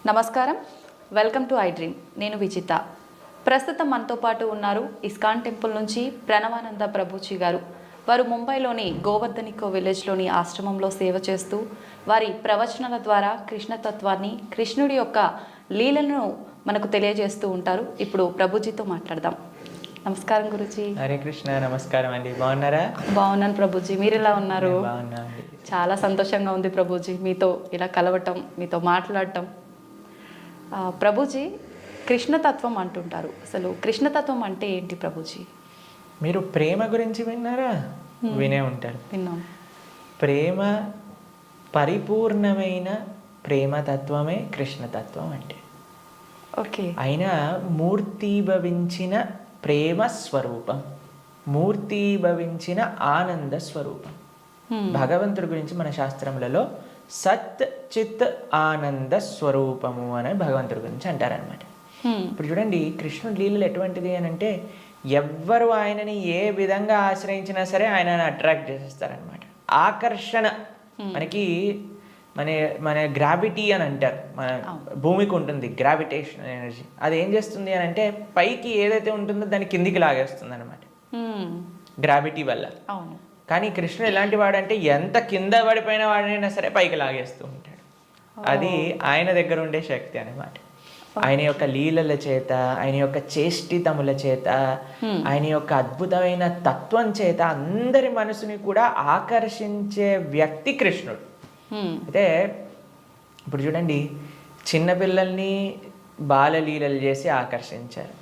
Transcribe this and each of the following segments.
నమస్కారం, welcome to I dream. నేను విజిత. ప్రస్తుతం మనతో పాటు ఉన్నారు ఇస్కాన్ టెంపుల్ నుంచి ప్రణవానంద ప్రభుజీ గారు. వారు ముంబైలోని గోవర్ధనికో విలేజ్లోని ఆశ్రమంలో సేవ చేస్తూ వారి ప్రవచనాల ద్వారా కృష్ణతత్వాన్ని, కృష్ణుడి యొక్క లీలను మనకు తెలియజేస్తూ ఉంటారు. ఇప్పుడు ప్రభుజీతో మాట్లాడదాం. నమస్కారం గురుజీ. హరే కృష్ణ. నమస్కారం అండి. బాగున్నారా? బాగున్నాను ప్రభుజీ, మీరు ఎలా ఉన్నారు? బాగున్నా అండి. చాలా సంతోషంగా ఉంది ప్రభుజీ మీతో ఇలా కలవటం, మీతో మాట్లాడటం. ప్రభుజీ, కృష్ణతత్వం అంటుంటారు. అసలు కృష్ణతత్వం అంటే ఏంటి ప్రభుజీ? మీరు ప్రేమ గురించి విన్నారా? వినే ఉంటారు. విన్నాం. ప్రేమ, పరిపూర్ణమైన ప్రేమతత్వమే కృష్ణతత్వం అంటే. ఓకే. అయినా మూర్తీభవించిన ప్రేమ స్వరూపం, మూర్తీభవించిన ఆనంద స్వరూపం. భగవంతుడి గురించి మన శాస్త్రములలో సత్ చిత్ ఆనంద స్వరూపము అని భగవంతుడి గురించి అంటారనమాట. ఇప్పుడు చూడండి, కృష్ణుడి లీలలు ఎటువంటిది అని అంటే, ఎవ్వరు ఆయనని ఏ విధంగా ఆశ్రయించినా సరే ఆయనని అట్రాక్ట్ చేసేస్తారనమాట. ఆకర్షణ మనకి మన మన గ్రావిటీ అని అంటారు. మన భూమికి ఉంటుంది గ్రావిటేషన్ ఎనర్జీ. అది ఏం చేస్తుంది అని అంటే, పైకి ఏదైతే ఉంటుందో దాన్ని కిందికి లాగేస్తుంది అనమాట గ్రావిటీ వల్ల. అవును. కానీ కృష్ణుడు ఎలాంటి వాడంటే, ఎంత కింద పడిపోయిన వాడినైనా సరే పైకి లాగేస్తూ ఉంటాడు. అది ఆయన దగ్గర ఉండే శక్తి అన్నమాట. ఆయన యొక్క లీలల చేత, ఆయన యొక్క చేష్టితముల చేత, ఆయన యొక్క అద్భుతమైన తత్వం చేత అందరి మనసుని కూడా ఆకర్షించే వ్యక్తి కృష్ణుడు. అయితే ఇప్పుడు చూడండి, చిన్నపిల్లల్ని బాలలీలలు చేసి ఆకర్షించారు.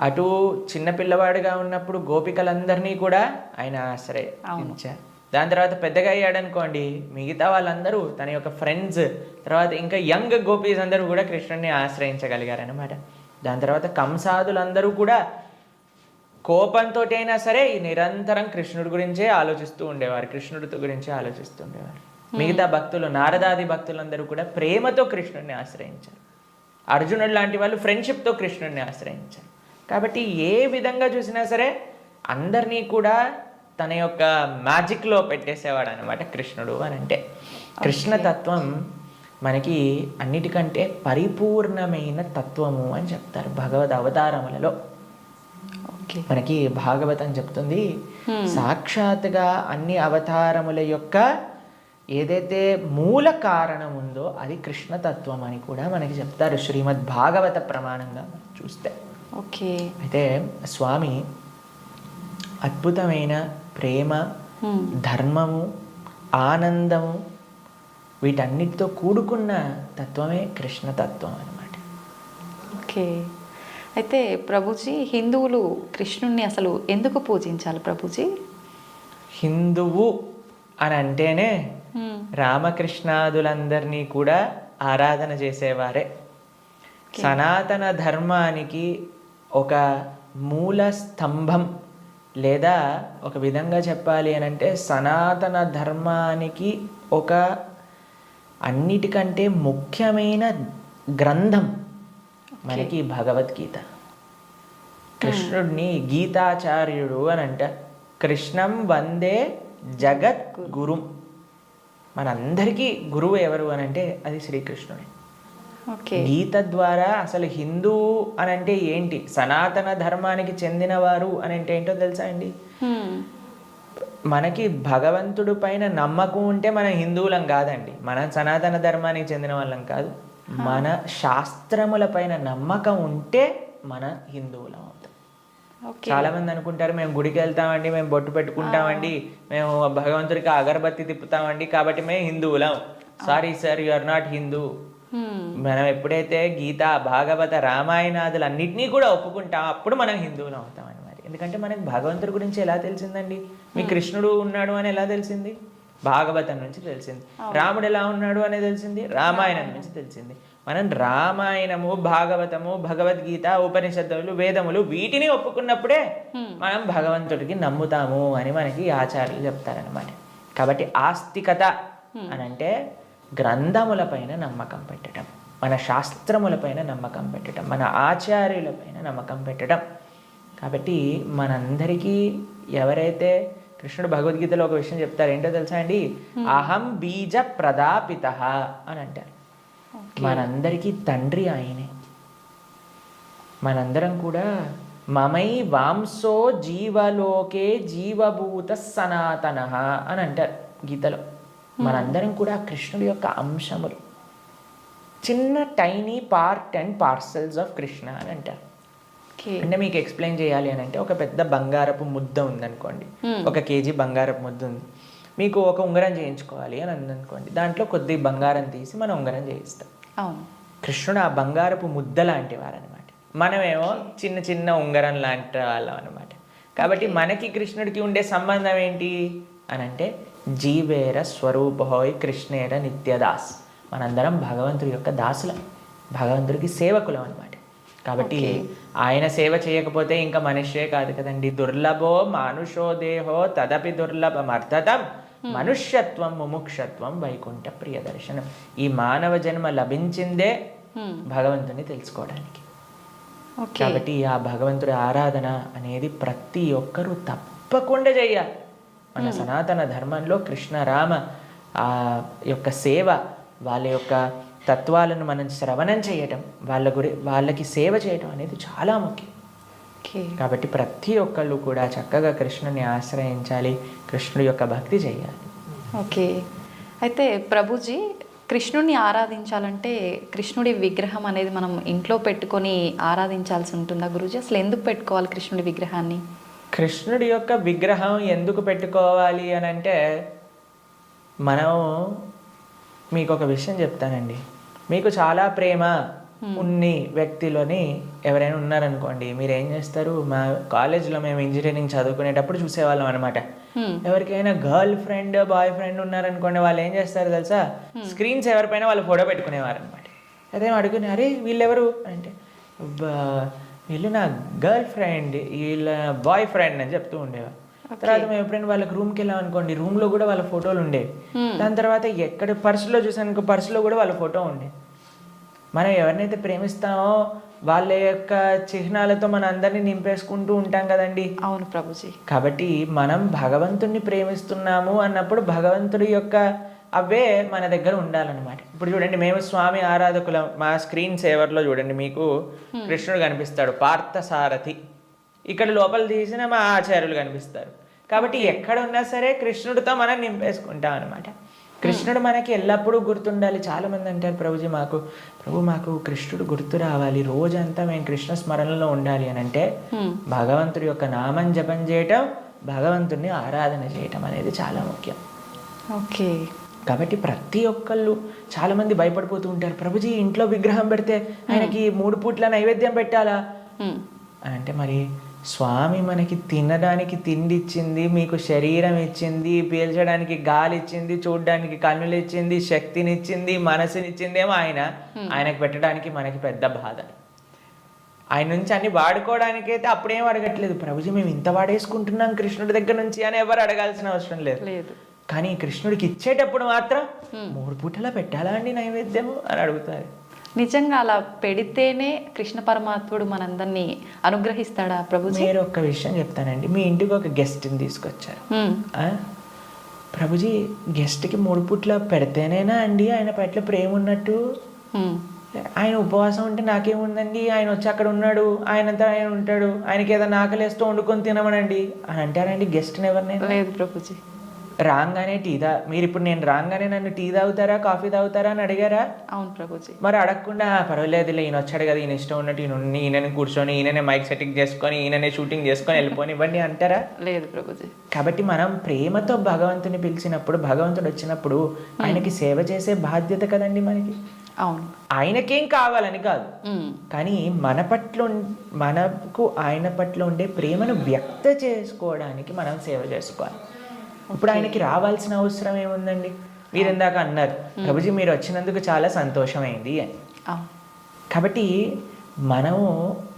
అటు చిన్నపిల్లవాడుగా ఉన్నప్పుడు గోపికలందరినీ కూడా ఆయన ఆశ్రయించారు. దాని తర్వాత పెద్దగా అయ్యాడనుకోండి, మిగతా వాళ్ళందరూ తన యొక్క ఫ్రెండ్స్, తర్వాత ఇంకా యంగ్ గోపీస్ అందరూ కూడా కృష్ణుడిని ఆశ్రయించగలిగారనమాట. దాని తర్వాత కంసాదులందరూ కూడా కోపంతో అయినా సరే నిరంతరం కృష్ణుడి గురించే ఆలోచిస్తూ ఉండేవారు, కృష్ణుడితో గురించే ఆలోచిస్తూ ఉండేవారు. మిగతా భక్తులు, నారదాది భక్తులందరూ కూడా ప్రేమతో కృష్ణుడిని ఆశ్రయించారు. అర్జునుడు లాంటి వాళ్ళు ఫ్రెండ్షిప్తో కృష్ణుడిని ఆశ్రయించారు. కాబట్టి ఏ విధంగా చూసినా సరే అందరినీ కూడా తన యొక్క మ్యాజిక్లో పెట్టేసేవాడు అనమాట కృష్ణుడు అని అంటే. కృష్ణతత్వం మనకి అన్నిటికంటే పరిపూర్ణమైన తత్వము అని చెప్తారు భగవద్ అవతారములలో. మనకి భాగవతం చెప్తుంది, సాక్షాత్గా అన్ని అవతారముల యొక్క ఏదైతే మూల కారణం ఉందో అది కృష్ణతత్వం అని కూడా మనకి చెప్తారు శ్రీమద్ భాగవత ప్రమాణంగా మనం చూస్తే. ఓకే. అయితే స్వామి అద్భుతమైన ప్రేమ, ధర్మము, ఆనందము వీటన్నిటితో కూడుకున్న తత్వమే కృష్ణతత్వం అన్నమాట. ఓకే. అయితే ప్రభుజీ, హిందువులు కృష్ణుణ్ణి అసలు ఎందుకు పూజించాలి ప్రభుజీ? హిందువు అని అంటేనే రామకృష్ణాదులందరినీ కూడా ఆరాధన చేసేవారే. సనాతన ధర్మానికి ఒక మూల స్తంభం, లేదా ఒక విధంగా చెప్పాలి అని అంటే సనాతన ధర్మానికి ఒక అన్నిటికంటే ముఖ్యమైన గ్రంథం మనకి భగవద్గీత. కృష్ణుడిని గీతాచార్యుడు అని అంట. కృష్ణం వందే జగత్ గురుం. మనందరికీ గురువు ఎవరు అని అంటే అది శ్రీకృష్ణుడే. గీత ద్వారా అసలు హిందూ అని అంటే ఏంటి, సనాతన ధర్మానికి చెందినవారు అని అంటే ఏంటో తెలుసా అండి? మనకి భగవంతుడి పైన నమ్మకం ఉంటే మనం హిందువులం కాదండి, మనం సనాతన ధర్మానికి చెందిన వాళ్ళం కాదు. మన శాస్త్రముల పైన నమ్మకం ఉంటే మన హిందువులం అవుతాం. చాలా మంది అనుకుంటారు, మేము గుడికి వెళ్తామండి, మేము బొట్టు పెట్టుకుంటామండి, మేము భగవంతుడికి అగరబత్తి తిప్పుతామండి కాబట్టి మేము హిందువులం. Sorry sir, you are not Hindu. మనం ఎప్పుడైతే గీత, భాగవత, రామాయణాదులు అన్నిటినీ కూడా ఒప్పుకుంటాం అప్పుడు మనం హిందువులు అవుతాం అన్నమాట. ఎందుకంటే మనకి భగవంతుడి గురించి ఎలా తెలిసిందండి? మీ కృష్ణుడు ఉన్నాడు అని ఎలా తెలిసింది? భాగవతం నుంచి తెలిసింది. రాముడు ఎలా ఉన్నాడు అని తెలిసింది రామాయణం నుంచి తెలిసింది. మనం రామాయణము, భాగవతము, భగవద్గీత, ఉపనిషత్తులు, వేదములు వీటిని ఒప్పుకున్నప్పుడే మనం భగవంతుడికి నమ్ముతాము అని మనకి ఆచార్యులు చెప్తారనమాట. కాబట్టి ఆస్తికత అని అంటే గ్రంథములపైన నమ్మకం పెట్టడం, మన శాస్త్రములపైన నమ్మకం పెట్టడం, మన ఆచార్యులపైన నమ్మకం పెట్టడం. కాబట్టి మనందరికీ ఎవరైతే కృష్ణుడు భగవద్గీతలో ఒక విషయం చెప్తారు, ఏంటో తెలుసా అండి? అహం బీజ ప్రదాపిత అని అంటారు. మనందరికీ తండ్రి ఆయనే. మనందరం కూడా మమై వాంసో జీవలోకే జీవభూత సనాతన అని అంటారు గీతలో. మనందరం కూడా కృష్ణుడి యొక్క అంశములు, చిన్న tiny part and parcels of Krishna అని అంటారు. అంటే మీకు ఎక్స్ప్లెయిన్ చేయాలి అని అంటే, ఒక పెద్ద బంగారపు ముద్ద ఉందనుకోండి, 1 కేజీ బంగారపు ముద్ద ఉంది, మీకు ఒక ఉంగరం చేయించుకోవాలి అని అందనుకోండి, దాంట్లో కొద్ది బంగారం తీసి మనం ఉంగరం చేయిస్తాం. అవును. కృష్ణుడు ఆ బంగారపు ముద్ద లాంటి వారనమాట, మనమేమో చిన్న చిన్న ఉంగరం లాంటి వాళ్ళం అనమాట. కాబట్టి మనకి కృష్ణుడికి ఉండే సంబంధం ఏంటి అని అంటే, జీవేర స్వరూపహోయ్ కృష్ణేర నిత్యదాస్. మనందరం భగవంతుడి యొక్క దాసులం, భగవంతుడికి సేవకులం అనమాట. కాబట్టి ఆయన సేవ చేయకపోతే ఇంకా మనిషే కాదు కదండి. దుర్లభో మానుషో దేహో తదపి దుర్లభమర్థతం మనుష్యత్వం ముముక్షత్వం వైకుంఠ ప్రియదర్శనం. ఈ మానవ జన్మ లభించిందే భగవంతుని తెలుసుకోవడానికి. కాబట్టి ఆ భగవంతుడి ఆరాధన అనేది ప్రతి ఒక్కరూ తప్పకుండా చేయాలి. మన సనాతన ధర్మంలో కృష్ణ రామ ఆ యొక్క సేవ, వాళ్ళ యొక్క తత్వాలను మనం శ్రవణం చేయటం, వాళ్ళకి సేవ చేయటం అనేది చాలా ముఖ్యం. కాబట్టి ప్రతి ఒక్కళ్ళు కూడా చక్కగా కృష్ణుని ఆశ్రయించాలి, కృష్ణుడి యొక్క భక్తి చేయాలి. ఓకే. అయితే ప్రభుజీ, కృష్ణుడిని ఆరాధించాలంటే కృష్ణుడి విగ్రహం అనేది మనం ఇంట్లో పెట్టుకొని ఆరాధించాల్సి ఉంటుందా గురూజీ? అసలు ఎందుకు పెట్టుకోవాలి కృష్ణుడి విగ్రహాన్ని? కృష్ణుడి యొక్క విగ్రహం ఎందుకు పెట్టుకోవాలి అని అంటే, మనం మీకు ఒక విషయం చెప్తానండి. మీకు చాలా ప్రేమ ఉన్ని వ్యక్తిలోని ఎవరైనా ఉన్నారనుకోండి, మీరు ఏం చేస్తారు? మా కాలేజ్లో మేము ఇంజనీరింగ్ చదువుకునేటప్పుడు చూసేవాళ్ళం అనమాట. ఎవరికైనా గర్ల్ ఫ్రెండ్ బాయ్ ఫ్రెండ్ ఉన్నారనుకోండి, వాళ్ళు ఏం చేస్తారు తెలుసా? స్క్రీన్స్ ఎవరిపైన వాళ్ళు ఫోటో పెట్టుకునేవారు అనమాట. అదేం అడుగుని, అరే వీళ్ళెవరు అంటే, వీళ్ళు నా గర్ల్ ఫ్రెండ్, వీళ్ళ బాయ్ ఫ్రెండ్ అని చెప్తూ ఉండేవారు. తర్వాత మేము ఎప్పుడైనా వాళ్ళకి రూమ్కి వెళ్ళాం అనుకోండి, రూమ్లో కూడా వాళ్ళ ఫోటోలు ఉండేవి. దాని తర్వాత ఎక్కడ పర్సులో చూసాను, పర్సులో కూడా వాళ్ళ ఫోటో ఉండే. మనం ఎవరినైతే ప్రేమిస్తామో వాళ్ళ యొక్క చిహ్నాలతో మన అందరినీ నింపేసుకుంటూ ఉంటాం కదండి. అవును ప్రభుజీ. కాబట్టి మనం భగవంతుడిని ప్రేమిస్తున్నాము అన్నప్పుడు భగవంతుడి యొక్క అవే మన దగ్గర ఉండాలన్నమాట. ఇప్పుడు చూడండి, మేము స్వామి ఆరాధకులం. మా స్క్రీన్ సేవర్లో చూడండి, మీకు కృష్ణుడు కనిపిస్తాడు, పార్థసారథి. ఇక్కడ లోపల తీసిన మా ఆచార్యులు కనిపిస్తారు. కాబట్టి ఎక్కడ ఉన్నా సరే కృష్ణుడితో మనం నింపేసుకుంటాం అనమాట. కృష్ణుడు మనకి ఎల్లప్పుడూ గుర్తుండాలి. చాలామంది అంటారు, ప్రభుజీ మాకు కృష్ణుడు గుర్తు రావాలి, రోజంతా మేము కృష్ణ స్మరణలో ఉండాలి అని అంటే, భగవంతుడి యొక్క నామం జపం చేయటం, భగవంతుడిని ఆరాధన చేయటం అనేది చాలా ముఖ్యం. ఓకే. కాబట్టి ప్రతి ఒక్కళ్ళు చాలామంది భయపడిపోతూ ఉంటారు, ప్రభుజీ ఇంట్లో విగ్రహం పెడితే ఆయనకి 3 పూట్ల నైవేద్యం పెట్టాలా అని అంటే, మరి స్వామి మనకి తినడానికి తిండి ఇచ్చింది, మీకు శరీరం ఇచ్చింది, పీల్చడానికి గాలి ఇచ్చింది, చూడడానికి కన్నులు ఇచ్చింది, శక్తినిచ్చింది, మనసునిచ్చిందేమో ఆయనకు పెట్టడానికి మనకి పెద్ద బాధ. ఆయన నుంచి అన్ని వాడుకోవడానికైతే అప్పుడేం అడగట్లేదు, ప్రభుజీ మేము ఇంత వాడేసుకుంటున్నాం కృష్ణుడి దగ్గర నుంచి అని ఎవరు అడగాల్సిన అవసరం లేదు. కానీ కృష్ణుడికి ఇచ్చేటప్పుడు మాత్రం 3 పూటలా పెట్టాలా అండి నైవేద్యము అని అడుగుతారు. నిజంగా అలా పెడితేనే కృష్ణ పరమాత్ముడు మనందరినీ అనుగ్రహిస్తాడా ప్రభుజీ? మీరు ఒక్క విషయం చెప్తానండి. మీ ఇంటికి ఒక గెస్ట్ని తీసుకొచ్చారు, ప్రభుజీ గెస్ట్కి 3 పూట్ల పెడితేనేనా అండి ఆయన పట్ల ప్రేమ ఉన్నట్టు? ఆయన ఉపవాసం ఉంటే నాకేముందండి, ఆయన వచ్చి అక్కడ ఉన్నాడు, ఆయనంతా ఆయన ఉంటాడు, ఆయనకి ఏదైనా ఆకలేస్తూ వండుకొని తినమనండి అని అంటారండి గెస్ట్ని ఎవరినైనా? లేదు ప్రభుజీ. రాగానే మీరు ఇప్పుడు నేను రాగానే నన్ను టీ తాగుతారా కాఫీ తాగుతారా అని అడిగారా? అవును ప్రభుజీ. మరి అడగకుండా పర్వాలేదులే ఈయన వచ్చాడు కదా, ఈయన ఇష్టం ఉన్నట్టు ఈయనని కూర్చొని, ఈయననే మైక్ సెట్టింగ్ చేసుకొని, ఈయననే షూటింగ్ చేసుకొని వెళ్ళిపోని ఇవ్వండి అంటారా? లేదు ప్రభుజీ. కాబట్టి మనం ప్రేమతో భగవంతుని పిలిచినప్పుడు, భగవంతుడు వచ్చినప్పుడు ఆయనకి సేవ చేసే బాధ్యత కదండి మనకి. అవును. ఆయనకేం కావాలని కాదు, కానీ మనకు ఆయన పట్ల ఉండే ప్రేమను వ్యక్త చేసుకోవడానికి మనం సేవ చేసుకోవాలి. ఇప్పుడు ఆయనకి రావాల్సిన అవసరం ఏముందండి? మీరు ఇందాక అన్నారు, ప్రభుజీ మీరు వచ్చినందుకు చాలా సంతోషమైంది అని. కాబట్టి మనము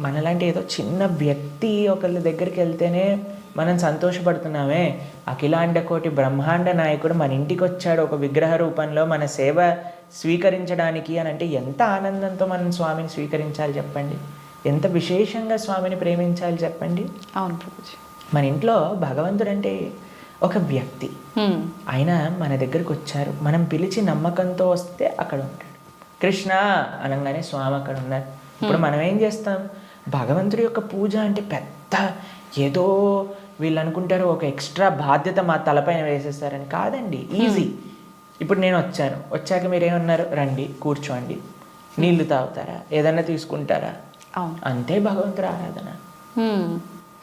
మనలాంటి ఏదో చిన్న వ్యక్తి ఒకళ్ళ దగ్గరికి వెళ్తేనే మనం సంతోషపడుతున్నామే. అఖిలాండ కోటి బ్రహ్మాండ నాయకుడు మన ఇంటికి వచ్చాడు ఒక విగ్రహ రూపంలో మన సేవ స్వీకరించడానికి అని అంటే, ఎంత ఆనందంతో మనం స్వామిని స్వీకరించాలి చెప్పండి, ఎంత విశేషంగా స్వామిని ప్రేమించాలి చెప్పండి. అవును ప్రభుజీ. మన ఇంట్లో భగవంతుడు అంటే ఒక వ్యక్తి, ఆయన మన దగ్గరికి వచ్చారు, మనం పిలిచి నమ్మకంతో వస్తే అక్కడ ఉంటాడు. కృష్ణ అనగానే స్వామి అక్కడ ఉన్నారు. ఇప్పుడు మనం ఏం చేస్తాం, భగవంతుడి యొక్క పూజ అంటే పెద్ద ఏదో వీళ్ళు అనుకుంటారు ఒక ఎక్స్ట్రా బాధ్యత మా తలపైన వేసేస్తారని. కాదండి, ఈజీ. ఇప్పుడు నేను వచ్చాక మీరేమన్నారు, రండి కూర్చోండి, నీళ్లు తాగుతారా, ఏదన్నా తీసుకుంటారా, అంతే భగవంతుడి ఆరాధన.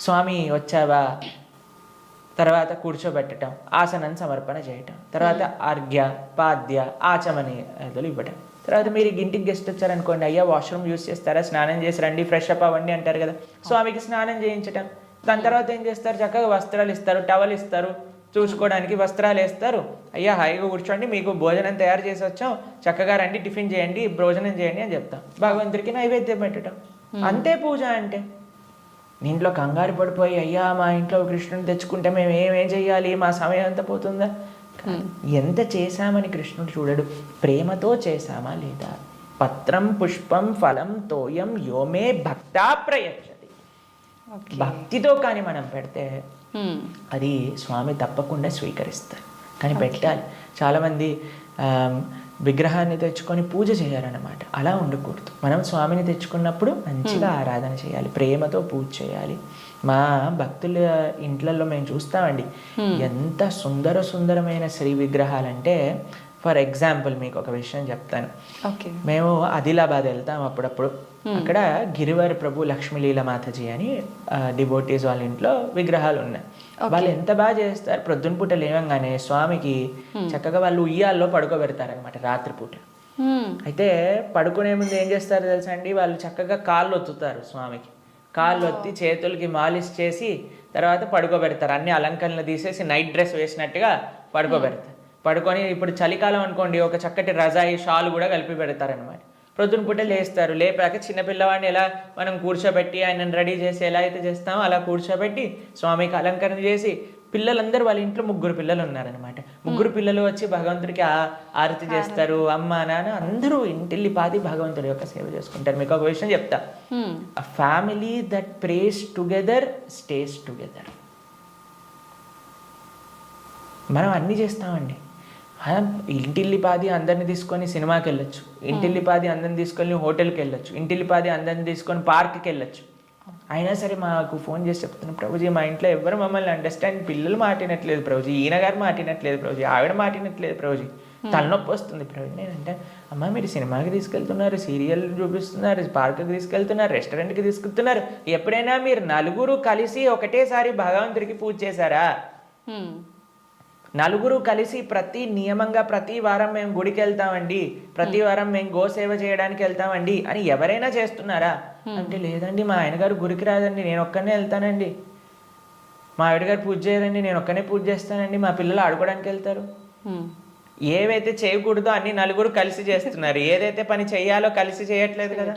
స్వామి వచ్చావా, తర్వాత కూర్చోబెట్టడం, ఆసనం సమర్పణ చేయటం, తర్వాత అర్ఘ్య పాద్య ఆచమనీయాదులు ఇవ్వటం. తర్వాత మీరు ఇంటికి గెస్ట్ వచ్చారనుకోండి, అయ్యా వాష్రూమ్ యూస్ చేస్తారా, స్నానం చేసి రండి, ఫ్రెష్ అప్ అవ్వండి అంటారు కదా, స్వామికి స్నానం చేయించటం. దాని తర్వాత ఏం చేస్తారు, చక్కగా వస్త్రాలు ఇస్తారు, టవల్ ఇస్తారు, చూసుకోవడానికి వస్త్రాలు వేస్తారు. అయ్యా హాయిగా కూర్చోండి, మీకు భోజనం తయారు చేసి వచ్చాం, చక్కగా రండి, టిఫిన్ చేయండి, భోజనం చేయండి అని చెప్తాం. భగవంతుడికి నైవేద్యం పెట్టడం, అంతే పూజ అంటే. ఇంట్లో కంగారు పడిపోయి అయ్యా మా ఇంట్లో కృష్ణుని తెచ్చుకుంటే మేము ఏమేం చెయ్యాలి, మా సమయం అంతా పోతుందా. ఎంత చేశామని కృష్ణుడు చూడడు, ప్రేమతో చేశామా లేదా. పత్రం పుష్పం ఫలం తోయం యోమే భక్తా ప్రయచ్చతి. భక్తితో కానీ మనం పెడితే అది స్వామి తప్పకుండా స్వీకరిస్తారు. కానీ పెట్టాలి. చాలామంది విగ్రహాన్ని తెచ్చుకొని పూజ చేయాలన్నమాట. అలా ఉండకూడదు. మనం స్వామిని తెచ్చుకున్నప్పుడు మంచిగా ఆరాధన చేయాలి, ప్రేమతో పూజ చేయాలి. మా భక్తుల ఇంట్లలో మేము చూస్తామండి, ఎంత సుందరమైన శ్రీ విగ్రహాలంటే. ఫర్ ఎగ్జాంపుల్ మీకు ఒక విషయం చెప్తాను. మేము ఆదిలాబాద్ వెళ్తాం అప్పుడప్పుడు. అక్కడ గిరివారి ప్రభు లక్ష్మీలీల మాతాజీ అని డివోటీస్ వాళ్ళ ఇంట్లో విగ్రహాలు ఉన్నాయి. వాళ్ళు ఎంత బాగా చేస్తారు, ప్రొద్దున పూట లేవంగానే స్వామికి చక్కగా వాళ్ళు ఉయ్యాల్లో పడుకోబెడతారనమాట రాత్రిపూట. అయితే పడుకునే ముందు ఏం చేస్తారు తెలుసా అండి, వాళ్ళు చక్కగా కాళ్ళు ఒత్తుతారు స్వామికి. కాళ్ళు ఒత్తి చేతులకి మాలిష్ చేసి తర్వాత పడుకోబెడతారు. అన్ని అలంకరణలు తీసేసి నైట్ డ్రెస్ వేసినట్టుగా పడుకోబెడతారు. పడుకొని ఇప్పుడు చలికాలం అనుకోండి, ఒక చక్కటి రజాయి షాల్ కూడా కలిపి పెడతారనమాట. ప్రొద్దున పూట లేస్తారు. లేపాక చిన్నపిల్లవాడిని ఎలా మనం కూర్చోబెట్టి ఆయనను రెడీ చేసి ఎలా అయితే చేస్తామో అలా కూర్చోబెట్టి స్వామికి అలంకరణ చేసి, పిల్లలందరూ వాళ్ళ ఇంట్లో 3 పిల్లలు ఉన్నారనమాట. 3 పిల్లలు వచ్చి భగవంతుడికి ఆరతి చేస్తారు. అమ్మ నాన్న అందరూ ఇంటిల్లిపాది భగవంతుడి యొక్క సేవ చేసుకుంటారు. మీకు ఒక విషయం చెప్తా, a family that praise together stays together. మనం అన్నీ చేస్తామండి. ఇంటిల్లిపాది అందరిని తీసుకొని సినిమాకి వెళ్ళొచ్చు, ఇంటిల్లిపాది అందరిని తీసుకొని హోటల్కి వెళ్ళొచ్చు, ఇంటిల్లిపాది అందరిని తీసుకొని పార్క్కి వెళ్ళొచ్చు. అయినా సరే మాకు ఫోన్ చేసి చెప్తున్నాం, ప్రభుజీ మా ఇంట్లో ఎవరు మమ్మల్ని అండర్స్టాండ్, పిల్లలు మాటినట్లేదు ప్రభుజీ, ఈయన గారు మాటినట్లేదు ప్రభుజీ, ఆవిడ మాటినట్లేదు ప్రభుజీ, తలనొప్పి వస్తుంది ప్రభుజీ. నేనంటే అమ్మ మీరు సినిమాకి తీసుకెళ్తున్నారు, సీరియల్ చూపిస్తున్నారు, పార్క్కి తీసుకెళ్తున్నారు, రెస్టారెంట్కి తీసుకెళ్తున్నారు, ఎప్పుడైనా మీరు నలుగురు కలిసి ఒకటేసారి భగవంతుడికి పూజ చేశారా? నలుగురు కలిసి నియమంగా ప్రతి వారం మేము గుడికి వెళ్తామండి, ప్రతి వారం మేము గోసేవ చేయడానికి వెళ్తామండి అని ఎవరైనా చేస్తున్నారా అంటే, లేదండి మా ఆయన గారు గుడికి రాదండి, నేను ఒక్కనే వెళ్తానండి, మా ఆవిడ గారు పూజ చేయరండి, నేను ఒక్కనే పూజ చేస్తానండి, మా పిల్లలు ఆడుకోవడానికి వెళ్తారు. ఏవైతే చేయకూడదో అన్ని నలుగురు కలిసి చేస్తున్నారు, ఏదైతే పని చెయ్యాలో కలిసి చేయట్లేదు కదా.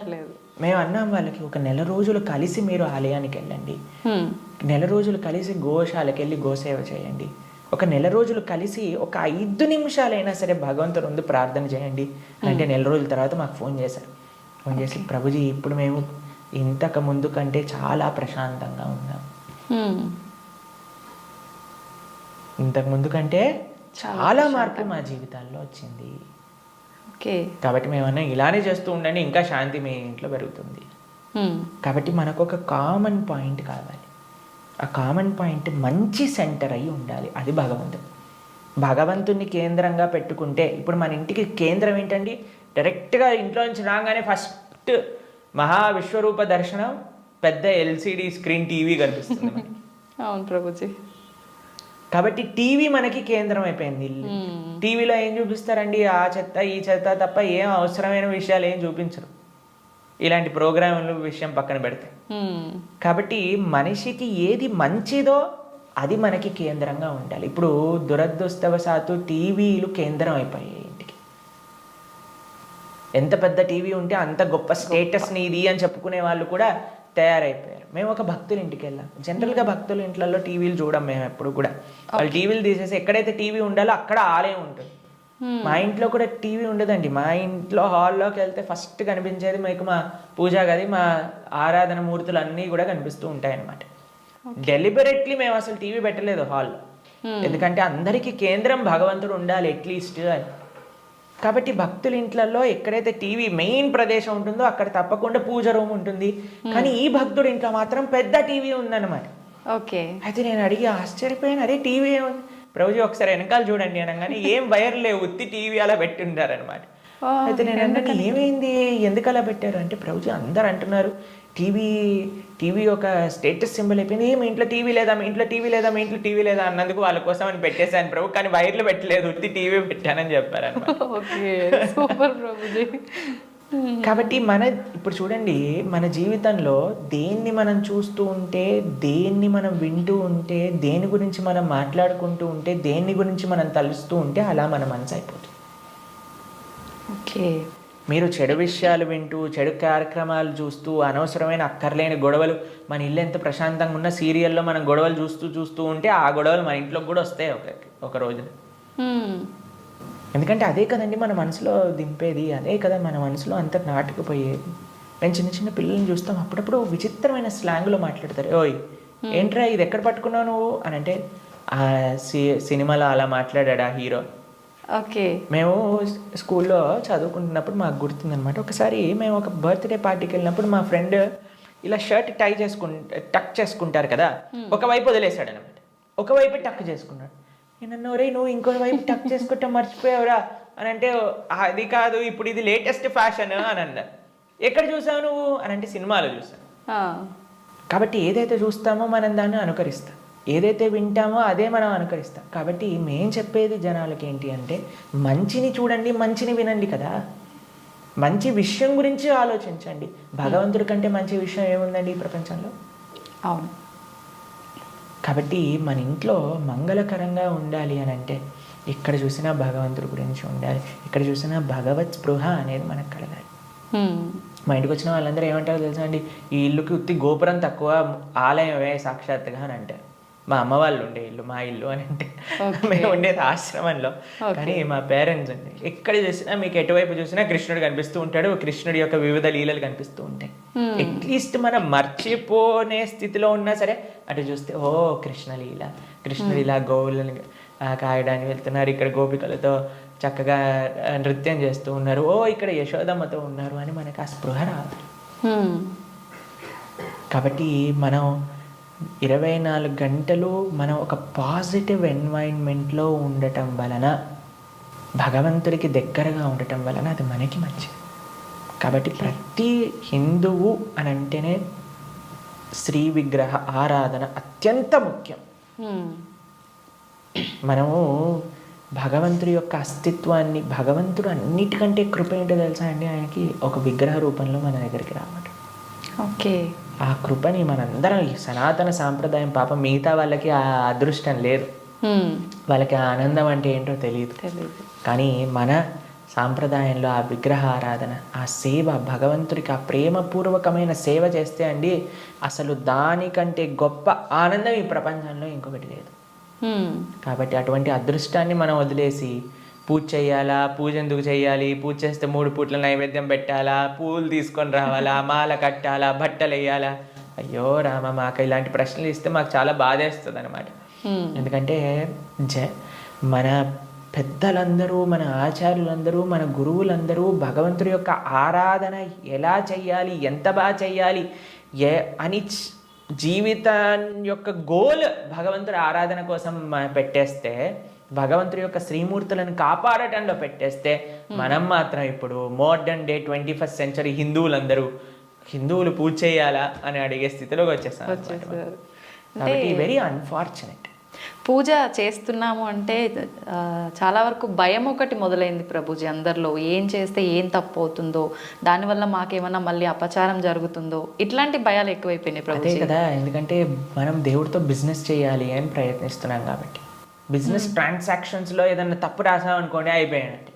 మేము అన్నాం వాళ్ళకి, ఒక నెల రోజులు కలిసి మీరు ఆలయానికి వెళ్ళండి, నెల రోజులు కలిసి గోశాలకు వెళ్ళి గోసేవ చేయండి, ఒక నెల రోజులు కలిసి ఒక 5 నిమిషాలైనా సరే భగవంతుడు ముందు ప్రార్థన చేయండి అంటే, నెల రోజుల తర్వాత మాకు ఫోన్ చేశారు. ఫోన్ చేసి ప్రభుజీ ఇప్పుడు మేము ఇంతకు ముందు కంటే చాలా ప్రశాంతంగా ఉన్నాం, ఇంతకు ముందు కంటే చాలా మార్పు మా జీవితాల్లో వచ్చింది. కాబట్టి మేమన్నా ఇలానే చేస్తూ ఉండండి, ఇంకా శాంతి మీ ఇంట్లో పెరుగుతుంది. కాబట్టి మనకు ఒక కామన్ పాయింట్ కావాలి. ఆ కామన్ పాయింట్ మంచి సెంటర్ అయి ఉండాలి, అది భగవంతుడు. భగవంతుని కేంద్రంగా పెట్టుకుంటే, ఇప్పుడు మన ఇంటికి కేంద్రం ఏంటండి, డైరెక్ట్గా ఇంట్లో నుంచి రాగానే ఫస్ట్ మహావిశ్వరూప దర్శనం, పెద్ద ఎల్సిడి స్క్రీన్ టీవీ కనిపిస్తుంది మనకి. అవును ప్రభుజీ. కాబట్టి టీవీ మనకి కేంద్రం అయిపోయింది. టీవీలో ఏం చూపిస్తారండి, ఆ చెత్త ఈ చెత్త తప్ప ఏం అవసరమైన విషయాలు ఏం చూపించరు, ఇలాంటి ప్రోగ్రాముల విషయం పక్కన పెడితే. కాబట్టి మనిషికి ఏది మంచిదో అది మనకి కేంద్రంగా ఉండాలి. ఇప్పుడు దురదృష్టవశాత్తు టీవీలు కేంద్రం అయిపోయాయి ఇంటికి. ఎంత పెద్ద టీవీ ఉంటే అంత గొప్ప స్టేటస్ నీది అని చెప్పుకునే వాళ్ళు కూడా తయారైపోయారు. మేము ఒక భక్తుల ఇంటికి వెళ్ళాం. జనరల్గా భక్తుల ఇంట్లలో టీవీలు చూడం మేము ఎప్పుడు కూడా. వాళ్ళు టీవీలు తీసేసి ఎక్కడైతే టీవీ ఉండాలో అక్కడ ఆలయం ఉంటుంది. మా ఇంట్లో కూడా టీవీ ఉండదండి. మా ఇంట్లో హాల్లోకి వెళ్తే ఫస్ట్ కనిపించేది మీకు మా పూజా గది, మా ఆరాధన మూర్తులు అన్నీ కూడా కనిపిస్తూ ఉంటాయి అన్నమాట. డెలిబరెట్లీ మేము అసలు టీవీ పెట్టలేదు హాల్లో, ఎందుకంటే అందరికీ కేంద్రం భగవంతుడు ఉండాలి అట్లీస్ట్ అని. కాబట్టి భక్తుల ఇంట్లలో ఎక్కడైతే టీవీ మెయిన్ ప్రదేశం ఉంటుందో అక్కడ తప్పకుండా పూజ రూమ్ ఉంటుంది. కానీ ఈ భక్తుడి ఇంట్లో మాత్రం పెద్ద టీవీ ఉందన్నమాట. ఓకే. అయితే నేను అడిగి ఆశ్చర్యపోయాను, అరే టీవీ ఏముంది ప్రభుజీ ఒకసారి వెనకాల చూడండి అనగానే ఏం వైర్ లేవు, ఉత్తి టీవీ అలా పెట్టిండారనమాట. అయితే నేను అన్నాను ఏమైంది, ఎందుకు అలా పెట్టారు అంటే ప్రభుజీ అందరు అంటున్నారు టీవీ ఒక స్టేటస్ సింబల్ అయిపోయింది, మీ ఇంట్లో టీవీ లేదా, మీ ఇంట్లో టీవీ లేదా, మీ ఇంట్లో టీవీ లేదా అన్నందుకు వాళ్ళ కోసం అని పెట్టేశాను ప్రభు, కానీ వైర్లు పెట్టలేదు, ఉత్తి టీవీ పెట్టానని చెప్పారనమాట. Okay, super Prabhuji. కాబట్టి ఇప్పుడు చూడండి, మన జీవితంలో దేన్ని మనం చూస్తూ ఉంటే, దేన్ని మనం వింటూ ఉంటే, దేని గురించి మనం మాట్లాడుకుంటూ ఉంటే, దేని గురించి మనం తలుస్తూ ఉంటే అలా మన మనసు అయిపోతుంది. ఓకే. మీరు చెడు విషయాలు వింటూ, చెడు కార్యక్రమాలు చూస్తూ, అనవసరమైన అక్కర్లేని గొడవలు, మన ఇల్లు ఎంత ప్రశాంతంగా ఉన్న సీరియల్లో మనం గొడవలు చూస్తూ ఉంటే ఆ గొడవలు మన ఇంట్లోకి కూడా వస్తాయి ఒక రోజున. ఎందుకంటే అదే కదండి మన మనసులో దింపేది, అదే కదా మన మనసులో అంత నాటుకుపోయేది. నేను చిన్న చిన్న పిల్లల్ని చూస్తాం, అప్పుడప్పుడు విచిత్రమైన స్లాంగ్లో మాట్లాడతారు. ఓయ్ ఏంట్రా ఇది ఎక్కడ పట్టుకున్నావు నువ్వు అని అంటే, ఆ సినిమాలో అలా మాట్లాడా హీరో. ఓకే. మేము స్కూల్లో చదువుకుంటున్నప్పుడు మాకు గుర్తుందనమాట, ఒకసారి మేము ఒక బర్త్డే పార్టీకి వెళ్ళినప్పుడు మా ఫ్రెండ్ ఇలా షర్ట్ టక్ చేసుకుంటారు కదా, ఒకవైపు వదిలేశాడు అనమాట, ఒకవైపు టక్ చేసుకున్నాడు. నేను రే నువ్వు ఇంకో వైపు టక్ చేసుకుంటా మర్చిపోయావురా అని అంటే, అది కాదు ఇప్పుడు ఇది లేటెస్ట్ ఫ్యాషన్ అని అన్నారు. ఎక్కడ చూసావు నువ్వు అని అంటే, సినిమాలో చూసాను. కాబట్టి ఏదైతే చూస్తామో మనం దాన్ని అనుకరిస్తాం, ఏదైతే వింటామో అదే మనం అనుకరిస్తాం. కాబట్టి మేం చెప్పేది జనాలకి ఏంటి అంటే, మంచిని చూడండి, మంచిని వినండి కదా, మంచి విషయం గురించి ఆలోచించండి. భగవంతుడి కంటే మంచి విషయం ఏముందండి ఈ ప్రపంచంలో? అవును. కాబట్టి మన ఇంట్లో మంగళకరంగా ఉండాలి అని అంటే, ఎక్కడ చూసినా భగవంతుడి గురించి ఉండాలి, ఇక్కడ చూసినా భగవత్ స్పృహ అనేది మనకు కలగాలి. మా ఇంటికి వచ్చిన వాళ్ళందరూ ఏమంటారో తెలుసా అండి, ఈ ఇల్లుకి ఉత్తి గోపురం తక్కువ, ఆలయమే సాక్షాత్తుగా అని అంటారు. మా అమ్మ వాళ్ళు ఉండే ఇల్లు మా ఇల్లు అని అంటే, మేము ఉండేది ఆశ్రమంలో. కానీ మా పేరెంట్స్ అండి, ఎక్కడ చూసినా మీకు ఎటువైపు చూసినా కృష్ణుడు కనిపిస్తూ ఉంటాడు, కృష్ణుడి యొక్క వివిధ లీలలు కనిపిస్తూ ఉంటాయి. అట్లీస్ట్ మనం మర్చిపోనే స్థితిలో ఉన్నా సరే అటు చూస్తే, ఓ కృష్ణలీల, కృష్ణుడు ఇలా గోవులను కాయడానికి వెళ్తున్నారు, ఇక్కడ గోపికలతో చక్కగా నృత్యం చేస్తూ ఉన్నారు, ఓ ఇక్కడ యశోదమ్మతో ఉన్నారు అని మనకు ఆ స్పృహ రావాలి. కాబట్టి మనం 24 గంటలు మనం ఒక పాజిటివ్ ఎన్వైరన్మెంట్లో ఉండటం వలన, భగవంతుడికి దగ్గరగా ఉండటం వలన అది మనకి మంచిది. కాబట్టి ప్రతి హిందువు అని అంటేనే శ్రీ విగ్రహ ఆరాధన అత్యంత ముఖ్యం. మనము భగవంతుడి యొక్క అస్తిత్వాన్ని, భగవంతుడు అన్నిటికంటే కృప ఏంటో తెలుసా అండి, ఆయనకి ఒక విగ్రహ రూపంలో మన దగ్గరికి రావడం. ఓకే. ఆ కృపని మనందరం, ఈ సనాతన సాంప్రదాయం పాపం మిగతా వాళ్ళకి ఆ అదృష్టం లేదు, వాళ్ళకి ఆ ఆనందం అంటే ఏంటో తెలియదు. కానీ మన సాంప్రదాయంలో ఆ విగ్రహ ఆరాధన, ఆ సేవ, భగవంతుడికి ఆ ప్రేమపూర్వకమైన సేవ చేస్తే అండి, అసలు దానికంటే గొప్ప ఆనందం ఈ ప్రపంచంలో ఇంకొకటి లేదు. కాబట్టి అటువంటి అదృష్టాన్ని మనం వదిలేసి పూజ చేయాలా, పూజ ఎందుకు చేయాలి, పూజ చేస్తే 3 పూట్ల నైవేద్యం పెట్టాలా, పూలు తీసుకొని రావాలా, మాల కట్టాలా, బట్టలు వేయాలా, అయ్యో రామ, మాకు ఇలాంటి ప్రశ్నలు ఇస్తే మాకు చాలా బాధేస్తుంది అనమాట. ఎందుకంటే మన పెద్దలందరూ, మన ఆచార్యులందరూ, మన గురువులందరూ భగవంతుడి యొక్క ఆరాధన ఎలా చెయ్యాలి, ఎంత బాగా చెయ్యాలి అని జీవితం యొక్క గోల్ భగవంతుడి ఆరాధన కోసం పెట్టేస్తే, భగవంతుడి యొక్క శ్రీమూర్తులను కాపాడటంలో పెట్టేస్తే, మనం మాత్రం ఇప్పుడు మోడర్న్ డే 21st సెంచరీ హిందువులు పూజ చేయాలా అని అడిగే స్థితిలోకి వచ్చేస్తాం. కాబట్టి వెరీ అన్ఫార్చునేట్. పూజ చేస్తున్నాము అంటే చాలా వరకు భయం ఒకటి మొదలైంది ప్రభుజీ అందరిలో, ఏం చేస్తే ఏం తప్పు అవుతుందో, దానివల్ల మాకేమన్నా మళ్ళీ అపచారం జరుగుతుందో, ఇట్లాంటి భయాలు ఎక్కువైపోయినాయి ప్రభుజీ. అదే కదా, ఎందుకంటే మనం దేవుడితో బిజినెస్ చేయాలి అని ప్రయత్నిస్తున్నాం కాబట్టి, బిజినెస్ ట్రాన్సాక్షన్స్లో ఏదైనా తప్పు రాసాం అనుకోండి అయిపోయానంటే,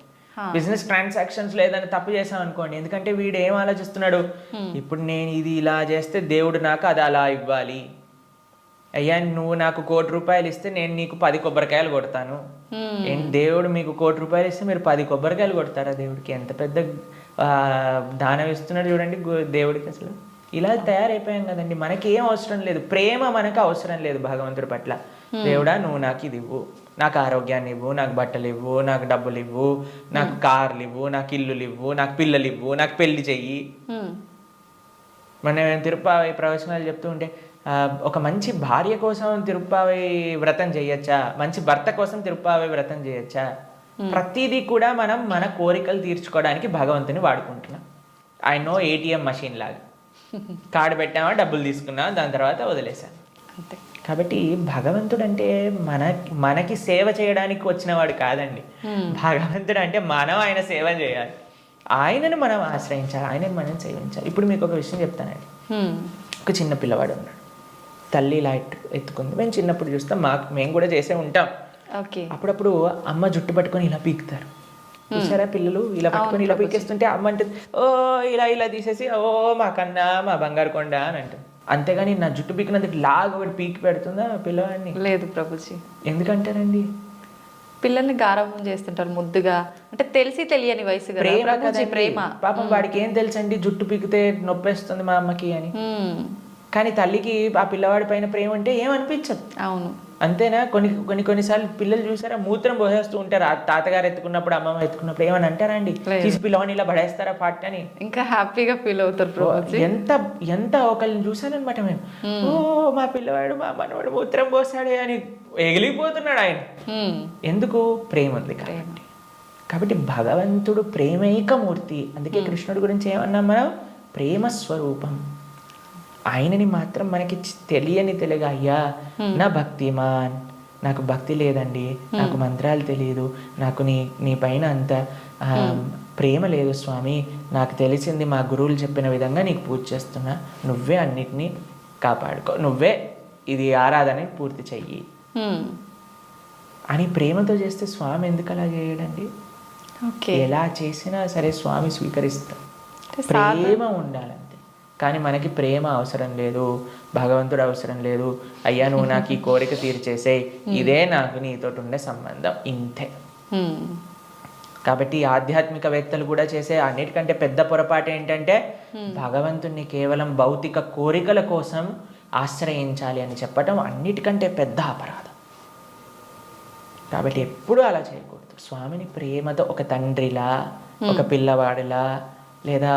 బిజినెస్ ట్రాన్సాక్షన్స్లో ఏదైనా తప్పు చేసాం అనుకోండి, ఎందుకంటే వీడు ఏం ఆలోచిస్తున్నాడు, ఇప్పుడు నేను ఇది ఇలా చేస్తే దేవుడు నాకు అది అలా ఇవ్వాలి, అయ్యా నువ్వు నాకు 1 కోటి రూపాయలు ఇస్తే నేను నీకు 10 కొబ్బరికాయలు కొడతాను. ఏంటి దేవుడు మీకు 1 కోటి రూపాయలు ఇస్తే మీరు 10 కొబ్బరికాయలు కొడతారా? దేవుడికి ఎంత పెద్ద దానం ఇస్తున్నాడు చూడండి దేవుడికి. అసలు ఇలా తయారైపోయాం కదండి. మనకి ఏం అవసరం లేదు, ప్రేమ మనకు అవసరం లేదు భగవంతుడి పట్ల. దేవుడా నువ్వు నాకు ఇది ఇవ్వు, నాకు ఆరోగ్యాన్ని ఇవ్వు, నాకు బట్టలు ఇవ్వు, నాకు డబ్బులు ఇవ్వు, నాకు కార్లు ఇవ్వు, నాకు ఇల్లులు ఇవ్వు, నాకు పిల్లలు ఇవ్వు, నాకు పెళ్లి చెయ్యి. మనం తిరుప్పావై ప్రవచనాలు చెప్తూ ఉంటే ఒక మంచి భార్య కోసం తిరుప్పావై వ్రతం చేయొచ్చా, మంచి భర్త కోసం తిరుప్పావై వ్రతం చేయొచ్చా? ప్రతిదీ కూడా మనం మన కోరికలు తీర్చుకోవడానికి భగవంతుని వాడుకుంటున్నాం. ఐ నో ఏటీఎం మషిన్ లాగా కార్డు పెట్టామా, డబ్బులు తీసుకున్నా, దాని తర్వాత వదిలేసాం అంతే. కాబట్టి భగవంతుడు అంటే మనకి సేవ చేయడానికి వచ్చినవాడు కాదండి. భగవంతుడు అంటే మనం ఆయన సేవ చేయాలి, ఆయనను మనం ఆశ్రయించాలి, ఆయనను మనం సేవించాలి. ఇప్పుడు మీకు ఒక విషయం చెప్తానండి. ఒక చిన్న పిల్లవాడు ఉన్నాడు, తల్లి ఇలా ఎత్తుకుంది. మేము చిన్నప్పుడు చూస్తాం, మేము కూడా చేసే ఉంటాం. అప్పుడప్పుడు అమ్మ జుట్టు పట్టుకొని ఇలా పీకుతారు, చూసారా? పిల్లలు ఇలా పట్టుకొని ఇలా పీకేస్తుంటే అమ్మ అంటే ఓ ఇలా ఇలా తీసేసి ఓ మా కన్నా మా బంగారు కొండ అని అంటుంది. అంతేగాని నా జుట్టు పీకినందుకు లాగా ఒకటి పీకి పెడుతుందా పిల్లవాడిని? లేదు ప్రభుజీ. ఎందుకంటారండి? పిల్లల్ని గారాబం చేస్తుంటారు ముద్దుగా, అంటే తెలిసి తెలియని వయసు కదా. ప్రేమ. పాపం వాడికి ఏం తెలుసండి జుట్టు పీకితే నొప్పేస్తుంది మా అమ్మకి అని. కానీ తల్లికి ఆ పిల్లవాడి పైన ప్రేమ అంటే ఏమనిపించదు. అవును, అంతేనా? కొన్నిసార్లు పిల్లలు చూసారా మూత్రం పోసేస్తూ ఉంటారు, ఆ తాతగారు ఎత్తుకున్నప్పుడు అమ్మమ్మ ఎత్తుకున్నప్పుడు ఏమని అంటారా అండి? తీసి పిల్లవాడిని ఇలా పడేస్తారా పాట అని? ఇంకా హ్యాపీగా ఫీల్ అవుతారు. ఎంత ఒకళ్ళని చూసానమాట మేము, ఓ మా పిల్లవాడు మా మనవాడు మూత్రం పోసాడే అని ఎగిలిపోతున్నాడు ఆయన. ఎందుకు? ప్రేమ ఉంది కాబట్టి భగవంతుడు ప్రేమైకమూర్తి. అందుకే కృష్ణుడి గురించి ఏమన్నాం మనం? ప్రేమ స్వరూపం. ఆయనని మాత్రం మనకి తెలియగా, అయ్యా నా భక్తిమాన్, నాకు భక్తి లేదండి, నాకు మంత్రాలు తెలియదు, నాకు నీ పైన అంత ప్రేమ లేదు స్వామి, నాకు తెలిసింది మా గురువులు చెప్పిన విధంగా నీకు పూజ చేస్తున్నా, నువ్వే అన్నిటినీ కాపాడుకో, నువ్వే ఇది ఆరాధన పూర్తి చెయ్యి అని ప్రేమతో చేస్తే స్వామి ఎందుకు అలా చేయడండి? ఎలా చేసినా సరే స్వామి స్వీకరిస్తాం. ప్రేమ ఉండాలంతే. కానీ మనకి ప్రేమ అవసరం లేదు, భగవంతుడు అవసరం లేదు. అయ్యా నువ్వు నాకు ఈ కోరిక తీర్చేసేయ్, ఇదే నాకు నీతో ఉండే సంబంధం, ఇంతే. కాబట్టి ఆధ్యాత్మికవేత్తలు కూడా చేసే అన్నిటికంటే పెద్ద పొరపాటు ఏంటంటే భగవంతుణ్ణి కేవలం భౌతిక కోరికల కోసం ఆశ్రయించాలి అని చెప్పటం అన్నిటికంటే పెద్ద అపరాధం. కాబట్టి ఎప్పుడూ అలా చేయకూడదు. స్వామిని ప్రేమతో ఒక తండ్రిలా, ఒక పిల్లవాడిలా, లేదా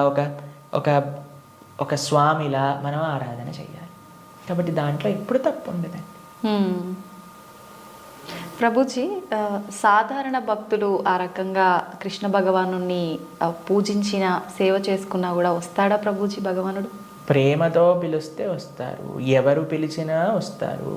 ఒక స్వామిలా మనం ఆరాధన చేయాలి. కాబట్టి దాంట్లో ఎప్పుడు తప్పు ఉండదండి. ప్రభుజీ, సాధారణ భక్తులు ఆ రకంగా కృష్ణ భగవాను పూజించిన సేవ చేసుకున్నా కూడా వస్తాడా ప్రభుజీ భగవానుడు? ప్రేమతో పిలిస్తే వస్తారు, ఎవరు పిలిచినా వస్తారు,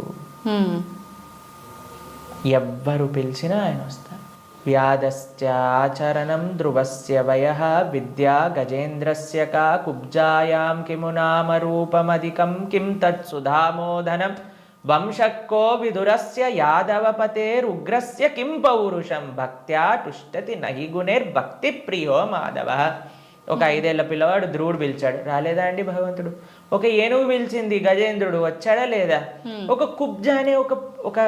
ఎవ్వరు పిలిచినా ఆయన వస్తారు. వ్యాధస్య ఆచరణం ధ్రువస్య వయః విద్యా గజేంద్రస్య కా కుబ్జాయాం కిము నామ రూపమధికం కిం తత్సుధామోదనం వంశక్కో విదురస్య యాదవపతేరుగ్రస్య కిం పౌరుషం భక్త్యా తుష్టతి నహి గుణైర్భక్తి ప్రియో మాధవ. ఒక 5 ఏళ్ల పిల్లవాడు ధ్రువుడు పిలిచాడు, రాలేదా అండి భగవంతుడు? ఒక ఏనుగు పిలిచింది, గజేంద్రుడు వచ్చాడా లేదా? ఒక కుబ్జ అనే ఒక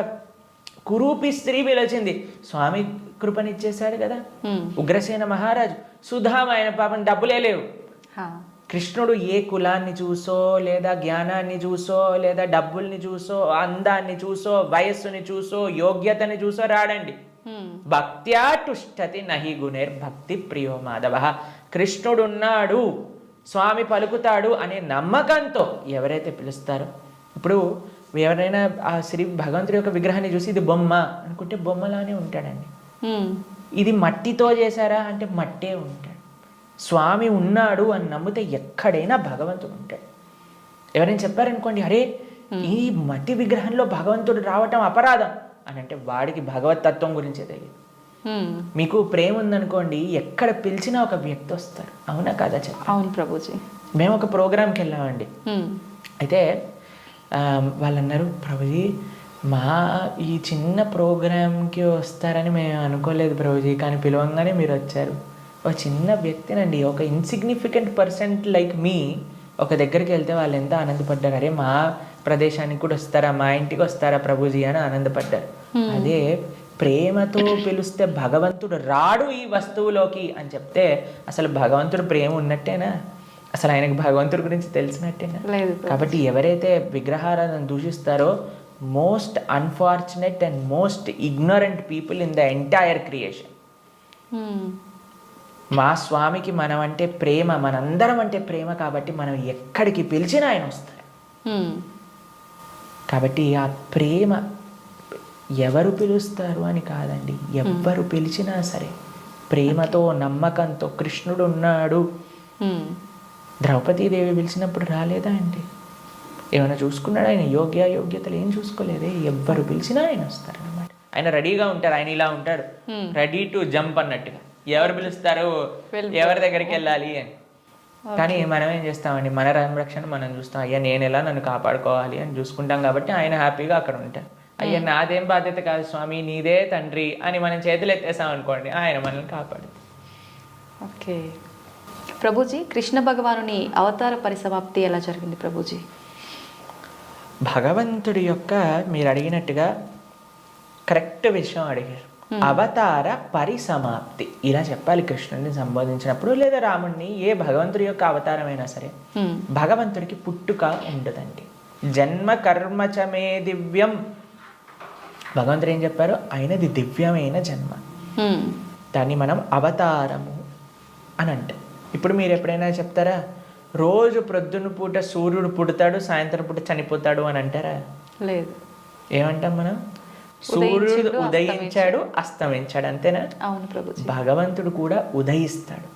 కురూపి స్త్రీ పిలిచింది, స్వామి కృపనిచ్చేశాడు కదా. ఉగ్రసేన మహారాజు, సుధామ, ఆయన పాపం డబ్బులే లేవు. కృష్ణుడు ఏ కులాన్ని చూసో, లేదా జ్ఞానాన్ని చూసో, లేదా డబ్బుల్ని చూసో, అందాన్ని చూసో, వయస్సుని చూసో, యోగ్యతని చూసో రాడండి. భక్త్యా తుష్టతి నహి గుణైర్భక్తి ప్రియో మాధవ. కృష్ణుడున్నాడు, స్వామి పలుకుతాడు అనే నమ్మకంతో ఎవరైతే పిలుస్తారో, ఇప్పుడు ఎవరైనా ఆ శ్రీ భగవంతుడి యొక్క విగ్రహాన్ని చూసి ఇది బొమ్మ అనుకుంటే బొమ్మలానే ఉంటాడండి. ఇది మట్టితో చేశారా అంటే మట్టే ఉంటాడు. స్వామి ఉన్నాడు అని నమ్మితే ఎక్కడైనా భగవంతుడు ఉంటాడు. ఎవరైనా చెప్పారనుకోండి, అరే ఈ మట్టి విగ్రహంలో భగవంతుడు రావటం అపరాధం అని అంటే వాడికి భగవతత్వం గురించే తెలియదు. మీకు ప్రేమ ఉందనుకోండి, ఎక్కడ పిలిచినా ఒక వ్యక్తి వస్తారు. అవునా కదా? అవును ప్రభుజీ. మేము ఒక ప్రోగ్రామ్కి వెళ్ళామండి. అయితే వాళ్ళు అన్నారు, ప్రభుజీ మా ఈ చిన్న ప్రోగ్రామ్కి వస్తారని మేము అనుకోలేదు ప్రభుజీ, కానీ పిలవంగానే మీరు వచ్చారు. ఒక చిన్న వ్యక్తినండి, ఒక ఇన్సిగ్నిఫికెంట్ పర్సన్ లైక్ మీ ఒక దగ్గరికి వెళ్తే వాళ్ళు ఎంత ఆనందపడ్డారు. అరే మా ప్రదేశానికి కూడా వస్తారా, మా ఇంటికి వస్తారా ప్రభుజీ అని ఆనందపడ్డారు. అదే ప్రేమతో పిలిస్తే భగవంతుడు రాడు ఈ వస్తువులోకి అని చెప్తే అసలు భగవంతుడు ప్రేమ ఉన్నట్టేనా? అసలు ఆయనకు భగవంతుడి గురించి తెలిసినట్టేనా? లేదు. కాబట్టి ఎవరైతే విగ్రహాలను దూషిస్తారో most unfortunate and most ignorant people in the entire creation. మా స్వామికి మనం అంటే ప్రేమ, మనందరం అంటే ప్రేమ, కాబట్టి మనం ఎక్కడికి పిలిచినా ఆయన వస్తారు. కాబట్టి ఆ ప్రేమ ఎవరు పిలుస్తారు అని కాదండి, ఎవ్వరు పిలిచినా సరే ప్రేమతో నమ్మకంతో కృష్ణుడు ఉన్నాడు. ద్రౌపదీదేవి పిలిచినప్పుడు రాలేదా అండి? ఏమైనా చూసుకున్నాడు ఆయన? యోగ్యతలు ఏం చూసుకోలేదే. ఎవ్వరు పిలిచినా ఆయన వస్తారు అన్నమాట. ఆయన రెడీగా ఉంటారు. ఆయన ఇలా ఉంటాడు, రెడీ టు జంప్ అన్నట్టుగా. ఎవరు పిలుస్తారు, ఎవరి దగ్గరికి వెళ్ళాలి అని. కానీ మనం ఏం చేస్తామండి, మన సంరక్షణ మనం చూస్తాం. అయ్యా నేను ఎలా నన్ను కాపాడుకోవాలి అని చూసుకుంటాం. కాబట్టి ఆయన హ్యాపీగా అక్కడ ఉంటారు. అయ్యా నాదేం బాధ్యత కాదు స్వామి, నీదే తండ్రి అని మనం చేతులు ఎత్తేసాం అనుకోండి, ఆయన మనల్ని కాపాడు. ఓకే ప్రభుజీ, కృష్ణ భగవానుని అవతార పరిసమాప్తి ఎలా జరిగింది ప్రభుజీ? భగవంతుడి యొక్క, మీరు అడిగినట్టుగా కరెక్ట్ విషయం అడిగారు. అవతార పరిసమాప్తి ఇలా చెప్పాలి కృష్ణుడిని సంబోధించినప్పుడు, లేదా రాముడిని, ఏ భగవంతుడి యొక్క అవతారమైనా సరే. భగవంతుడికి పుట్టుక ఉండదండి. జన్మ కర్మచమే దివ్యం. భగవంతుడు ఏం చెప్పారు? ఆయనది దివ్యమైన జన్మ. దాన్ని మనం అవతారము అని అంటాం. ఇప్పుడు మీరు ఎప్పుడైనా చెప్తారా, రోజు ప్రొద్దున పూట సూర్యుడు పుడతాడు, సాయంత్రం పూట చనిపోతాడు అని అంటారా? లేదు. ఏమంటాం మనం? సూర్యుడు ఉదయించాడు, అస్తమించాడు, అంతేనా? అవును ప్రభుజీ. భగవంతుడు కూడా ఉదయిస్తాడు,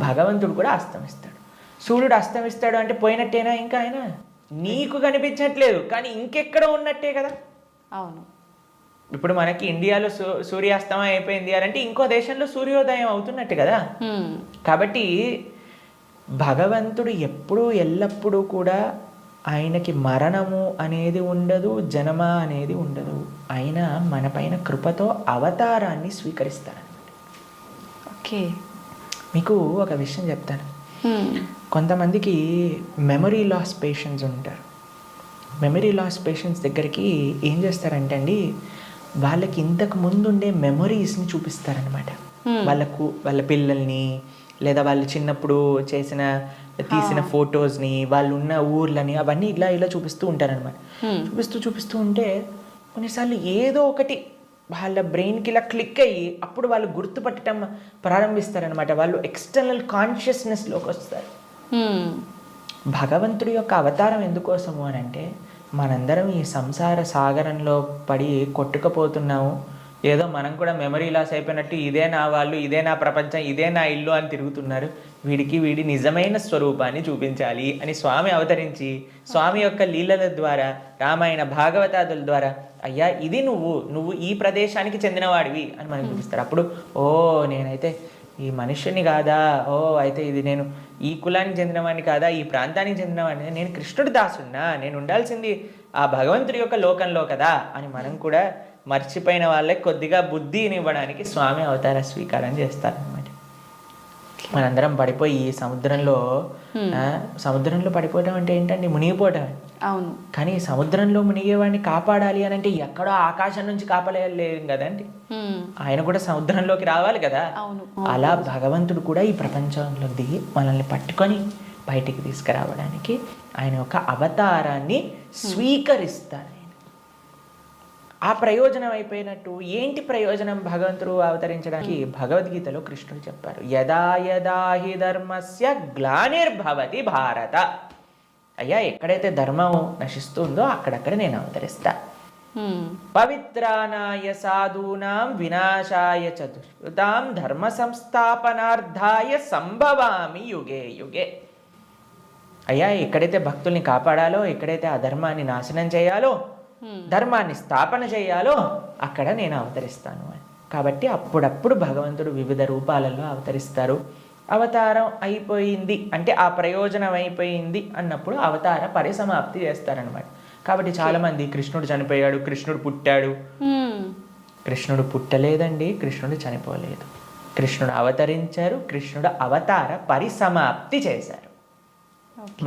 భగవంతుడు కూడా అస్తమిస్తాడు. సూర్యుడు అస్తమిస్తాడు అంటే పోయినట్టేనా? ఇంకా ఆయన నీకు కనిపించట్లేదు, కానీ ఇంకెక్కడ ఉన్నట్టే కదా. అవును. ఇప్పుడు మనకి ఇండియాలో సూర్యాస్తమయం అయిపోయింది అని అంటే ఇంకో దేశంలో సూర్యోదయం అవుతున్నట్టు కదా. కాబట్టి భగవంతుడు ఎప్పుడూ ఎల్లప్పుడూ కూడా ఆయనకి మరణము అనేది ఉండదు, జన్మ అనేది ఉండదు. ఆయన మన పైన కృపతో అవతారాన్ని స్వీకరిస్తారనమాట. ఓకే, మీకు ఒక విషయం చెప్తాను. కొంతమందికి మెమరీ లాస్ పేషెంట్స్ ఉంటారు. మెమరీ లాస్ పేషెంట్స్ దగ్గరికి ఏం చేస్తారంటే అండి, వాళ్ళకి ఇంతకు ముందు ఉండే మెమరీస్ని చూపిస్తారనమాట. వాళ్ళ పిల్లల్ని, లేదా వాళ్ళు చిన్నప్పుడు తీసిన ఫొటోస్ని, వాళ్ళు ఉన్న ఊర్లని, అవన్నీ ఇలా చూపిస్తూ ఉంటారనమాట. చూపిస్తూ ఉంటే కొన్నిసార్లు ఏదో ఒకటి వాళ్ళ బ్రెయిన్కి ఇలా క్లిక్ అయ్యి అప్పుడు వాళ్ళు గుర్తుపట్టడం ప్రారంభిస్తారనమాట. వాళ్ళు ఎక్స్టర్నల్ కాన్షియస్నెస్లోకి వస్తారు. భగవంతుడి యొక్క అవతారం ఎందుకోసము అని అంటే, మనందరం ఈ సంసార సాగరంలో పడి కొట్టుకుపోతున్నాము. ఏదో మనం కూడా మెమరీ లాస్ అయిపోయినట్టు ఇదే నా వాళ్ళు, ఇదే నా ప్రపంచం, ఇదే నా ఇల్లు అని తిరుగుతున్నారు. వీడి నిజమైన స్వరూపాన్ని చూపించాలి అని స్వామి అవతరించి, స్వామి యొక్క లీలల ద్వారా, రామాయణ భాగవతాదుల ద్వారా, అయ్యా ఇది నువ్వు ఈ ప్రదేశానికి చెందినవాడివి అని మనకు చూపిస్తారు. అప్పుడు ఓ నేనైతే ఈ మనుష్యుని కాదా, ఓ అయితే ఇది నేను ఈ కులానికి చెందినవాడిని కాదా, ఈ ప్రాంతానికి చెందినవాడిని, నేను కృష్ణుడి దాసున్నా, నేను ఉండాల్సింది ఆ భగవంతుడి యొక్క లోకంలో కదా అని మనం కూడా మర్చిపోయిన వాళ్ళకి కొద్దిగా బుద్ధిని ఇవ్వడానికి స్వామి అవతార స్వీకారం చేస్తారనమాట. మనందరం పడిపోయి ఈ సముద్రంలో పడిపోవటం అంటే ఏంటండి? మునిగిపోవటం. అవును. కానీ సముద్రంలో మునిగేవాడిని కాపాడాలి అని అంటే ఎక్కడో ఆకాశం నుంచి కాపాడలేదు కదండి, ఆయన కూడా సముద్రంలోకి రావాలి కదా. అలా భగవంతుడు కూడా ఈ ప్రపంచంలో దిగి మనల్ని పట్టుకొని బయటికి తీసుకురావడానికి ఆయన యొక్క అవతారాన్ని స్వీకరిస్తారు. ఆ ప్రయోజనం అయిపోయినట్టు ఏంటి ప్రయోజనం భగవంతుడు అవతరించడానికి? భగవద్గీతలో కృష్ణుడు చెప్పారు, యదా యదా హి ధర్మస్య గ్లానిర్భవతి భారత. అయ్యా ఎక్కడైతే ధర్మం నశిస్తుందో అక్కడక్కడ నేను అవతరిస్తా. పవిత్రానాయ సాధూనాం వినాశాయ చతుష్కృతాం ధర్మ సంస్థాపనార్థాయ సంభవామి యుగే యుగే. అయ్యా ఎక్కడైతే భక్తుల్ని కాపాడాలో, ఎక్కడైతే ఆ ధర్మాన్ని నాశనం చేయాలో, ధర్మాన్ని స్థాపన చేయాలో అక్కడ నేను అవతరిస్తాను అని. కాబట్టి అప్పుడప్పుడు భగవంతుడు వివిధ రూపాలలో అవతరిస్తారు. అవతారం అయిపోయింది అంటే ఆ ప్రయోజనం అయిపోయింది అన్నప్పుడు అవతార పరిసమాప్తి చేస్తారనమాట. కాబట్టి చాలామంది కృష్ణుడు చనిపోయాడు, కృష్ణుడు పుట్టాడు. కృష్ణుడు పుట్టలేదండి, కృష్ణుడు చనిపోలేదు. కృష్ణుడు అవతరించారు, కృష్ణుడు అవతార పరిసమాప్తి చేశారు.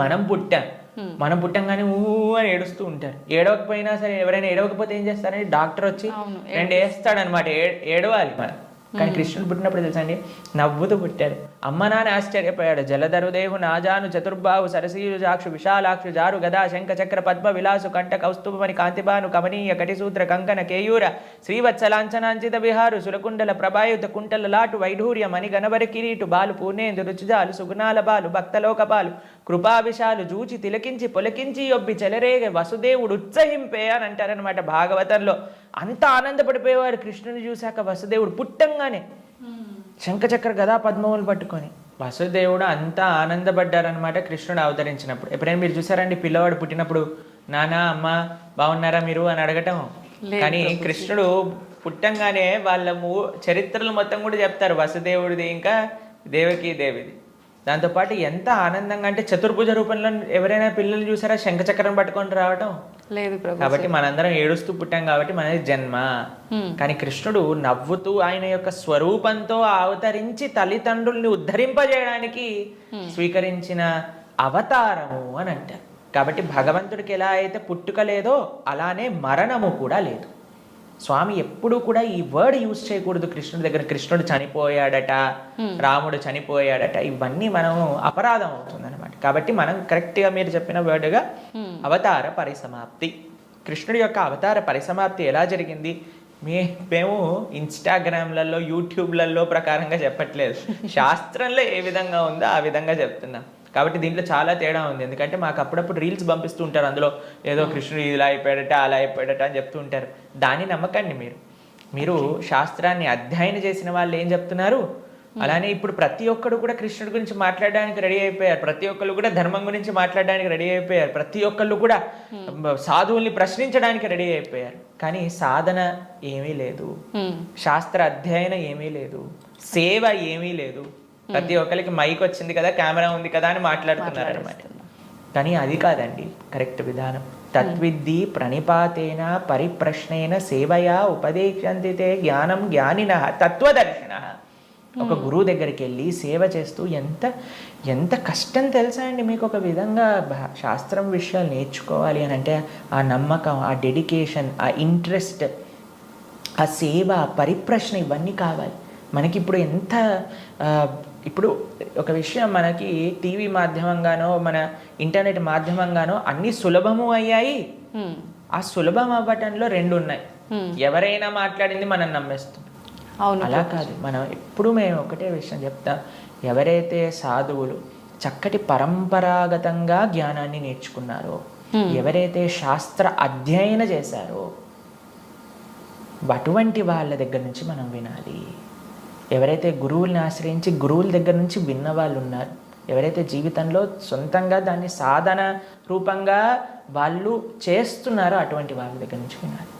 మనం పుట్టంగానే అని ఏడుస్తూ ఉంటారు. ఏడవకపోయినా సరే, ఎవరైనా ఏడవకపోతే ఏం చేస్తారంటే డాక్టర్ వచ్చి 2 వేస్తాడనమాట. ఏడవాలి మనం. కానీ కృష్ణుడు పుట్టినప్పుడు తెలుసా అండి, నవ్వుతూ పుట్టాడు. అమ్మ నాన్న ఆశ్చర్యపోయాడు. జలధరుదేహు నాజాను చతుర్బాహు సరసీరు జాక్షు విశాలాక్షు జారు గదా శంఖ చక్ర పద్మ విలాసు కంఠ కౌస్తుభమణి కాంతిబాను కమనీయ కటిసూత్ర కంకణ కేయూర శ్రీవత్సలాంఛనాంచిత విహారు సురకుండల ప్రభాయుత కుంటల లాటు వైఢూర్య మణి గణవరి కిరీటు బాలు పూర్ణేందు రుచిజాలు సుగుణాల బాలు భక్తలోక పాలు కృపావిశాలు జూచి తిలకించి పొలకించి ఒబ్బి చెలరేగ వసుదేవుడు ఉత్సహింపే అని అంటారనమాట భాగవతంలో. అంత ఆనందపడిపోయేవారు కృష్ణుని చూశాక. వసుదేవుడు పుట్టంగానే శంఖచక్ర గదా పద్మములు పట్టుకొని వసుదేవుడు అంతా ఆనందపడ్డారనమాట కృష్ణుడు అవతరించినప్పుడు. ఎప్పుడైనా మీరు చూసారండి పిల్లవాడు పుట్టినప్పుడు నాన్న అమ్మ బాగున్నారా మీరు అని అడగటం? కానీ కృష్ణుడు పుట్టంగానే వాళ్ళ చరిత్రలు మొత్తం కూడా చెప్తారు, వసుదేవుడిది ఇంకా దేవకీ దేవిది. దాంతోపాటు ఎంత ఆనందంగా అంటే చతుర్భుజ రూపంలో ఎవరైనా పిల్లలు చూసారా శంఖచక్రం పట్టుకొని రావటం? లేదు. కాబట్టి మనందరం ఏడుస్తూ పుట్టాం కాబట్టి మనది జన్మ. కానీ కృష్ణుడు నవ్వుతూ ఆయన యొక్క స్వరూపంతో అవతరించి తల్లిదండ్రుల్ని ఉద్ధరింపజేయడానికి స్వీకరించిన అవతారము అని అంటారు. కాబట్టి భగవంతుడికి ఎలా అయితే పుట్టుక లేదో అలానే మరణము కూడా లేదు. స్వామి ఎప్పుడు కూడా ఈ వర్డ్ యూజ్ చేయకూడదు కృష్ణుడి దగ్గర. కృష్ణుడు చనిపోయాడట, రాముడు చనిపోయాడట, ఇవన్నీ మనం అపరాధం అవుతుంది అనమాట. కాబట్టి మనం కరెక్ట్గా మీరు చెప్పిన వర్డ్గా అవతార పరిసమాప్తి. కృష్ణుడి యొక్క అవతార పరిసమాప్తి ఎలా జరిగింది? మేము ఇన్స్టాగ్రామ్లలో యూట్యూబ్లలో ప్రకారంగా చెప్పట్లేదు, శాస్త్రంలో ఏ విధంగా ఉందో ఆ విధంగా చెప్తున్నాం. కాబట్టి దీంట్లో చాలా తేడా ఉంది. ఎందుకంటే మాకు అప్పుడప్పుడు రీల్స్ పంపిస్తూ ఉంటారు, అందులో ఏదో కృష్ణుడు ఇలా అయిపోయాడట అలా అయిపోయాడట అని చెప్తూ ఉంటారు. దాన్ని నమ్మకండి. మీరు శాస్త్రాన్ని అధ్యయనం చేసిన వాళ్ళు ఏం చెప్తున్నారు, అలానే ఇప్పుడు ప్రతి ఒక్కరు కూడా కృష్ణుడి గురించి మాట్లాడడానికి రెడీ అయిపోయారు. ప్రతి ఒక్కళ్ళు కూడా ధర్మం గురించి మాట్లాడడానికి రెడీ అయిపోయారు. ప్రతి ఒక్కళ్ళు కూడా సాధువుల్ని ప్రశ్నించడానికి రెడీ అయిపోయారు. కానీ సాధన ఏమీ లేదు, శాస్త్ర అధ్యయనం ఏమీ లేదు, సేవ ఏమీ లేదు. ప్రతి ఒక్కరికి మైక్ వచ్చింది కదా, కెమెరా ఉంది కదా అని మాట్లాడుతున్నారు అనమాట. కానీ అది కాదండి కరెక్ట్ విధానం. తత్విద్ధి ప్రణిపాతేన పరిప్రశ్నేన సేవయా ఉపదేశంతితే జ్ఞానం జ్ఞానిన తత్వదర్శిన. ఒక గురువు దగ్గరికి వెళ్ళి సేవ చేస్తూ ఎంత కష్టం తెలుసా అండి మీకు? ఒక విధంగా శాస్త్రం విషయాలు నేర్చుకోవాలి అని అంటే ఆ నమ్మకం, ఆ డెడికేషన్, ఆ ఇంట్రెస్ట్, ఆ సేవ, పరిప్రశ్న ఇవన్నీ కావాలి మనకి. ఇప్పుడు ఒక విషయం మనకి టీవీ మాధ్యమంగానో మన ఇంటర్నెట్ మాధ్యమంగానో అన్ని సులభము అయ్యాయి. ఆ సులభం అవ్వటంలో రెండు ఉన్నాయి. ఎవరైనా మాట్లాడింది మనం నమ్మేస్తాం. అలా కాదు. మనం ఎప్పుడు మేము ఒకటే విషయం చెప్తాం, ఎవరైతే సాధువులు చక్కటి పరంపరాగతంగా జ్ఞానాన్ని నేర్చుకున్నారో, ఎవరైతే శాస్త్ర అధ్యయనం చేశారో అటువంటి వాళ్ళ దగ్గర నుంచి మనం వినాలి. ఎవరైతే గురువుల్ని ఆశ్రయించి గురువుల దగ్గర నుంచి విన్న వాళ్ళు ఉన్నారు, ఎవరైతే జీవితంలో సొంతంగా దాన్ని సాధన రూపంగా వాళ్ళు చేస్తున్నారో అటువంటి వాళ్ళ దగ్గర నుంచి వినాలి.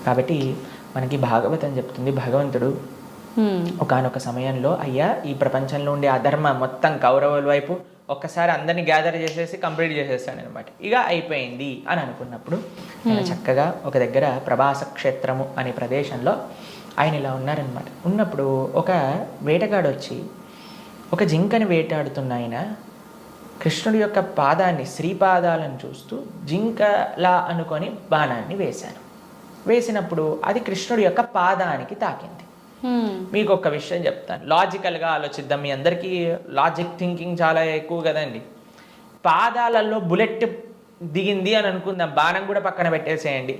కాబట్టి మనకి భాగవతం చెప్తుంది, భగవంతుడు ఒకానొక సమయంలో అయ్యా ఈ ప్రపంచంలో ఉండే అధర్మ మొత్తం కౌరవుల వైపు ఒక్కసారి అందరినీ గ్యాదర్ చేసేసి కంప్లీట్ చేసేస్తాను అనమాట. ఇక అయిపోయింది అని అనుకున్నప్పుడు ఆయన చక్కగా ఒక దగ్గర ప్రభాస క్షేత్రము అనే ప్రదేశంలో ఆయన ఇలా ఉన్నారనమాట. ఉన్నప్పుడు ఒక వేటగాడు వచ్చి ఒక జింకని వేటాడుతున్న ఆయన కృష్ణుడి యొక్క పాదాన్ని, శ్రీపాదాలను చూస్తూ జింకలా అనుకొని బాణాన్ని వేశారు. వేసినప్పుడు అది కృష్ణుడి యొక్క పాదానికి తాకింది. మీకు ఒక విషయం చెప్తాను, లాజికల్గా ఆలోచిద్దాం. మీ అందరికీ లాజిక్ థింకింగ్ చాలా ఎక్కువ కదండి. పాదాలలో బుల్లెట్ దిగింది అని అనుకుందాం, బాణం కూడా పక్కన పెట్టేసేయండి,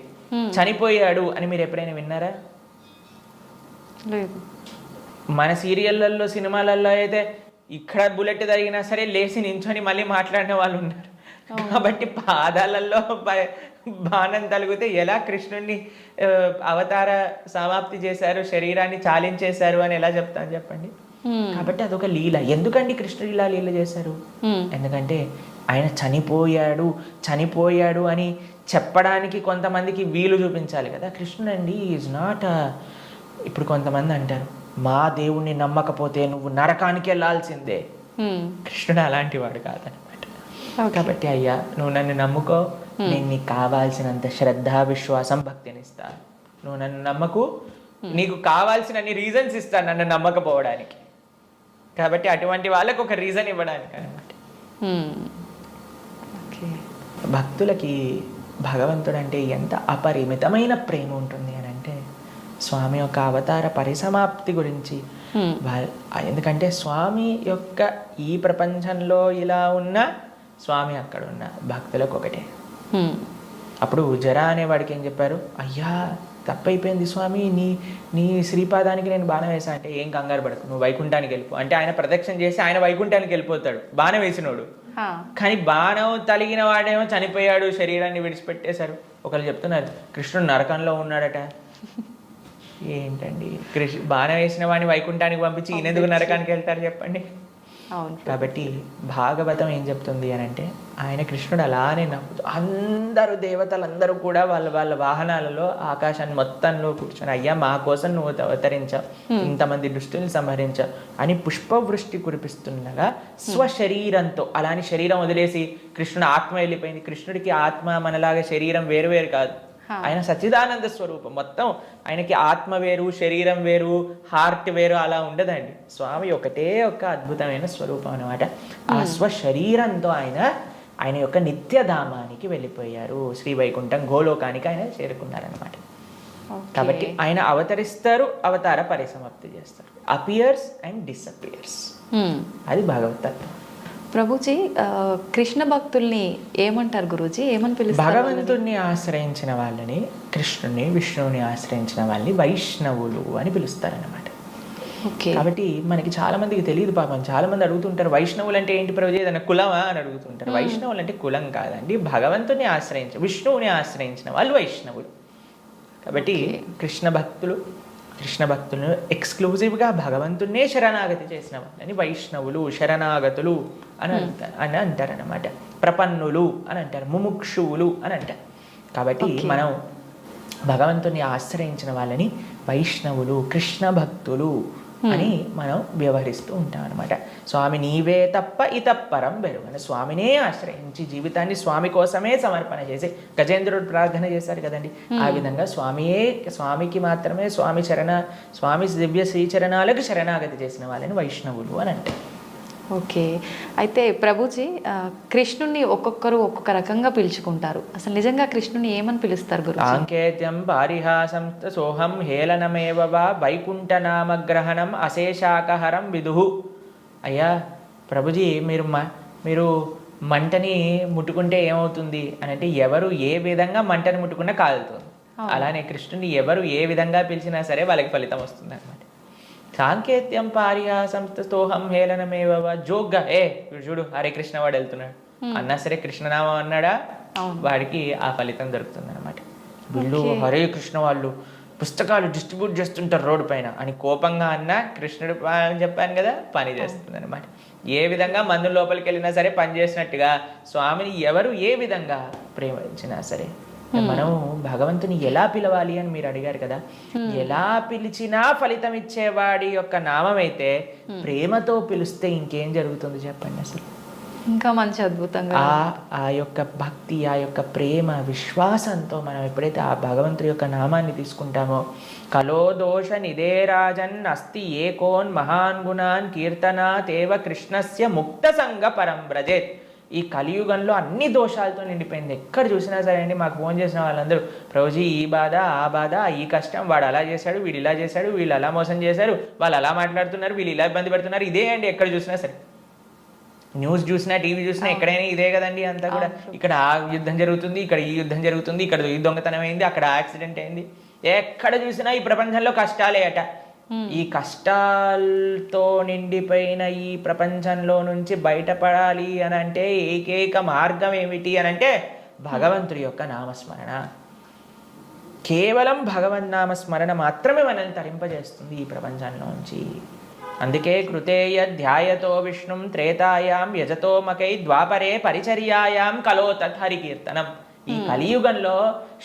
చనిపోయాడు అని మీరు ఎప్పుడైనా విన్నారా? లేదు. మన సీరియళ్ళల్లో సినిమాలలో అయితే ఇక్కడ బుల్లెట్ తగినా సరే లేచి నించొని మళ్ళీ మాట్లాడిన వాళ్ళు ఉన్నారు. కాబట్టి పాదాలలో బాణం తలిగితే ఎలా కృష్ణుడిని అవతార సమాప్తి చేశారు, శరీరాన్ని చాలించేశారు అని ఎలా చెప్తాను చెప్పండి? కాబట్టి అదొక లీల. ఎందుకండి కృష్ణుడు ఇలా లీల చేశారు? ఎందుకంటే ఆయన చనిపోయాడు అని చెప్పడానికి కొంతమందికి వీలు చూపించాలి కదా. కృష్ణుడు అండి ఈజ్ నాట్. ఇప్పుడు కొంతమంది అంటారు, మా దేవుణ్ణి నమ్మకపోతే నువ్వు నరకానికి వెళ్ళాల్సిందే. కృష్ణుడు అలాంటి వాడు కాదనమాట. కాబట్టి అయ్యా నువ్వు నన్ను నమ్ముకో, నేను నీకు కావాల్సినంత శ్రద్ధ, విశ్వాసం, భక్తిని ఇస్తాను. నువ్వు నన్ను నమ్మకు, నీకు కావాల్సినన్ని రీజన్స్ ఇస్తాను నన్ను నమ్మకపోవడానికి. కాబట్టి అటువంటి వాళ్ళకు ఒక రీజన్ ఇవ్వడానికి అనమాట. భక్తులకి భగవంతుడు అంటే ఎంత అపరిమితమైన ప్రేమ ఉంటుంది అని అంటే స్వామి యొక్క అవతార పరిసమాప్తి గురించి ఎందుకంటే స్వామి యొక్క ఈ ప్రపంచంలో ఇలా ఉన్న స్వామి అక్కడ ఉన్న భక్తులకు ఒకటే. అప్పుడు జరా అనేవాడికి ఏం చెప్పారు, అయ్యా తప్పైపోయింది స్వామి, నీ శ్రీపాదానికి నేను బాణం వేసా అంటే ఏం కంగారు పడకు, నువ్వు వైకుంఠానికి వెళ్ళిపో అంటే ఆయన ప్రదక్షిణ చేసి ఆయన వైకుంఠానికి వెళ్ళిపోతాడు బాణం వేసినోడు. కానీ బాణం తలిగిన వాడేమో చనిపోయాడు, శరీరాన్ని విడిచిపెట్టేశారు. ఒకళ్ళు చెప్తున్నారు కృష్ణుడు నరకంలో ఉన్నాడట. ఏంటండి, బాణం వేసిన వాడిని వైకుంఠానికి పంపించి ఈయనెందుకు నరకానికి వెళ్తారు చెప్పండి. కాబట్టి భాగవతం ఏం చెప్తుంది అని అంటే, ఆయన కృష్ణుడు అలానే నవ్వుతూ అందరూ దేవతలందరూ కూడా వాళ్ళ వాళ్ళ వాహనాలలో ఆకాశాన్ని మొత్తంలో కూర్చొని, అయ్యా మా కోసం నువ్వు అవతరించావు, ఇంతమంది దుష్టుల్ని సంహరించావు అని పుష్పవృష్టి కురిపిస్తుండగా స్వశరీరంతో, అలాని శరీరం వదిలేసి కృష్ణుడు ఆత్మ వెళ్ళిపోయింది. కృష్ణుడికి ఆత్మ మనలాగా శరీరం వేరు వేరు కాదు, ఆయన సచ్చిదానంద స్వరూపం. మొత్తం ఆయనకి ఆత్మ వేరు, శరీరం వేరు, హార్ట్ వేరు అలా ఉండదండి. స్వామి ఒకటే ఒక అద్భుతమైన స్వరూపం అనమాట. ఆ స్వశరీరంతో ఆయన యొక్క నిత్యధామానికి వెళ్ళిపోయారు. శ్రీవైకుంఠం గోలోకానికి ఆయన చేరుకున్నారనమాట. కాబట్టి ఆయన అవతరిస్తారు, అవతార పరిసమాప్తి చేస్తారు. Appears and disappears. అది భగవతత్వం. ప్రభుజీ, కృష్ణ భక్తుల్ని ఏమంటారు గురూజీ, ఏమని పిలుస్తారు? భగవంతుణ్ణి ఆశ్రయించిన వాళ్ళని, కృష్ణుని విష్ణువుని ఆశ్రయించిన వాళ్ళని వైష్ణవులు అని పిలుస్తారనమాట. కాబట్టి మనకి చాలా మందికి తెలియదు పాపం. చాలా మంది అడుగుతుంటారు వైష్ణవులు అంటే ఏంటి ప్రభుజీ, ఏదైనా కులమా అని అడుగుతుంటారు. వైష్ణవులు అంటే కులం కాదండి, భగవంతుని విష్ణువుని ఆశ్రయించిన వాళ్ళు వైష్ణవులు. కాబట్టి కృష్ణ భక్తులను ఎక్స్క్లూజివ్గా భగవంతున్నే శరణాగతి చేసిన వాళ్ళని వైష్ణవులు, శరణాగతులు అని అంటారనమాట. ప్రపన్నులు అని అంటారు, ముముక్షువులు అని అంటారు. కాబట్టి మనం భగవంతుని ఆశ్రయించిన వాళ్ళని వైష్ణవులు, కృష్ణ భక్తులు అని మనం వ్యవహరిస్తూ ఉంటాం అనమాట. స్వామి నీవే తప్ప ఇతప్పరం బెరుగని, స్వామినే ఆశ్రయించి జీవితాన్ని స్వామి కోసమే సమర్పణ చేసి గజేంద్రుడు ప్రార్థన చేశారు కదండి. ఆ విధంగా స్వామికి మాత్రమే స్వామి దివ్య శ్రీచరణాలకు శరణాగతి చేసిన వాళ్ళని వైష్ణవులు అని అంటారు. ఓకే. అయితే ప్రభుజీ, కృష్ణుణ్ణి ఒక్కొక్కరు ఒక్కొక్క రకంగా పిలుచుకుంటారు. అసలు నిజంగా కృష్ణుని ఏమని పిలుస్తారు గురు? సాంకేత్యం పారిహాసం సోహం హేళనమేవ వా వైకుంఠనామగ్రహణం అశేషాకహరం విదుహు. అయ్యా ప్రభుజీ, మీరు మంటని ముట్టుకుంటే ఏమవుతుంది అని అంటే, ఎవరు ఏ విధంగా మంటని ముట్టుకున్నా కాలుతుంది. అలానే కృష్ణుని ఎవరు ఏ విధంగా పిలిచినా సరే వాళ్ళకి ఫలితం వస్తుంది అనమాట. సాంకేత్యం పారిహాసం స్తోహం హేళనమేవ జోగ్గా చూడు హరే కృష్ణ వాడు వెళ్తున్నాడు అన్నా సరే, కృష్ణనామం అన్నాడా వాడికి ఆ ఫలితం దొరుకుతుంది అనమాట. వీళ్ళు హరే కృష్ణ వాళ్ళు పుస్తకాలు డిస్ట్రిబ్యూట్ చేస్తుంటారు రోడ్డు పైన అని కోపంగా అన్నా కృష్ణుడు అని చెప్పాను కదా, పని చేస్తుంది అనమాట. ఏ విధంగా మందు లోపలికి వెళ్ళినా సరే పని చేసినట్టుగా స్వామిని ఎవరు ఏ విధంగా ప్రేమించినా సరే, మనం భగవంతుని ఎలా పిలవాలి అని మీరు అడిగారు కదా, ఎలా పిలిచినా ఫలితం ఇచ్చేవాడి యొక్క నామం అయితే ప్రేమతో పిలిస్తే ఇంకేం జరుగుతుంది చెప్పండి. అసలు ఇంకా మంచి అద్భుతంగా ఆ యొక్క భక్తి, ఆ యొక్క ప్రేమ, విశ్వాసంతో మనం ఎప్పుడైతే ఆ భగవంతుడి యొక్క నామాన్ని తీసుకుంటామో, కలో దోష నిదేరాజన్ అస్తి ఏకోన్ మహాన్ గుణాన్ కీర్తనాతేవ కృష్ణస్య ముక్త సంగ పరం బ్రజేత్. ఈ కలియుగంలో అన్ని దోషాలతో నిండిపోయింది. ఎక్కడ చూసినా సరే అండి, మాకు ఫోన్ చేసిన వాళ్ళందరూ ప్రభుజీ ఈ బాధ, ఆ బాధ, ఈ కష్టం, వాడు అలా చేశాడు, వీడు ఇలా చేశాడు, వీళ్ళు అలా మోసం చేశారు, వాళ్ళు అలా మాట్లాడుతున్నారు, వీళ్ళు ఇలా ఇబ్బంది పెడుతున్నారు, ఇదే అండి. ఎక్కడ చూసినా సరే, న్యూస్ చూసినా, టీవీ చూసినా, ఎక్కడైనా ఇదే కదండి అంతా కూడా. ఇక్కడ ఆ యుద్ధం జరుగుతుంది, ఇక్కడ ఈ యుద్ధం జరుగుతుంది, ఇక్కడ ఈ దొంగతనం అయింది, అక్కడ యాక్సిడెంట్ అయింది. ఎక్కడ చూసినా ఈ ప్రపంచంలో కష్టాలే అట. ఈ కష్టాలతో నిండిపోయిన ఈ ప్రపంచంలో నుంచి బయటపడాలి అని అంటే ఏకైక మార్గం ఏమిటి అని అంటే భగవంతుడి యొక్క నామస్మరణ. కేవలం భగవన్నామస్మరణ మాత్రమే మనల్ని తరింపజేస్తుంది ఈ ప్రపంచంలోంచి. అందుకే కృతేయ ధ్యాయతో విష్ణుం త్రేతాయాం యజతో మకై ద్వాపరే పరిచర్యాయాం కలో తత్హరికీర్తనం. ఈ కలియుగంలో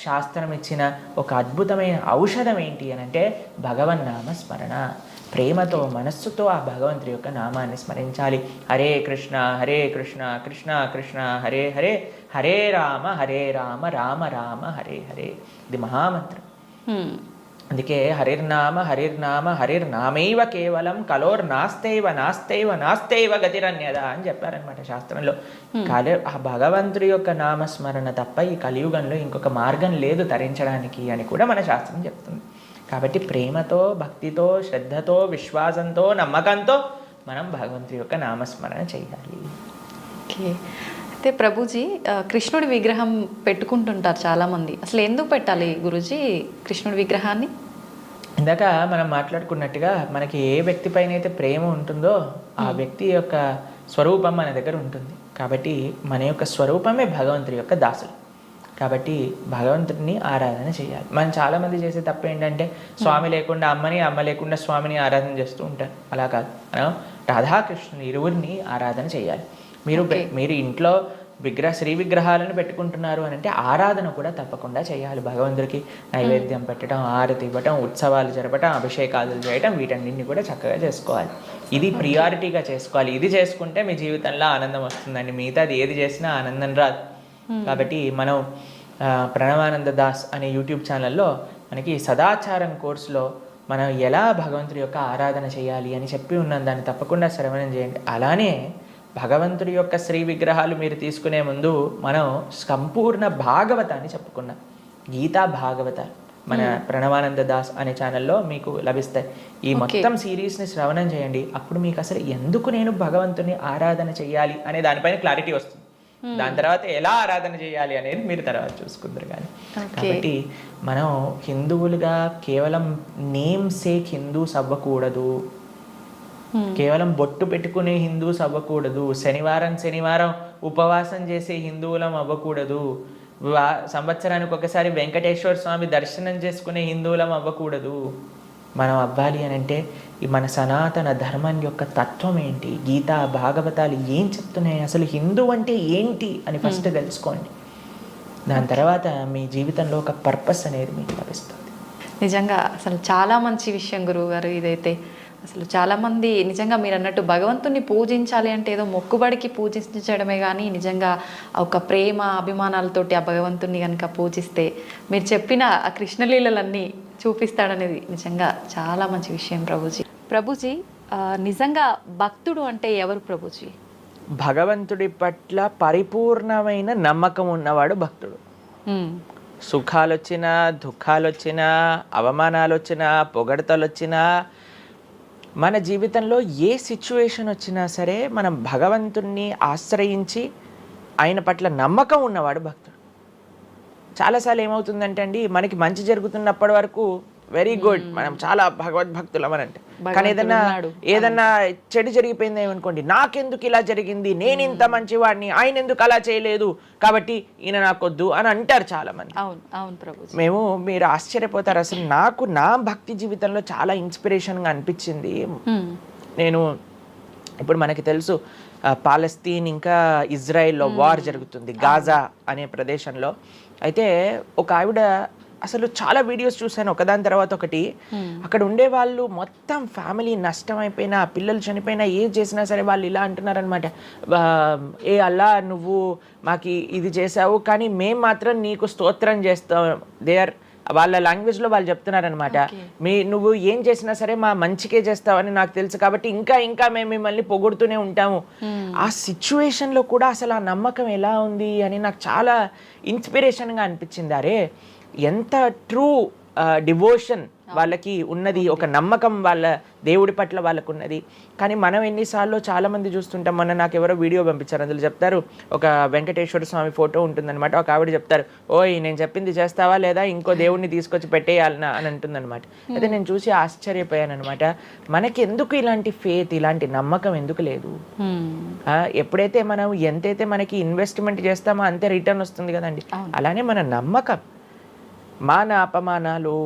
శాస్త్రం ఇచ్చిన ఒక అద్భుతమైన ఔషధం ఏంటి అని అంటే భగవన్నామ స్మరణ. ప్రేమతో, మనస్సుతో ఆ భగవంతుడి యొక్క నామాన్ని స్మరించాలి. హరే కృష్ణ కృష్ణ కృష్ణ హరే హరే, హరే రామ రామ రామ హరే హరే. ఇది మహామంత్రం. అందుకే హరిర్నామ హరిర్నామైవ కేవలం నాస్తైవ గతిరన్యద అని చెప్పారనమాట శాస్త్రంలో. ఆ భగవంతుడి యొక్క నామస్మరణ తప్ప ఈ కలియుగంలో ఇంకొక మార్గం లేదు తరించడానికి అని కూడా మన శాస్త్రం చెప్తుంది. కాబట్టి ప్రేమతో, భక్తితో, శ్రద్ధతో, విశ్వాసంతో, నమ్మకంతో మనం భగవంతుడి యొక్క నామస్మరణ చేయాలి. ఓకే. అయితే ప్రభుజీ కృష్ణుడి విగ్రహం పెట్టుకుంటుంటారు చాలామంది. అసలు ఎందుకు పెట్టాలి గురూజీ కృష్ణుడి విగ్రహాన్ని? ఇందాక మనం మాట్లాడుకున్నట్టుగా మనకి ఏ వ్యక్తి పైన అయితే ప్రేమ ఉంటుందో ఆ వ్యక్తి యొక్క స్వరూపం మన దగ్గర ఉంటుంది. కాబట్టి మన యొక్క స్వరూపమే భగవంతుడి యొక్క దాసులు. కాబట్టి భగవంతుడిని ఆరాధన చేయాలి. మనం చాలామంది చేసే తప్పు ఏంటంటే స్వామి లేకుండా అమ్మని, అమ్మ లేకుండా స్వామిని ఆరాధన చేస్తూ ఉంటారు. అలా కాదు, మనం రాధాకృష్ణుని ఇరువురిని ఆరాధన చేయాలి. మీరు ఇంట్లో శ్రీ విగ్రహాలను పెట్టుకుంటున్నారు అని అంటే ఆరాధన కూడా తప్పకుండా చేయాలి. భగవంతుడికి నైవేద్యం పెట్టడం, ఆరతి ఇవ్వటం, ఉత్సవాలు జరపటం, అభిషేకాలు చేయటం, వీటన్నింటినీ కూడా చక్కగా చేసుకోవాలి. ఇది ప్రియారిటీగా చేసుకోవాలి. ఇది చేసుకుంటే మీ జీవితంలో ఆనందం వస్తుందండి. మిగతాది ఏది చేసినా ఆనందం రాదు. కాబట్టి మనం ప్రణవానంద దాస్ అనే యూట్యూబ్ ఛానల్లో మనకి సదాచారం కోర్సులో మనం ఎలా భగవంతుడి యొక్క ఆరాధన చేయాలి అని చెప్పి ఉన్నాం. దాన్ని తప్పకుండా శ్రవణం చేయండి. అలానే భగవంతుడి యొక్క శ్రీ విగ్రహాలు మీరు తీసుకునే ముందు మనం సంపూర్ణ భాగవతాన్ని చెప్పుకున్నాం. గీతా భాగవతాలు మన ప్రణవానంద దాస్ అనే ఛానల్లో మీకు లభిస్తాయి. ఈ మొత్తం సిరీస్ని శ్రవణం చేయండి. అప్పుడు మీకు అసలు ఎందుకు నేను భగవంతుని ఆరాధన చేయాలి అనే దానిపైన క్లారిటీ వస్తుంది. దాని తర్వాత ఎలా ఆరాధన చేయాలి అనేది మీరు తర్వాత చూసుకుందరు. కానీ కాబట్టి మనం హిందువులుగా కేవలం నేమ్ సేక్ హిందూస్ అవ్వకూడదు. కేవలం బొట్టు పెట్టుకునే హిందూస్ అవ్వకూడదు. శనివారం ఉపవాసం చేసే హిందువులం అవ్వకూడదు. సంవత్సరానికి ఒకసారి వెంకటేశ్వర స్వామి దర్శనం చేసుకునే హిందువులం అవ్వకూడదు. మనం అవ్వాలి అని అంటే ఈ మన సనాతన ధర్మం యొక్క తత్వం ఏంటి, గీతా భాగవతాలు ఏం చెప్తున్నాయి, అసలు హిందూ అంటే ఏంటి అని ఫస్ట్ తెలుసుకోండి. దాని తర్వాత మీ జీవితంలో ఒక పర్పస్ అనేది మీకు లభిస్తుంది. నిజంగా అసలు చాలా మంచి విషయం గురువు గారు ఇదైతే. అసలు చాలామంది నిజంగా మీరు అన్నట్టు భగవంతుని పూజించాలి అంటే ఏదో మొక్కుబడికి పూజించడమే కానీ నిజంగా ఒక ప్రేమ అభిమానాలతోటి ఆ భగవంతుని కనుక పూజిస్తే మీరు చెప్పిన ఆ కృష్ణలీలలన్నీ చూపిస్తాడనేది నిజంగా చాలా మంచి విషయం ప్రభుజీ. నిజంగా భక్తుడు అంటే ఎవరు ప్రభుజీ? భగవంతుడి పట్ల పరిపూర్ణమైన నమ్మకం ఉన్నవాడు భక్తుడు. సుఖాలు వచ్చినా, దుఃఖాలు వచ్చినా, అవమానాలు వచ్చినా, పొగడతలు వచ్చినా, మన జీవితంలో ఏ సిచ్యువేషన్ వచ్చినా సరే మనం భగవంతుణ్ణి ఆశ్రయించి ఆయన పట్ల నమ్మకం ఉన్నవాడు భక్తుడు. చాలాసార్లు ఏమవుతుందంటే అండి, మనకి మంచి జరుగుతున్నప్పటి వరకు వెరీ గుడ్, మనం చాలా భగవద్భక్తులం అని అంటే, కానీ ఏదన్నా చెడు జరిగిపోయింది ఏమనుకోండి, నాకెందుకు ఇలా జరిగింది, నేను ఇంత మంచివాడిని, ఆయన ఎందుకు అలా చేయలేదు, కాబట్టి ఈయన నాకొద్దు అని అంటారు చాలా మంది. మీరు ఆశ్చర్యపోతారు. అసలు నాకు నా భక్తి జీవితంలో చాలా ఇన్స్పిరేషన్గా అనిపించింది. ఇప్పుడు మనకి తెలుసు పాలస్తీన్ ఇంకా ఇజ్రాయెల్లో వార్ జరుగుతుంది, గాజా అనే ప్రదేశంలో. అయితే ఒక ఆవిడ, అసలు చాలా వీడియోస్ చూశాను ఒకదాని తర్వాత ఒకటి, అక్కడ ఉండే వాళ్ళు మొత్తం ఫ్యామిలీ నష్టం అయిపోయినా, పిల్లలు చనిపోయినా, ఏం చేసినా సరే వాళ్ళు ఇలా అంటున్నారనమాట, ఏ అల్లా నువ్వు మాకు ఇది చేసావు కానీ మేము మాత్రం నీకు స్తోత్రం చేస్తాం. వాళ్ళ లాంగ్వేజ్లో వాళ్ళు చెప్తున్నారనమాట, నువ్వు ఏం చేసినా సరే మా మంచికే చేస్తావని నాకు తెలుసు, కాబట్టి ఇంకా ఇంకా మేము మిమ్మల్ని పొగుడుతూనే ఉంటాము. ఆ సిచ్యువేషన్లో కూడా అసలు ఆ నమ్మకం ఎలా ఉంది అని నాకు చాలా ఇన్స్పిరేషన్గా అనిపించింది. అరే ఎంత ట్రూ డివోషన్ వాళ్ళకి ఉన్నది, ఒక నమ్మకం వాళ్ళ దేవుడి పట్ల వాళ్ళకు ఉన్నది. కానీ మనం ఎన్నిసార్లు చాలామంది చూస్తుంటాం. మొన్న నాకు ఎవరో వీడియో పంపించారు, అందులో చెప్తారు, ఒక వెంకటేశ్వర స్వామి ఫోటో ఉంటుందన్నమాట, ఒక ఆవిడ చెప్తారు, ఓయ్ నేను చెప్పింది చేస్తావా లేదా, ఇంకో దేవుడిని తీసుకొచ్చి పెట్టేయాలనా అని అంటుందన్నమాట. అయితే నేను చూసి ఆశ్చర్యపోయాను అనమాట. మనకి ఎందుకు ఇలాంటి ఫేత్, ఇలాంటి నమ్మకం ఎందుకు లేదు? ఎప్పుడైతే మనం ఎంతైతే మనకి ఇన్వెస్ట్మెంట్ చేస్తామో అంతే రిటర్న్ వస్తుంది కదండి. అలానే మన నమ్మకం, మాన అపమానాలు,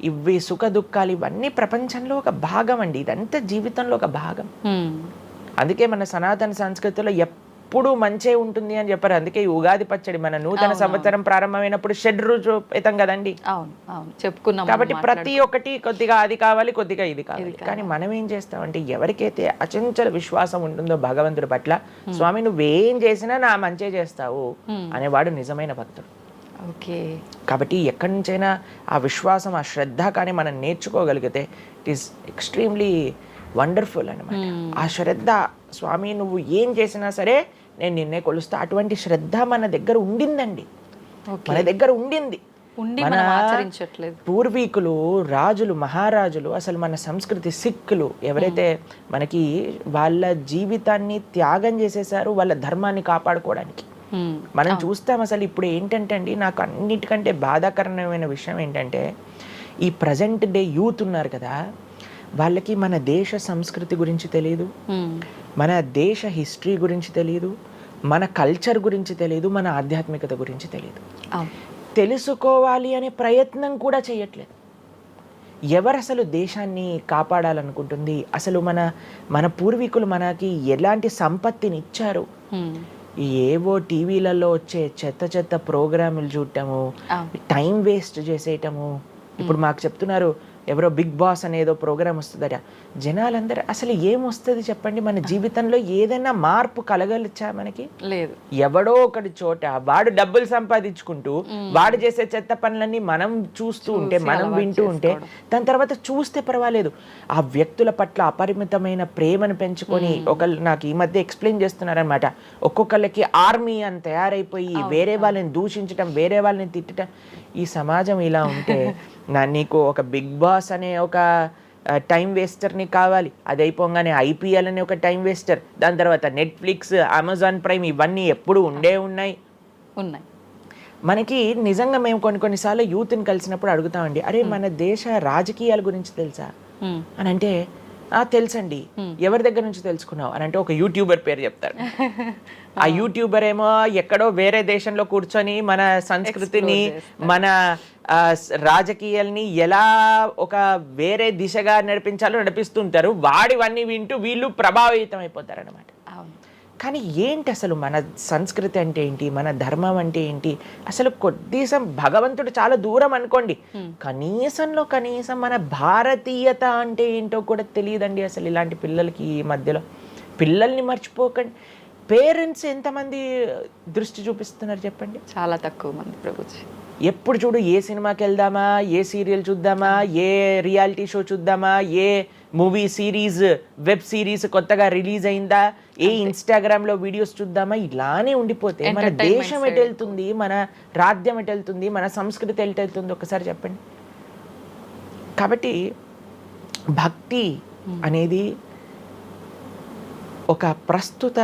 ఇవి సుఖ దుఃఖాలు, ఇవన్నీ ప్రపంచంలో ఒక భాగం అండి. ఇదంతా జీవితంలో ఒక భాగం. అందుకే మన సనాతన సంస్కృతిలో ఎప్పుడు మంచే ఉంటుంది అని చెప్పారు. అందుకే ఈ ఉగాది పచ్చడి మన నూతన సంవత్సరం ప్రారంభమైనప్పుడు షడ్రుజోపేతం కదండి, చెప్పుకున్నాం. కాబట్టి ప్రతి ఒక్కటి కొద్దిగా అది కావాలి, కొద్దిగా ఇది కావాలి. కానీ మనం ఏం చేస్తామంటే, ఎవరికైతే అచంచల విశ్వాసం ఉంటుందో భగవంతుడి పట్ల, స్వామి నువ్వేం చేసినా నా మంచే చేస్తావు అనేవాడు నిజమైన భక్తుడు. కాబట్టి ఎక్కడి నుంచైనా ఆ విశ్వాసం, ఆ శ్రద్ధ కానీ మనం నేర్చుకోగలిగితే ఇట్ ఈస్ ఎక్స్ట్రీమ్లీ వండర్ఫుల్ అనమాట. ఆ శ్రద్ధ, స్వామి నువ్వు ఏం చేసినా సరే నేను నిన్నే కొలుస్తా, అటువంటి శ్రద్ధ మన దగ్గర ఉండిందండి, మన దగ్గర ఉండింది. ఉండి మన మనం ఆచరించట్లేదు. పూర్వీకులు, రాజులు, మహారాజులు, అసలు మన సంస్కృతి, సిక్కులు ఎవరైతే మనకి వాళ్ళ జీవితాన్ని త్యాగం చేసేసారు వాళ్ళ ధర్మాన్ని కాపాడుకోవడానికి. మనం చూస్తాం. అసలు ఇప్పుడు ఏంటంటే అండి, నాకు అన్నిటికంటే బాధాకరమైన విషయం ఏంటంటే, ఈ ప్రజెంట్ డే యూత్ ఉన్నారు కదా, వాళ్ళకి మన దేశ సంస్కృతి గురించి తెలియదు, మన దేశ హిస్టరీ గురించి తెలియదు, మన కల్చర్ గురించి తెలియదు, మన ఆధ్యాత్మికత గురించి తెలియదు. తెలుసుకోవాలి అనే ప్రయత్నం కూడా చేయట్లేదు. ఎవరు అసలు దేశాన్ని కాపాడాలనుకుంటుంది? అసలు మన పూర్వీకులు మనకి ఎలాంటి సంపత్తిని ఇచ్చారు? ఏవో టీవీలలో వచ్చే చెత్త ప్రోగ్రాములు చూడటము, టైం వేస్ట్ చేసేయటము. ఇప్పుడు మాకు చెప్తున్నారు ఎవరో బిగ్ బాస్ అనేదో ప్రోగ్రామ్ వస్తుందట. జనాలందరూ అసలు ఏమొస్తుంది చెప్పండి? మన జీవితంలో ఏదైనా మార్పు కలగలిచా మనకి? లేదు. ఎవడో ఒకటి చోట వాడు డబ్బులు సంపాదించుకుంటూ వాడు చేసే చెత్త పనులన్నీ మనం చూస్తూ ఉంటే, మనం వింటూ ఉంటే, దాని తర్వాత చూస్తే పర్వాలేదు. ఆ వ్యక్తుల పట్ల అపరిమితమైన ప్రేమను పెంచుకొని, ఒకళ్ళు నాకు ఈ మధ్య ఎక్స్ప్లెయిన్ చేస్తున్నారనమాట, ఒక్కొక్కళ్ళకి ఆర్మీ అని తయారైపోయి వేరే వాళ్ళని దూషించడం, వేరే వాళ్ళని తిట్టడం. ఈ సమాజం ఇలా ఉంటే నీకు ఒక బిగ్ బాస్ అనే ఒక టైం వేస్టర్ని కావాలి, అది అయిపోగానే ఐపీఎల్ అనే ఒక టైం వేస్టర్, దాని తర్వాత నెట్ఫ్లిక్స్, అమెజాన్ ప్రైమ్, ఇవన్నీ ఎప్పుడు ఉన్నాయి. మనకి నిజంగా మేము కొన్నిసార్లు యూత్ని కలిసినప్పుడు అడుగుతామండి, అరే మన దేశ రాజకీయాల గురించి తెలుసా అని అంటే, తెలుసండి. ఎవరి దగ్గర నుంచి తెలుసుకున్నావు అని అంటే ఒక యూట్యూబర్ పేరు చెప్తాడు. ఆ యూట్యూబర్ ఏమో ఎక్కడో వేరే దేశంలో కూర్చొని మన సంస్కృతిని, మన రాజకీయాల్ని ఎలా ఒక వేరే దిశగా నడిపించాలో నడిపిస్తుంటారు. వాడివన్నీ వింటూ వీళ్ళు ప్రభావితం అయిపోతారు అనమాట. కానీ ఏంటి అసలు మన సంస్కృతి అంటే ఏంటి, మన ధర్మం అంటే ఏంటి? అసలు కొద్దిసం భగవంతుడు చాలా దూరం అనుకోండి, కనీసంలో కనీసం మన భారతీయత అంటే ఏంటో కూడా తెలియదండి అసలు ఇలాంటి పిల్లలకి. ఈ మధ్యలో పిల్లల్ని మర్చిపోకండి. పేరెంట్స్ ఎంతమంది దృష్టి చూపిస్తున్నారు చెప్పండి? చాలా తక్కువ మంది ప్రభుజీ. ఎప్పుడు చూడు ఏ సినిమాకి వెళ్దామా, ఏ సీరియల్ చూద్దామా, ఏ రియాలిటీ షో చూద్దామా, ఏ మూవీ సిరీస్, వెబ్ సిరీస్ కొత్తగా రిలీజ్ అయిందా, ఏ ఇన్స్టాగ్రామ్లో వీడియోస్ చూద్దామా, ఇలానే ఉండిపోతే మన దేశం ఎటు వెళ్తుంది, మన రాజ్యం ఎటు వెళ్తుంది, మన సంస్కృతి ఎటు వెళ్తుంది ఒకసారి చెప్పండి. కాబట్టి భక్తి అనేది ఒక ప్రస్తుత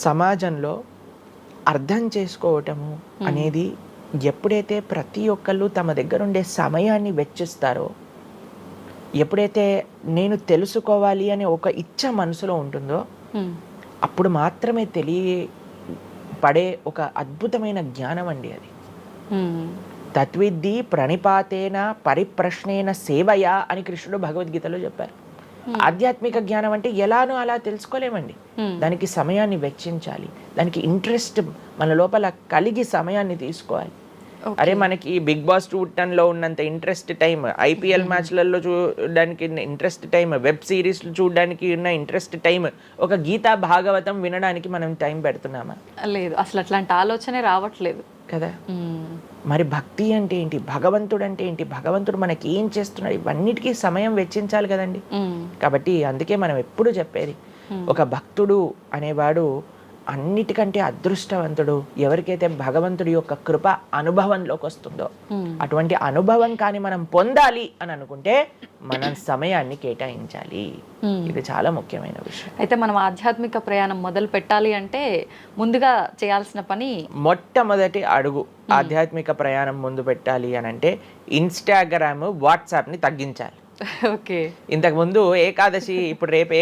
సమాజంలో అర్థం చేసుకోవటము అనేది, ఎప్పుడైతే ప్రతి ఒక్కళ్ళు తమ దగ్గర ఉండే సమయాన్ని వెచ్చిస్తారో, ఎప్పుడైతే నేను తెలుసుకోవాలి అనే ఒక ఇచ్చ మనసులో ఉంటుందో, అప్పుడు మాత్రమే తెలియపడే ఒక అద్భుతమైన జ్ఞానం అండి అది. తత్విద్ధి ప్రణిపాతేన పరిప్రశ్నేన సేవయా అని కృష్ణుడు భగవద్గీతలో చెప్పారు. ఆధ్యాత్మిక జ్ఞానం అంటే ఎలానో అలా తెలుసుకోలేమండి. దానికి సమయాన్ని వెచ్చించాలి, దానికి ఇంట్రెస్ట్ మన లోపల కలిగి సమయాన్ని తీసుకోవాలి. అరే మనకి బిగ్ బాస్ చూడటంలో ఉన్నంత ఇంట్రెస్ట్ టైం, ఐపీఎల్ మ్యాచ్లలో చూడడానికి ఇంట్రెస్ట్ టైం, వెబ్ సిరీస్లు చూడడానికి ఉన్న ఇంట్రెస్ట్ టైం, ఒక గీతా భాగవతం వినడానికి మనం టైం పెడుతున్నామా? లేదు, అసలు అట్లాంటి ఆలోచనే రావట్లేదు కదా. మరి భక్తి అంటే ఏంటి, భగవంతుడు అంటే ఏంటి, భగవంతుడు మనకి ఏం చేస్తున్నాడు, ఇవన్నిటికీ సమయం వెచ్చించాలి కదండి. కాబట్టి అందుకే మనం ఎప్పుడు చెప్పేది, ఒక భక్తుడు అనేవాడు అన్నిటికంటే అదృష్టవంతుడు. ఎవరికైతే భగవంతుడి యొక్క కృప అనుభవంలోకి వస్తుందో, అటువంటి అనుభవం కానీ మనం పొందాలి అని అనుకుంటే మనం సమయాన్ని కేటాయించాలి. ఇది చాలా ముఖ్యమైన విషయం. అయితే మనం ఆధ్యాత్మిక ప్రయాణం మొదలు పెట్టాలి అంటే ముందుగా చేయాల్సిన పని, మొట్టమొదటి అడుగు ఆధ్యాత్మిక ప్రయాణం ముందు పెట్టాలి అని అంటే ఇన్స్టాగ్రామ్, వాట్సాప్ని తగ్గించాలి. ఓకే. ఇంతకు ముందు ఏకాదశి, ఇప్పుడు రేపు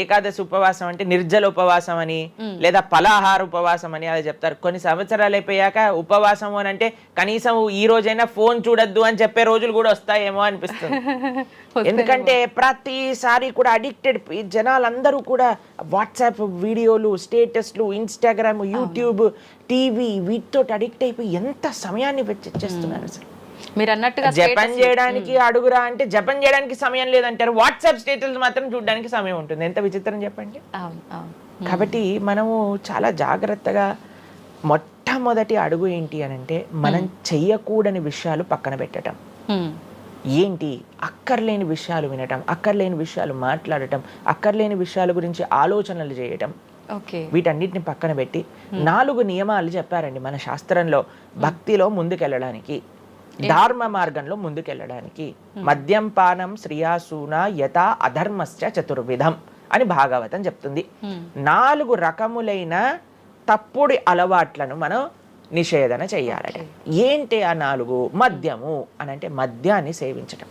ఏకాదశి ఉపవాసం అంటే నిర్జల ఉపవాసం అని, లేదా పలాహార ఉపవాసం అని అలా చెప్తారు. కొన్ని సంవత్సరాలు అయిపోయాక ఉపవాసం అని అంటే కనీసం ఈ రోజైనా ఫోన్ చూడొద్దు అని చెప్పే రోజులు కూడా వస్తాయేమో అనిపిస్తుంది. ఎందుకంటే ప్రతిసారి కూడా అడిక్టెడ్ జనాలందరూ కూడా వాట్సాప్ వీడియోలు, స్టేటస్లు, ఇన్స్టాగ్రామ్, యూట్యూబ్, టీవీ, వీటితో అడిక్ట్ అయిపోయి ఎంత సమయాన్ని వెచ్చిస్తున్నారు అసలు. మీరు అన్నట్టుగా జపం చేయడానికి అడుగురా అంటే జపం చేయడానికి సమయం లేదంటారు, వాట్సాప్ స్టేటస్ మాత్రం చూడడానికి సమయం ఉంటుంది. ఎంత విచిత్రం చెప్పండి. కాబట్టి మనము చాలా జాగ్రత్తగా, మొట్టమొదటి అడుగు ఏంటి అని అంటే మనం చెయ్యకూడని విషయాలు పక్కన పెట్టడం. ఏంటి? అక్కర్లేని విషయాలు వినటం, అక్కర్లేని విషయాలు మాట్లాడటం, అక్కర్లేని విషయాల గురించి ఆలోచనలు చేయటం. వీటన్నిటిని పక్కన పెట్టి 4 నియమాలు చెప్పారండి మన శాస్త్రంలో భక్తిలో ముందుకెళ్ళడానికి. ధర్మ మార్గంలో ముందుకెళ్ళడానికి. మద్యం పానం శ్రియాసూన యథా అధర్మశ్చ చతుర్విధం అని భాగవతం చెప్తుంది. 4 రకములైన తప్పుడు అలవాట్లను మనం నిషేధన చెయ్యాలట. ఏంటి ఆ 4? మద్యము అని అంటే మద్యాన్ని సేవించటం,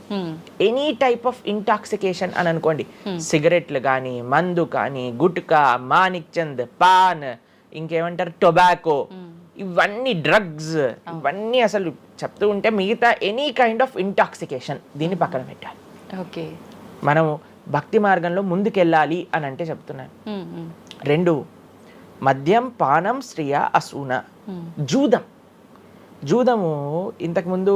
ఎనీ టైప్ ఆఫ్ ఇంటాక్సికేషన్ అని అనుకోండి. సిగరెట్లు కానీ, మందు కానీ, గుట్కా, మానిక్ చంద్, పాన్, ఇంకేమంటారు టొబాకో, ఇవన్నీ డ్రగ్స్, ఇవన్నీ అసలు చెప్తూ ఉంటే మిగతా ఎనీ కైండ్ ఆఫ్ ఇంటాక్సికేషన్ దీన్ని పక్కన పెట్టాలి. ఓకే, మనం భక్తి మార్గంలో ముందుకెళ్ళాలి అని అంటే చెప్తున్నాను. 2 మద్యం పానం శ్రియ అసూన. జూదము ఇంతకుముందు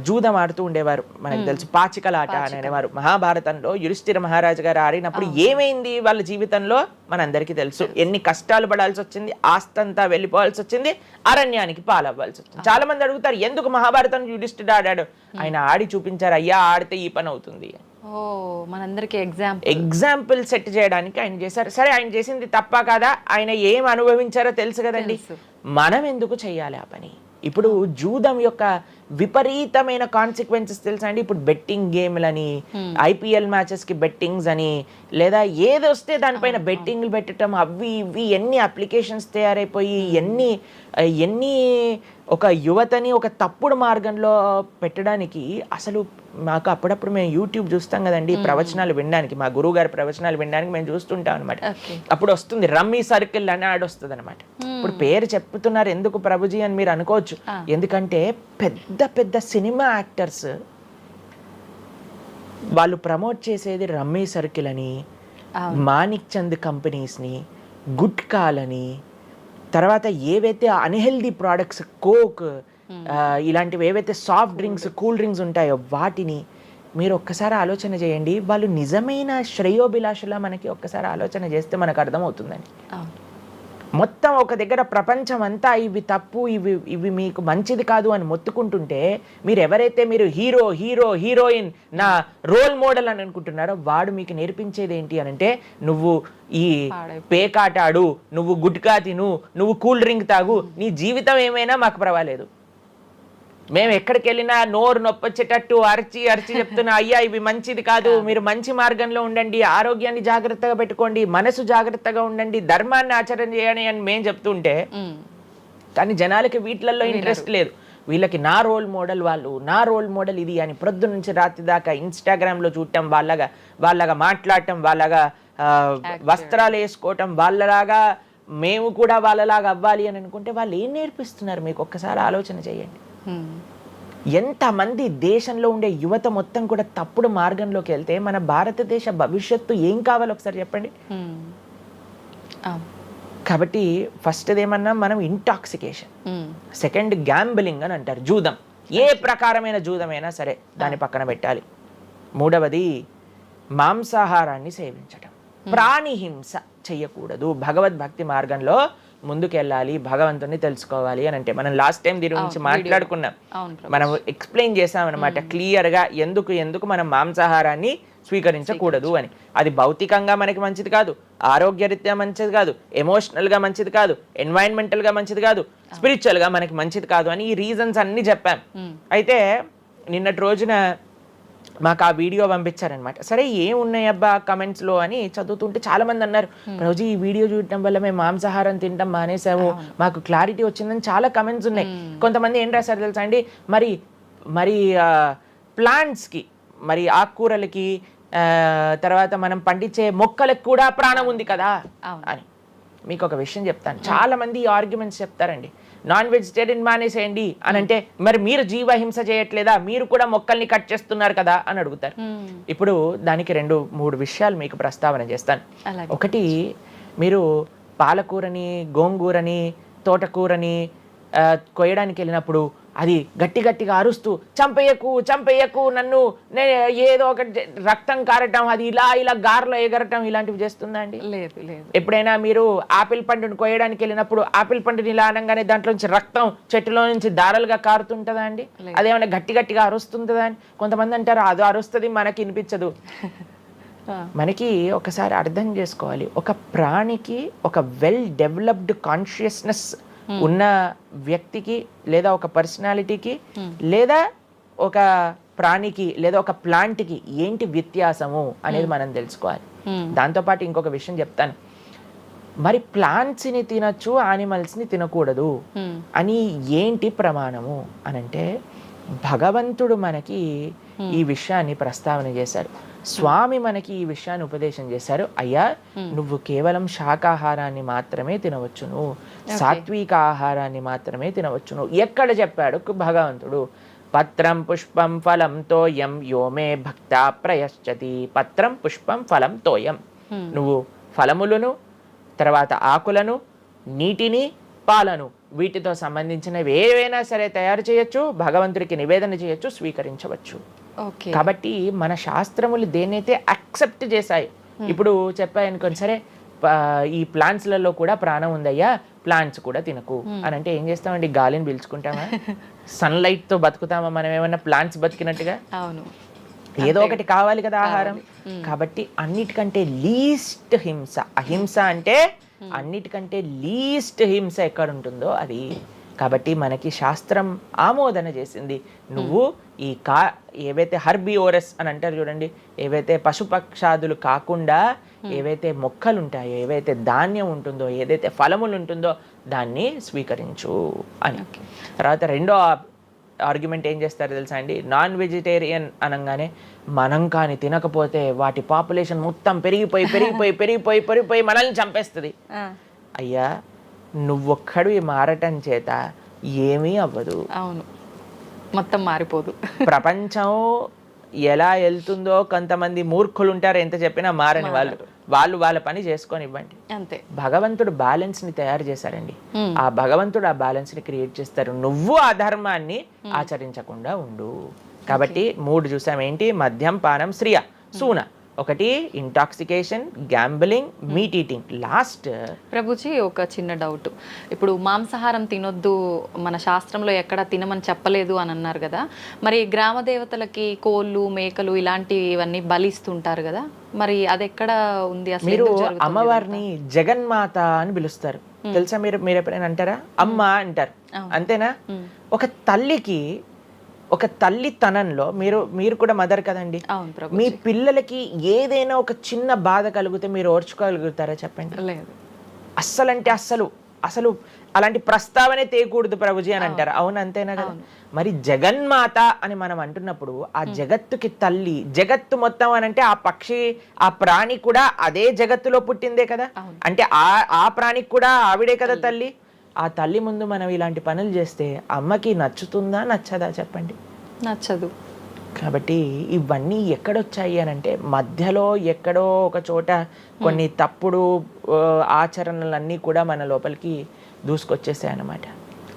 జూదం ఆడుతూ ఉండేవారు, మనకు తెలుసు పాచికలాట అని అనేవారు. మహాభారతంలో యుధిష్ఠిర మహారాజు గారు ఆడినప్పుడు ఏమైంది వాళ్ళ జీవితంలో మనందరికీ తెలుసు. ఎన్ని కష్టాలు పడాల్సి వచ్చింది, ఆస్తంతా వెళ్ళిపోవాల్సి వచ్చింది, అరణ్యానికి పాలవ్వాల్సి వచ్చింది. చాలా మంది అడుగుతారు ఎందుకు మహాభారతం యుధిష్ఠిరుడు ఆడాడు. ఆయన ఆడి చూపించారు, అయ్యా ఆడితే ఈ పని అవుతుంది. మనందరికి ఎగ్జాంపుల్ సెట్ చేయడానికి ఆయన చేశారు. సరే, ఆయన చేసింది తప్ప కాదా, ఆయన ఏం అనుభవించారో తెలుసు కదండి. మనం ఎందుకు చెయ్యాలి ఆ పని? ఇప్పుడు జూదం యొక్క విపరీతమైన కాన్సిక్వెన్సెస్ తెలుసా అండి. ఇప్పుడు బెట్టింగ్ గేమ్లని, ఐపీఎల్ మ్యాచెస్ కి బెట్టింగ్స్ అని, లేదా ఏదొస్తే దానిపైన బెట్టింగ్లు పెట్టడం, అవి ఇవి ఎన్ని అప్లికేషన్స్ తయారైపోయి ఎన్ని ఒక యువతని ఒక తప్పుడు మార్గంలో పెట్టడానికి. అసలు మాకు అప్పుడప్పుడు మేము యూట్యూబ్ చూస్తాం కదండి ప్రవచనాలు వినడానికి, మా గురువు గారి ప్రవచనాలు వినడానికి మేము చూస్తుంటాం అనమాట. అప్పుడు వస్తుంది రమ్మీ సర్కిల్ అని యాడ్ వస్తుంది అనమాట. ఇప్పుడు పేరు చెప్తున్నారు ఎందుకు ప్రభుజీ అని మీరు అనుకోవచ్చు. ఎందుకంటే పెద్ద పెద్ద సినిమా యాక్టర్స్ వాళ్ళు ప్రమోట్ చేసేది రమ్మీ సర్కిల్ అని, మానిక్ చంద్ కంపెనీస్ని, గుట్కాలని, తర్వాత ఏవైతే అన్హెల్దీ ప్రోడక్ట్స్ కోక్ ఇలాంటివి ఏవైతే సాఫ్ట్ డ్రింక్స్ కూల్ డ్రింక్స్ ఉంటాయో వాటిని మీరు ఒక్కసారి ఆలోచన చేయండి. వాళ్ళు నిజమైన శ్రేయోభిలాషలా మనకి ఒక్కసారి ఆలోచన చేస్తే మనకు అర్థమవుతుందని. మొత్తం ఒక దగ్గర ప్రపంచం అంతా ఇవి తప్పు, ఇవి మీకు మంచిది కాదు అని మొత్తుకుంటుంటే మీరు ఎవరైతే మీరు హీరోయిన్ నా రోల్ మోడల్ అని అనుకుంటున్నారో వాడు మీకు నేర్పించేది ఏంటి అని అంటే, నువ్వు ఈ పేకాట ఆడు, నువ్వు గుట్కా తిను, నువ్వు కూల్ డ్రింక్ తాగు, నీ జీవితం ఏమైనా మాకు పర్వాలేదు. మేము ఎక్కడికి వెళ్ళినా నోరు నొప్పొచ్చేటట్టు అరిచి చెప్తున్నా, అయ్యా ఇవి మంచిది కాదు, మీరు మంచి మార్గంలో ఉండండి, ఆరోగ్యాన్ని జాగ్రత్తగా పెట్టుకోండి, మనసు జాగ్రత్తగా ఉండండి, ధర్మాన్ని ఆచరణ చేయండి అని మేము చెప్తుంటే, కానీ జనాలకి వీటిలలో ఇంట్రెస్ట్ లేదు. వీళ్ళకి నా రోల్ మోడల్ వాళ్ళు, నా రోల్ మోడల్ ఇది అని ప్రొద్దు నుంచి రాత్రి దాకా ఇన్స్టాగ్రామ్లో చూడటం, వాళ్ళగా మాట్లాడటం, వాళ్ళగా వస్త్రాలు వేసుకోవటం, వాళ్ళలాగా మేము కూడా వాళ్ళలాగా అవ్వాలి అని అనుకుంటే వాళ్ళు ఏం నేర్పిస్తున్నారు మీకు ఒక్కసారి ఆలోచన చేయండి. ఎంతమంది దేశంలో ఉండే యువత మొత్తం కూడా తప్పుడు మార్గంలోకి వెళ్తే మన భారతదేశ భవిష్యత్తు ఏం కావాలో ఒకసారి చెప్పండి. కాబట్టి ఫస్ట్ ఏమన్నా మనం ఇంటాక్సికేషన్, సెకండ్ గ్యాంబ్లింగ్ అని అంటారు, జూదం, ఏ ప్రకారమైన జూదమైనా సరే దాన్ని పక్కన పెట్టాలి. 3వది మాంసాహారాన్ని సేవించటం, ప్రాణిహింస చెయ్యకూడదు. భగవద్భక్తి మార్గంలో ముందుకెళ్ళాలి, భగవంతుని తెలుసుకోవాలి అని అంటే మనం లాస్ట్ టైం దీని గురించి మాట్లాడుకున్నాం, మనం ఎక్స్ప్లెయిన్ చేసాం అనమాట క్లియర్గా ఎందుకు మనం మాంసాహారాన్ని స్వీకరించకూడదు అని. అది భౌతికంగా మనకి మంచిది కాదు, ఆరోగ్యరీత్యా మంచిది కాదు, ఎమోషనల్గా మంచిది కాదు, ఎన్వైరన్మెంటల్గా మంచిది కాదు, స్పిరిచువల్గా మనకి మంచిది కాదు అని ఈ రీజన్స్ అన్ని చెప్పాం. అయితే నిన్నటి రోజున మాకు ఆ వీడియో పంపించారనమాట. సరే ఏమున్నాయి అబ్బా కమెంట్స్లో అని చదువుతుంటే చాలా మంది అన్నారు, రోజు ఈ వీడియో చూడటం వల్ల మేము మాంసాహారం తినటం మానేసాము, మాకు క్లారిటీ వచ్చిందని చాలా కమెంట్స్ ఉన్నాయి. కొంతమంది ఏం రాశారు తెలుసా అండి, మరి ప్లాంట్స్కి, మరి ఆకుకూరలకి, తర్వాత మనం పండించే మొక్కలకు కూడా ప్రాణం ఉంది కదా అని. మీకు ఒక విషయం చెప్తాను, చాలా మంది ఈ ఆర్గ్యుమెంట్స్ చెప్తారండి, నాన్ వెజిటేరియన్ మానేసేయండి అని అంటే, మరి మీరు జీవహింస చేయట్లేదా, మీరు కూడా మొక్కల్ని కట్ చేస్తున్నారు కదా అని అడుగుతారు. ఇప్పుడు దానికి 2-3 విషయాలు మీకు ప్రస్తావన చేస్తాను. ఒకటి, మీరు పాలకూరని, గోంగూరని, తోటకూరని కొయ్యడానికి వెళ్ళినప్పుడు అది గట్టిగా అరుస్తూ చంపేయకు నన్ను, ఏదో ఒక రక్తం కారటం, అది ఇలా గార్లో ఎగరటం, ఇలాంటివి చేస్తుందా అండి? లేదు. ఎప్పుడైనా మీరు ఆపిల్ పండుని కొయ్యడానికి వెళ్ళినప్పుడు ఆపిల్ పండుని ఇలా అనగానే దాంట్లో నుంచి రక్తం చెట్టులో నుంచి దారాలుగా కారుతుంటుందా అండి? అదేమైనా గట్టిగా అరుస్తుందా అని కొంతమంది అంటారు, అది అరుస్తుంది మనకి వినిపించదు. మనకి ఒకసారి అర్థం చేసుకోవాలి, ఒక ప్రాణికి ఒక వెల్ డెవలప్డ్ కాన్షియస్నెస్ ఉన్న వ్యక్తికి లేదా ఒక పర్సనాలిటీకి లేదా ఒక ప్రాణికి లేదా ఒక ప్లాంట్కి ఏంటి వ్యత్యాసము అనేది మనం తెలుసుకోవాలి. దాంతోపాటు ఇంకొక విషయం చెప్తాను, మరి ప్లాంట్స్ని తినచ్చు యానిమల్స్ని తినకూడదు అని ఏంటి ప్రమాణము అనంటే భగవంతుడు మనకి ఈ విషయాన్ని ప్రస్తావన చేశారు. స్వామి మనకి ఈ విషయాన్ని ఉపదేశం చేశారు. అయ్యా, నువ్వు కేవలం శాకాహారాన్ని మాత్రమే తినవచ్చును, సాత్విక ఆహారాన్ని మాత్రమే తినవచ్చును. ఎక్కడ చెప్పాడు భగవంతుడు? పత్రం పుష్పం ఫలం తోయం యోమే భక్త ప్రయశ్చతి. పత్రం పుష్పం ఫలం తోయం. నువ్వు ఫలములను, తర్వాత ఆకులను, నీటిని, పాలను, వీటితో సంబంధించినవి ఏవైనా సరే తయారు చేయొచ్చు, భగవంతుడికి నివేదన చేయొచ్చు, స్వీకరించవచ్చు. కాబట్టి మన శాస్త్రములు దేన్నైతే యాక్సెప్ట్ చేశాయి, ఇప్పుడు చెప్పాయనుకోండి, సరే ఈ ప్లాంట్స్లలో కూడా ప్రాణం ఉందయ్యా, ప్లాంట్స్ కూడా తినకు అని అంటే ఏం చేస్తామండి? గాలిని పీల్చుకుంటామా? సన్లైట్తో బతుకుతామా మనం ఏమన్నా ప్లాంట్స్ బతికినట్టుగా? అవును, ఏదో ఒకటి కావాలి కదా ఆహారం. కాబట్టి అన్నిటికంటే లీస్ట్ హింస, అహింస అంటే అన్నిటికంటే లీస్ట్ హింస ఎక్కడ ఉంటుందో అది. కాబట్టి మనకి శాస్త్రం ఆమోదన చేసింది, నువ్వు ఈ ఏవైతే హర్బివోరస్ అని అంటారు చూడండి, ఏవైతే పశుపక్షాదులు కాకుండా ఏవైతే మొక్కలు ఉంటాయో, ఏవైతే ధాన్యం ఉంటుందో, ఏదైతే ఫలములు ఉంటుందో దాన్ని స్వీకరించు అని. తర్వాత రెండో ఆర్గ్యుమెంట్ ఏం చేస్తారు తెలుసా అండి? నాన్ వెజిటేరియన్ అనగానే మనం కానీ తినకపోతే వాటి పాపులేషన్ మొత్తం పెరిగిపోయి పెరిగిపోయి పెరిగిపోయి పెరిగిపోయి మనల్ని చంపేస్తుంది. అయ్యా, నువ్వొక్కడు మారటం చేత ఏమీ అవ్వదు. అవును, మొత్తం మారిపోదు. ప్రపంచం ఎలా వెళ్తుందో కొంతమంది మూర్ఖులు ఉంటారు, ఎంత చెప్పినా మారని వాళ్ళు వాళ్ళ పని చేసుకొని ఇవ్వండి అంతే. భగవంతుడు బ్యాలెన్స్ ని తయారు చేశారండి. ఆ భగవంతుడు ఆ బ్యాలెన్స్ ని క్రియేట్ చేస్తారు. నువ్వు ఆ ధర్మాన్ని ఆచరించకుండా ఉండు. కాబట్టి 3 చూసాం ఏంటి? మద్యం, పానం, శ్రియ, సూన. ఒకటి intoxication, gambling, meet eating. Last Prabhuji ఒక చిన్న డౌట్, ఇప్పుడు మాంసాహారం తినొద్దు మన శాస్త్రంలో ఎక్కడ తినమని చెప్పలేదు అని అన్నారు కదా, మరి గ్రామ దేవతలకి కోళ్ళు, మేకలు ఇలాంటివన్నీ బలిస్తుంటారు కదా, మరి అది ఎక్కడ ఉంది అసలు? మీరు అమ్మవారిని జగన్మాత అని పిలుస్తారు తెలుసా? మీరు ఎప్పుడైనా అంటారా? అమ్మ అంటారు, అంతేనా? ఒక తల్లికి, ఒక తల్లి తనంలో మీరు కూడా మదర్ కదండి, మీ పిల్లలకి ఏదైనా ఒక చిన్న బాధ కలిగితే మీరు ఓర్చుకోగలుగుతారా చెప్పండి? లేదు. అస్సలంటే అసలు అలాంటి ప్రస్తావనే తేయకూడదు ప్రభుజీ అని అంటారు. అవును, అంతేనా కదా? మరి జగన్మాత అని మనం అంటున్నప్పుడు ఆ జగత్తుకి తల్లి, జగత్తు మొత్తం అని అంటే ఆ పక్షి, ఆ ప్రాణి కూడా అదే జగత్తులో పుట్టిందే కదా. అంటే ఆ ప్రాణికి కూడా ఆవిడే కదా తల్లి. ఆ తల్లి ముందు మనం ఇలాంటి పనులు చేస్తే అమ్మకి నచ్చుతుందా, నచ్చదా చెప్పండి? నచ్చదు. కాబట్టి ఇవన్నీ ఎక్కడొచ్చాయి అని అంటే మధ్యలో ఎక్కడో ఒక చోట కొన్ని తప్పుడు ఆచరణలన్నీ కూడా మన లోపలికి దూసుకొచ్చేసాయి అన్నమాట.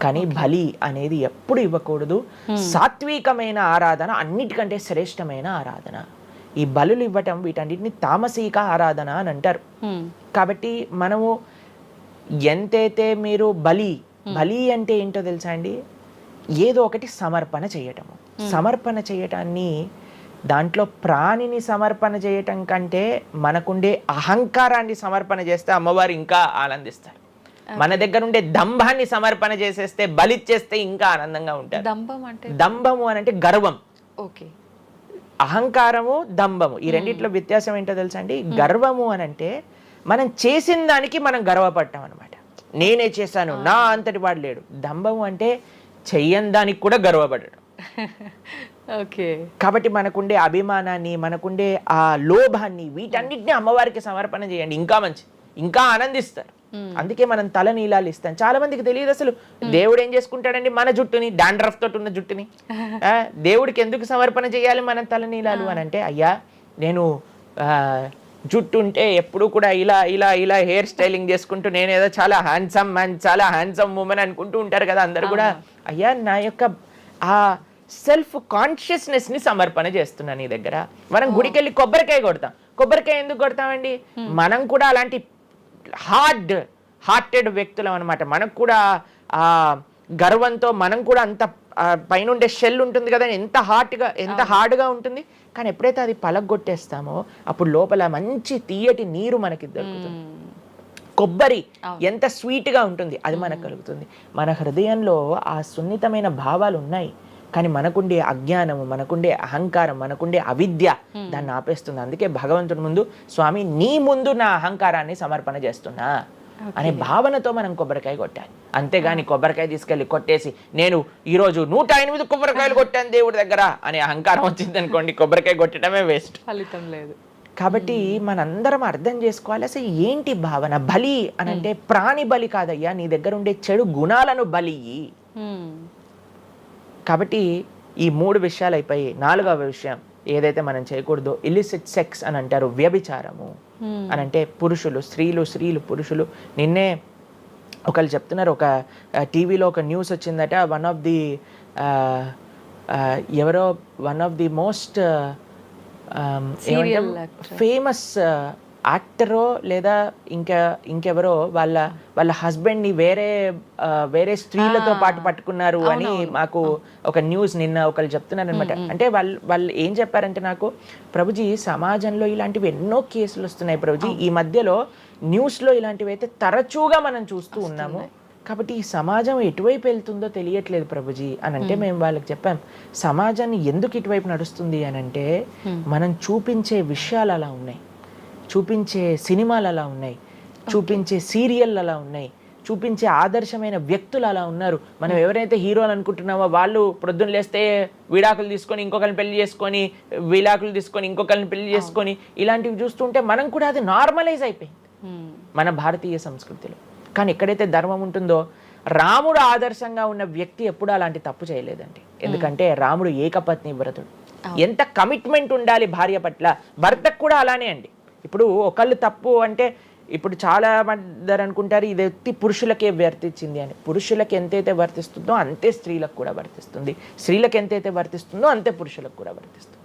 కానీ బలి అనేది ఎప్పుడు ఇవ్వకూడదు. సాత్వికమైన ఆరాధన అన్నిటికంటే శ్రేష్టమైన ఆరాధన. ఈ బలులు ఇవ్వటం వీటన్నిటిని తామసిక ఆరాధన అని అంటారు. కాబట్టి మనము ఎంతైతే మీరు బలి అంటే ఏంటో తెలుసా అండి? ఏదో ఒకటి సమర్పణ చేయటము. సమర్పణ చేయటాన్ని, దాంట్లో ప్రాణిని సమర్పణ చేయటం కంటే మనకుండే అహంకారాన్ని సమర్పణ చేస్తే అమ్మవారు ఇంకా ఆనందిస్తారు. మన దగ్గర ఉండే దంభాన్ని సమర్పణ చేసేస్తే, బలిచ్చేస్తే ఇంకా ఆనందంగా ఉంటారు. దంభము అని అంటే గర్వం. అహంకారము, దంభము, ఈ రెండిట్లో వ్యత్యాసం ఏంటో తెలుసా అండి? గర్వము అని అంటే మనం చేసిన దానికి మనం గర్వపడ్డాం అనమాట. నేనే చేశాను, నా అంతటి వాడు లేడు. దంభము అంటే చెయ్యని దానికి కూడా గర్వపడడం. కాబట్టి మనకుండే అభిమానాన్ని, మనకుండే ఆ లోభాన్ని, వీటన్నిటిని అమ్మవారికి సమర్పణ చేయండి, ఇంకా మంచి, ఇంకా ఆనందిస్తారు. అందుకే మనం తల నీలాలు ఇస్తాం. చాలా మందికి తెలియదు అసలు దేవుడు ఏం చేసుకుంటాడండి మన జుట్టుని, డాండ్రఫ్ తోటి ఉన్న జుట్టుని. దేవుడికి ఎందుకు సమర్పణ చేయాలి మనం తల నీలాలు అని అంటే, అయ్యా నేను జుట్టు ఉంటే ఎప్పుడు కూడా ఇలా ఇలా ఇలా హెయిర్ స్టైలింగ్ చేసుకుంటూ నేనేదో చాలా హ్యాండ్సమ్ మ్యాన్, చాలా హ్యాండ్సమ్ ఉమెన్ అనుకుంటూ ఉంటారు కదా అందరు కూడా. అయ్యా, నా యొక్క ఆ సెల్ఫ్ కాన్షియస్నెస్ని సమర్పణ చేస్తున్నా నీ దగ్గర. మనం గుడికి వెళ్ళి కొబ్బరికాయ కొడతాం. కొబ్బరికాయ ఎందుకు కొడతామండి? మనం కూడా అలాంటి హార్టెడ్ వ్యక్తులం అనమాట. మనకు కూడా ఆ గర్వంతో మనం కూడా అంత పైనుండే షెల్ ఉంటుంది కదా, ఎంత హార్డ్గా ఉంటుంది. కానీ ఎప్పుడైతే అది పలగొట్టేస్తామో అప్పుడు లోపల మంచి తీయటి నీరు మనకి దొరుకుతుంది. కొబ్బరి ఎంత స్వీట్గా ఉంటుంది అది మనకు కలుగుతుంది. మన హృదయంలో ఆ సున్నితమైన భావాలు ఉన్నాయి, కానీ మనకుండే అజ్ఞానము, మనకుండే అహంకారం, మనకుండే అవిద్య దాన్ని ఆపేస్తుంది. అందుకే భగవంతుడి ముందు స్వామి నీ ముందు నా అహంకారాన్ని సమర్పణ చేస్తున్నా అనే భావనతో మనం కొబ్బరికాయ కొట్టాలి. అంతేగాని కొబ్బరికాయ తీసుకెళ్ళి కొట్టేసి నేను ఈరోజు 108 కొబ్బరికాయలు కొట్టాను దేవుడి దగ్గర అనే అహంకారం వచ్చింది అనుకోండి, కొబ్బరికాయ కొట్టడమే వేస్ట్, ఫలితం లేదు. కాబట్టి మనందరం అర్థం చేసుకోవాలి అసలు ఏంటి భావన. బలి అని అంటే ప్రాణి బలి కాదయ్యా, నీ దగ్గర ఉండే చెడు గుణాలను బలి. కాబట్టి ఈ 3 విషయాలు అయిపోయి 4వ విషయం ఏదైతే మనం చేయకూడదో ఇల్లిసిట్ సెక్స్ అని అంటారు, వ్యభిచారము అని అంటే పురుషులు స్త్రీలు పురుషులు. నిన్నే ఒకళ్ళు చెప్తున్నారు, ఒక టీవీలో ఒక న్యూస్ వచ్చిందట, one of the most famous యాక్టరో లేదా ఇంకెవరో వాళ్ళ హస్బెండ్ని వేరే స్త్రీలతో పాటు పట్టుకున్నారు అని మాకు ఒక న్యూస్ నిన్న ఒకళ్ళు చెప్తున్నారు అనమాట. అంటే వాళ్ళు ఏం చెప్పారంటే నాకు, ప్రభుజీ సమాజంలో ఇలాంటివి ఎన్నో కేసులు వస్తున్నాయి ప్రభుజీ, ఈ మధ్యలో న్యూస్లో ఇలాంటివి అయితే తరచుగా మనం చూస్తూ ఉన్నాము, కాబట్టి ఈ సమాజం ఎటువైపు వెళ్తుందో తెలియట్లేదు ప్రభుజీ అని అంటే మేము వాళ్ళకి చెప్పాం, సమాజాన్ని ఎందుకు ఇటువైపు నడుస్తుంది అని అంటే మనం చూపించే విషయాలు అలా ఉన్నాయి, చూపించే సినిమాలు అలా ఉన్నాయి, చూపించే సీరియల్ అలా ఉన్నాయి, చూపించే ఆదర్శమైన వ్యక్తులు అలా ఉన్నారు. మనం ఎవరైతే హీరోలు అనుకుంటున్నామో వాళ్ళు ప్రొద్దున లేస్తే విడాకులు తీసుకొని ఇంకొకరిని పెళ్లి చేసుకొని, విడాకులు తీసుకొని ఇంకొకరిని పెళ్లి చేసుకొని, ఇలాంటివి చూస్తుంటే మనం కూడా అది నార్మలైజ్ అయిపోయింది మన భారతీయ సంస్కృతిలో. కానీ ఎక్కడైతే ధర్మం ఉంటుందో, రాముడు ఆదర్శంగా ఉన్న వ్యక్తి ఎప్పుడు అలాంటి తప్పు చేయలేదండి. ఎందుకంటే రాముడు ఏకపత్ని వ్రతుడు. ఎంత కమిట్మెంట్ ఉండాలి భార్య పట్ల, భర్తకు కూడా అలానే అండి. ఇప్పుడు ఒకళ్ళు తప్పు అంటే, ఇప్పుడు చాలా మంది అనుకుంటారు ఇది వ్యక్తి పురుషులకే వర్తించింది అని. పురుషులకు ఎంతైతే వర్తిస్తుందో అంతే స్త్రీలకు కూడా వర్తిస్తుంది, స్త్రీలకు ఎంతైతే వర్తిస్తుందో అంతే పురుషులకు కూడా వర్తిస్తుంది.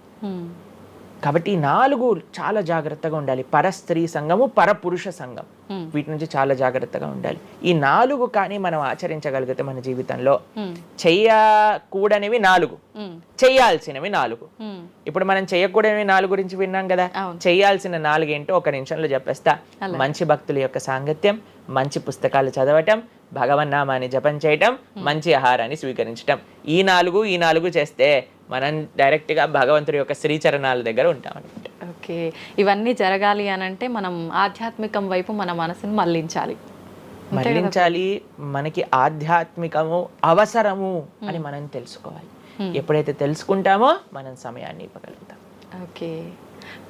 కాబట్టి ఈ 4 చాలా జాగ్రత్తగా ఉండాలి. పరస్త్రీ సంఘము, పరపురుష సంఘం, వీటి నుంచి చాలా జాగ్రత్తగా ఉండాలి. ఈ 4 కానీ మనం ఆచరించగలిగితే మన జీవితంలో, చెయ్యకూడనివి 4, చెయ్యాల్సినవి 4. ఇప్పుడు మనం చెయ్యకూడనివి 4 గురించి విన్నాం కదా, చెయ్యాల్సిన 4 ఏంటో ఒక నిమిషంలో చెప్పేస్తా. మంచి భక్తుల యొక్క సాంగత్యం, మంచి పుస్తకాలు చదవటం, భగవన్నామాన్ని జపం చేయటం, మంచి ఆహారాన్ని స్వీకరించటం. ఈ 4 చేస్తే మనం డైరెక్ట్గా భగవంతుడి యొక్క శ్రీచరణాల దగ్గర ఉంటాం అనమాట. ఓకే, ఇవన్నీ జరగాలి అని అంటే మనం ఆధ్యాత్మికం వైపు మన మనసును మళ్ళించాలి. మనకి ఆధ్యాత్మికము అవసరము అని మనం తెలుసుకోవాలి. ఎప్పుడైతే తెలుసుకుంటామో మనం సమయాన్ని ఇవ్వగలుగుతాం. ఓకే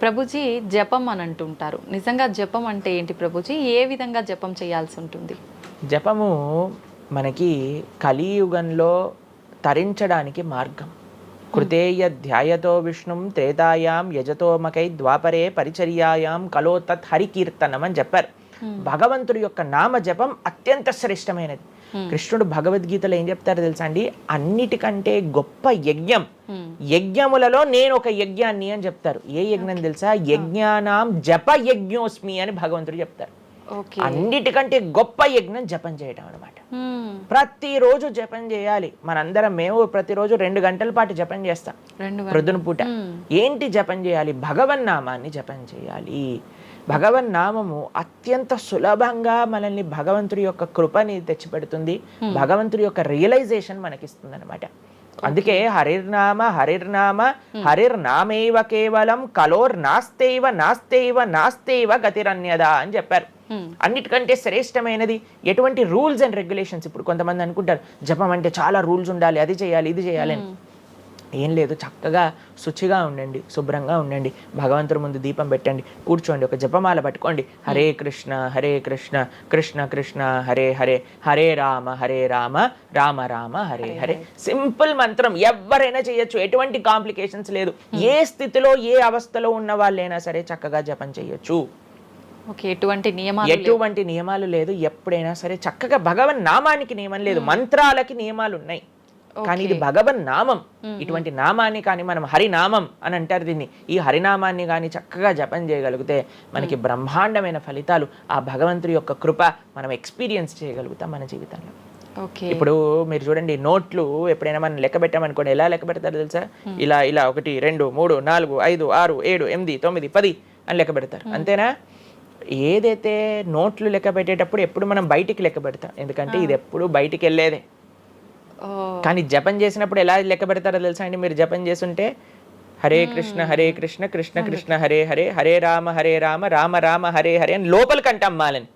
ప్రభుజీ, జపం అని అంటుంటారు, నిజంగా జపం అంటే ఏంటి ప్రభుజీ? ఏ విధంగా జపం చేయాల్సి ఉంటుంది? జపము మనకి కలియుగంలో తరించడానికి మార్గం. కృతేయ ధ్యాయతో విష్ణుం త్రేతాయాం యజతోమకై ద్వాపరే పరిచర్యాయాం కలో తత్ హరికీర్తనం అని చెప్పారు. భగవంతుడి యొక్క నామ జపం అత్యంత శ్రేష్టమైనది. కృష్ణుడు భగవద్గీతలో ఏం చెప్తారో తెలుసా అండి, అన్నిటికంటే గొప్ప యజ్ఞం, యజ్ఞములలో నేను ఒక యజ్ఞాన్ని అని చెప్తారు. ఏ యజ్ఞం తెలుసా? యజ్ఞానాం జప యజ్ఞోస్మి అని భగవంతుడు చెప్తారు. అన్నిటికంటే గొప్ప యజ్ఞం జపం చేయడం అనమాట. ప్రతిరోజు జపం చేయాలి. మేము ప్రతిరోజు 2 గంటల పాటు జపం చేస్తాం ప్రొద్దున పూట. ఏంటి జపం చేయాలి? భగవన్నామాన్ని జపం చేయాలి. భగవన్నామము అత్యంత సులభంగా మనల్ని భగవంతుడి యొక్క కృపని తెచ్చిపెడుతుంది, భగవంతుడి యొక్క రియలైజేషన్ మనకిస్తుంది అనమాట. అందుకే హరిర్నామ హరిర్నామేవ కేవలం నాస్తేవ గతిరన్యదా అని చెప్పారు. అన్నిటికంటే శ్రేష్టమైనది ఎటువంటి రూల్స్ అండ్ రెగ్యులేషన్స్. ఇప్పుడు కొంతమంది అనుకుంటారు జపం అంటే చాలా రూల్స్ ఉండాలి, అది చేయాలి ఇది చేయాలి అని. ఏం లేదు, చక్కగా శుచిగా ఉండండి, శుభ్రంగా ఉండండి, భగవంతుడి ముందు దీపం పెట్టండి, కూర్చోండి, ఒక జపమాల పట్టుకోండి. హరే కృష్ణ కృష్ణ కృష్ణ హరే హరే, హరే రామ రామ రామ హరే హరే. సింపుల్ మంత్రం, ఎవరైనా చేయొచ్చు, ఎటువంటి కాంప్లికేషన్స్ లేదు. ఏ స్థితిలో ఏ అవస్థలో ఉన్న వాళ్ళైనా సరే చక్కగా జపం చేయొచ్చు. ఎటువంటి నియమాలు లేదు. ఎప్పుడైనా సరే చక్కగా భగవన్ నామానికి నియమం లేదు, మంత్రాలకి నియమాలు ఉన్నాయి, కానీ ఇది భగవన్ నామం. ఇటువంటి నామాన్ని కానీ మనం హరినామం అని అంటారు దీన్ని. ఈ హరినామాన్ని కానీ చక్కగా జపం చేయగలిగితే మనకి బ్రహ్మాండమైన ఫలితాలు, ఆ భగవంతుడి యొక్క కృప మనం ఎక్స్పీరియన్స్ చేయగలుగుతాం మన జీవితంలో. ఇప్పుడు మీరు చూడండి, నోట్లు ఎప్పుడైనా మనం లెక్క పెట్టామనుకోండి, ఎలా లెక్క పెడతారు తెలుసా? ఇలా 1 2 3 4 5 6 7 8 9 10 అని లెక్క పెడతారు, అంతేనా? ఏదైతే నోట్లు లెక్క పెట్టేటప్పుడు ఎప్పుడు మనం బయటికి లెక్క పెడతాం, ఎందుకంటే ఇది ఎప్పుడు బయటికి వెళ్ళేదే. ఓ కానీ జపం చేసినప్పుడు ఎలా లెక్క పెడతారో తెలుసా అండి? మీరు జపం చేస్తుంటే హరే కృష్ణ కృష్ణ కృష్ణ హరే హరే, హరే రామ రామ రామ హరే హరే అని లోపలికి అంటాం మాలని.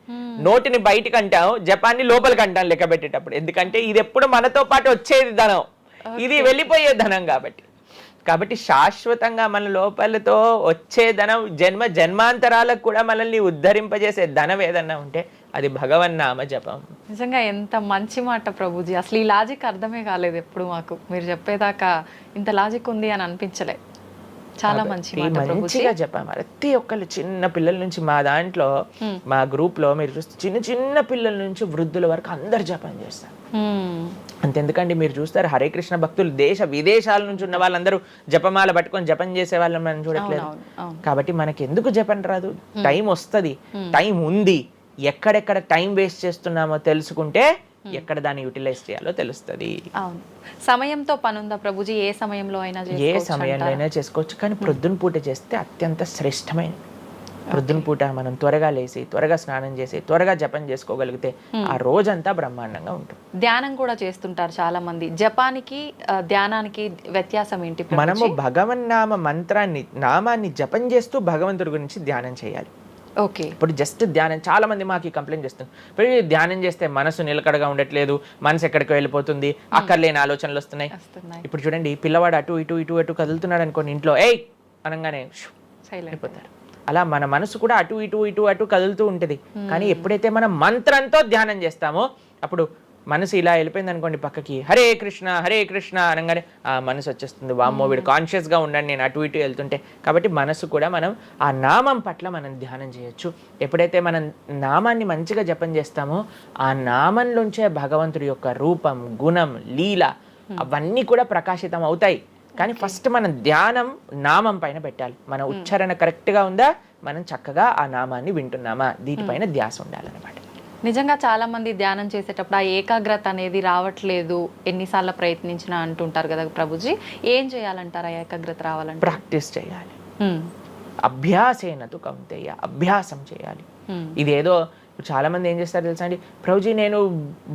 నోటిని బయటికి అంటాం, జపాన్ని లోపలికి అంటాం లెక్క పెట్టేటప్పుడు. ఎందుకంటే ఇది ఎప్పుడు మనతో పాటు వచ్చేది ధనం, ఇది వెళ్ళిపోయే ధనం. కాబట్టి శాశ్వతంగా మన లోపలతో వచ్చే ధనం, జన్మాంతరాలకు కూడా మనల్ని ఉద్ధరింపజేసే ధనం ఏదన్నా ఉంటే అది భగవన్నామ జపం. నిజంగా ఎంత మంచి మాట ప్రభుజీ. అసలు ఈ లాజిక్ అర్థమే కాలేదు ఎప్పుడు మాకు. మీరు చెప్పేదాకా ఇంత లాజిక్ ఉంది అని అనిపించలే. చాలా మంచి మాట ప్రభుజీ. మంచిగా చెప్పాం. ప్రతి ఒక్కళ్ళు చిన్న పిల్లల నుంచి మా దాంట్లో మా గ్రూప్ లో మీరు చూస్తే చిన్న చిన్న పిల్లల నుంచి వృద్ధుల వరకు అందరు జపం చేస్తారు. అంతెందుకండి, మీరు చూస్తారు హరే కృష్ణ భక్తులు దేశ విదేశాల నుంచి ఉన్న వాళ్ళందరూ జపమాల పట్టుకొని జపం చేసే వాళ్ళని మనం చూడట్లేదు. కాబట్టి మనకి ఎందుకు జపం రాదు? టైం వస్తుంది, టైం ఉంది. ఎక్కడెక్కడ టైం వేస్ట్ చేస్తున్నామో తెలుసుకుంటే ఎక్కడ దాన్ని యూటిలైజ్ చేయాలో తెలుస్తుంది. అవును, సమయంతో పని ఉందా ప్రభుజీ? ఏ సమయంలో అయినా ఏ సమయంలో అయినా చేసుకోవచ్చు, కానీ ప్రొద్దున పూట చేస్తే అత్యంత శ్రేష్టమైన. ప్రొద్దున పూట మనం త్వరగా లేచి త్వరగా స్నానం చేసి త్వరగా జపం చేసుకోగలిగితే ఆ రోజంతా బ్రహ్మాండంగా ఉంటుంది. ధ్యానం కూడా చేస్తుంటారు చాలా మంది. జపానికి ధ్యానానికి వ్యత్యాసం ఏంటి? మనము భగవన్నామ మంత్రాన్ని, నామాన్ని జపం చేస్తూ భగవంతుడి గురించి ధ్యానం చేయాలి. ఓకే, ఇప్పుడు జస్ట్ ధ్యానం, చాలా మంది మాకు కంప్లైంట్ చేస్తుంది, ఇప్పుడు ధ్యానం చేస్తే మనసు నిలకడగా ఉండట్లేదు, మనసు ఎక్కడికి వెళ్ళిపోతుంది, అక్కర్లేని ఆలోచనలు వస్తున్నాయి. ఇప్పుడు చూడండి, పిల్లవాడు అటు ఇటు ఇటు అటు కదులుతున్నాడు అనుకోండి, ఇంట్లో ఏయ్ అనగానే అయిపోతారు. అలా మన మనసు కూడా అటు ఇటు ఇటు అటు కదులుతూ ఉంటుంది. కానీ ఎప్పుడైతే మనం మంత్రంతో ధ్యానం చేస్తామో అప్పుడు మనసు ఇలా వెళ్ళిపోయింది అనుకోండి పక్కకి, హరే కృష్ణ అనగానే ఆ మనసు వచ్చేస్తుంది, వామ్మో వీడు కాన్షియస్గా ఉండండి నేను అటు ఇటు వెళ్తుంటే. కాబట్టి మనసు కూడా మనం ఆ నామం పట్ల మనం ధ్యానం చేయొచ్చు. ఎప్పుడైతే మనం నామాన్ని మంచిగా జపం చేస్తామో ఆ నామంలోంచే భగవంతుడి యొక్క రూపం, గుణం, లీల అవన్నీ కూడా ప్రకాశితం అవుతాయి. కానీ ఫస్ట్ మనం ధ్యానం నామం పైన పెట్టాలి. మన ఉచ్చారణ కరెక్ట్గా ఉందా, మనం చక్కగా ఆ నామాన్ని వింటున్నామా, దీనిపైన ధ్యాస ఉండాలన్నమాట. నిజంగా చాలా మంది ధ్యానం చేసేటప్పుడు ఆ ఏకాగ్రత అనేది రావట్లేదు, ఎన్నిసార్లు ప్రయత్నించినా అంటుంటారు కదా ప్రభుజీ. ఏం చేయాలంటారు ఆ ఏకాగ్రత రావాలంటే? ప్రాక్టీస్ చేయాలి. అభ్యాసేనతు కౌంతేయ, అభ్యాసం చేయాలి. ఇదేదో చాలా మంది ఏం చేస్తారు తెలుసా అండి, ప్రభుజీ నేను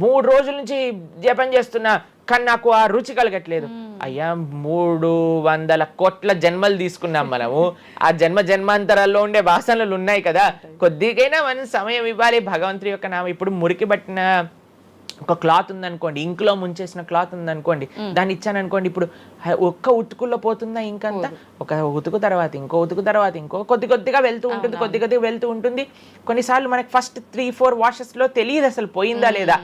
3 రోజుల నుంచి జపం చేస్తున్నా కానీ నాకు ఆ రుచి కలగట్లేదు. అయ్యా 300 కోట్ల జన్మలు తీసుకున్నాం మనము, ఆ జన్మాంతరాల్లో ఉండే వాసనలు ఉన్నాయి కదా, కొద్దిగైనా మనం సమయం ఇవ్వాలి భగవంతుడి యొక్క నామం. ఇప్పుడు మురికి పట్టిన ఒక క్లాత్ ఉందనుకోండి, ఇంకులో ముంచేసిన క్లాత్ ఉందనుకోండి, దాన్ని ఇచ్చాను అనుకోండి, ఇప్పుడు ఒక్క ఉతుకుల్లో పోతుందా ఇంకంతా? ఒక ఉతుకు తర్వాత ఇంకో ఉతుకు తర్వాత ఇంకో కొద్దిగా వెళ్తూ ఉంటుంది, కొద్దిగా వెళ్తూ ఉంటుంది. కొన్నిసార్లు మనకి ఫస్ట్ 3-4 వాషెస్లో తెలియదు అసలు పోయిందా లేదా.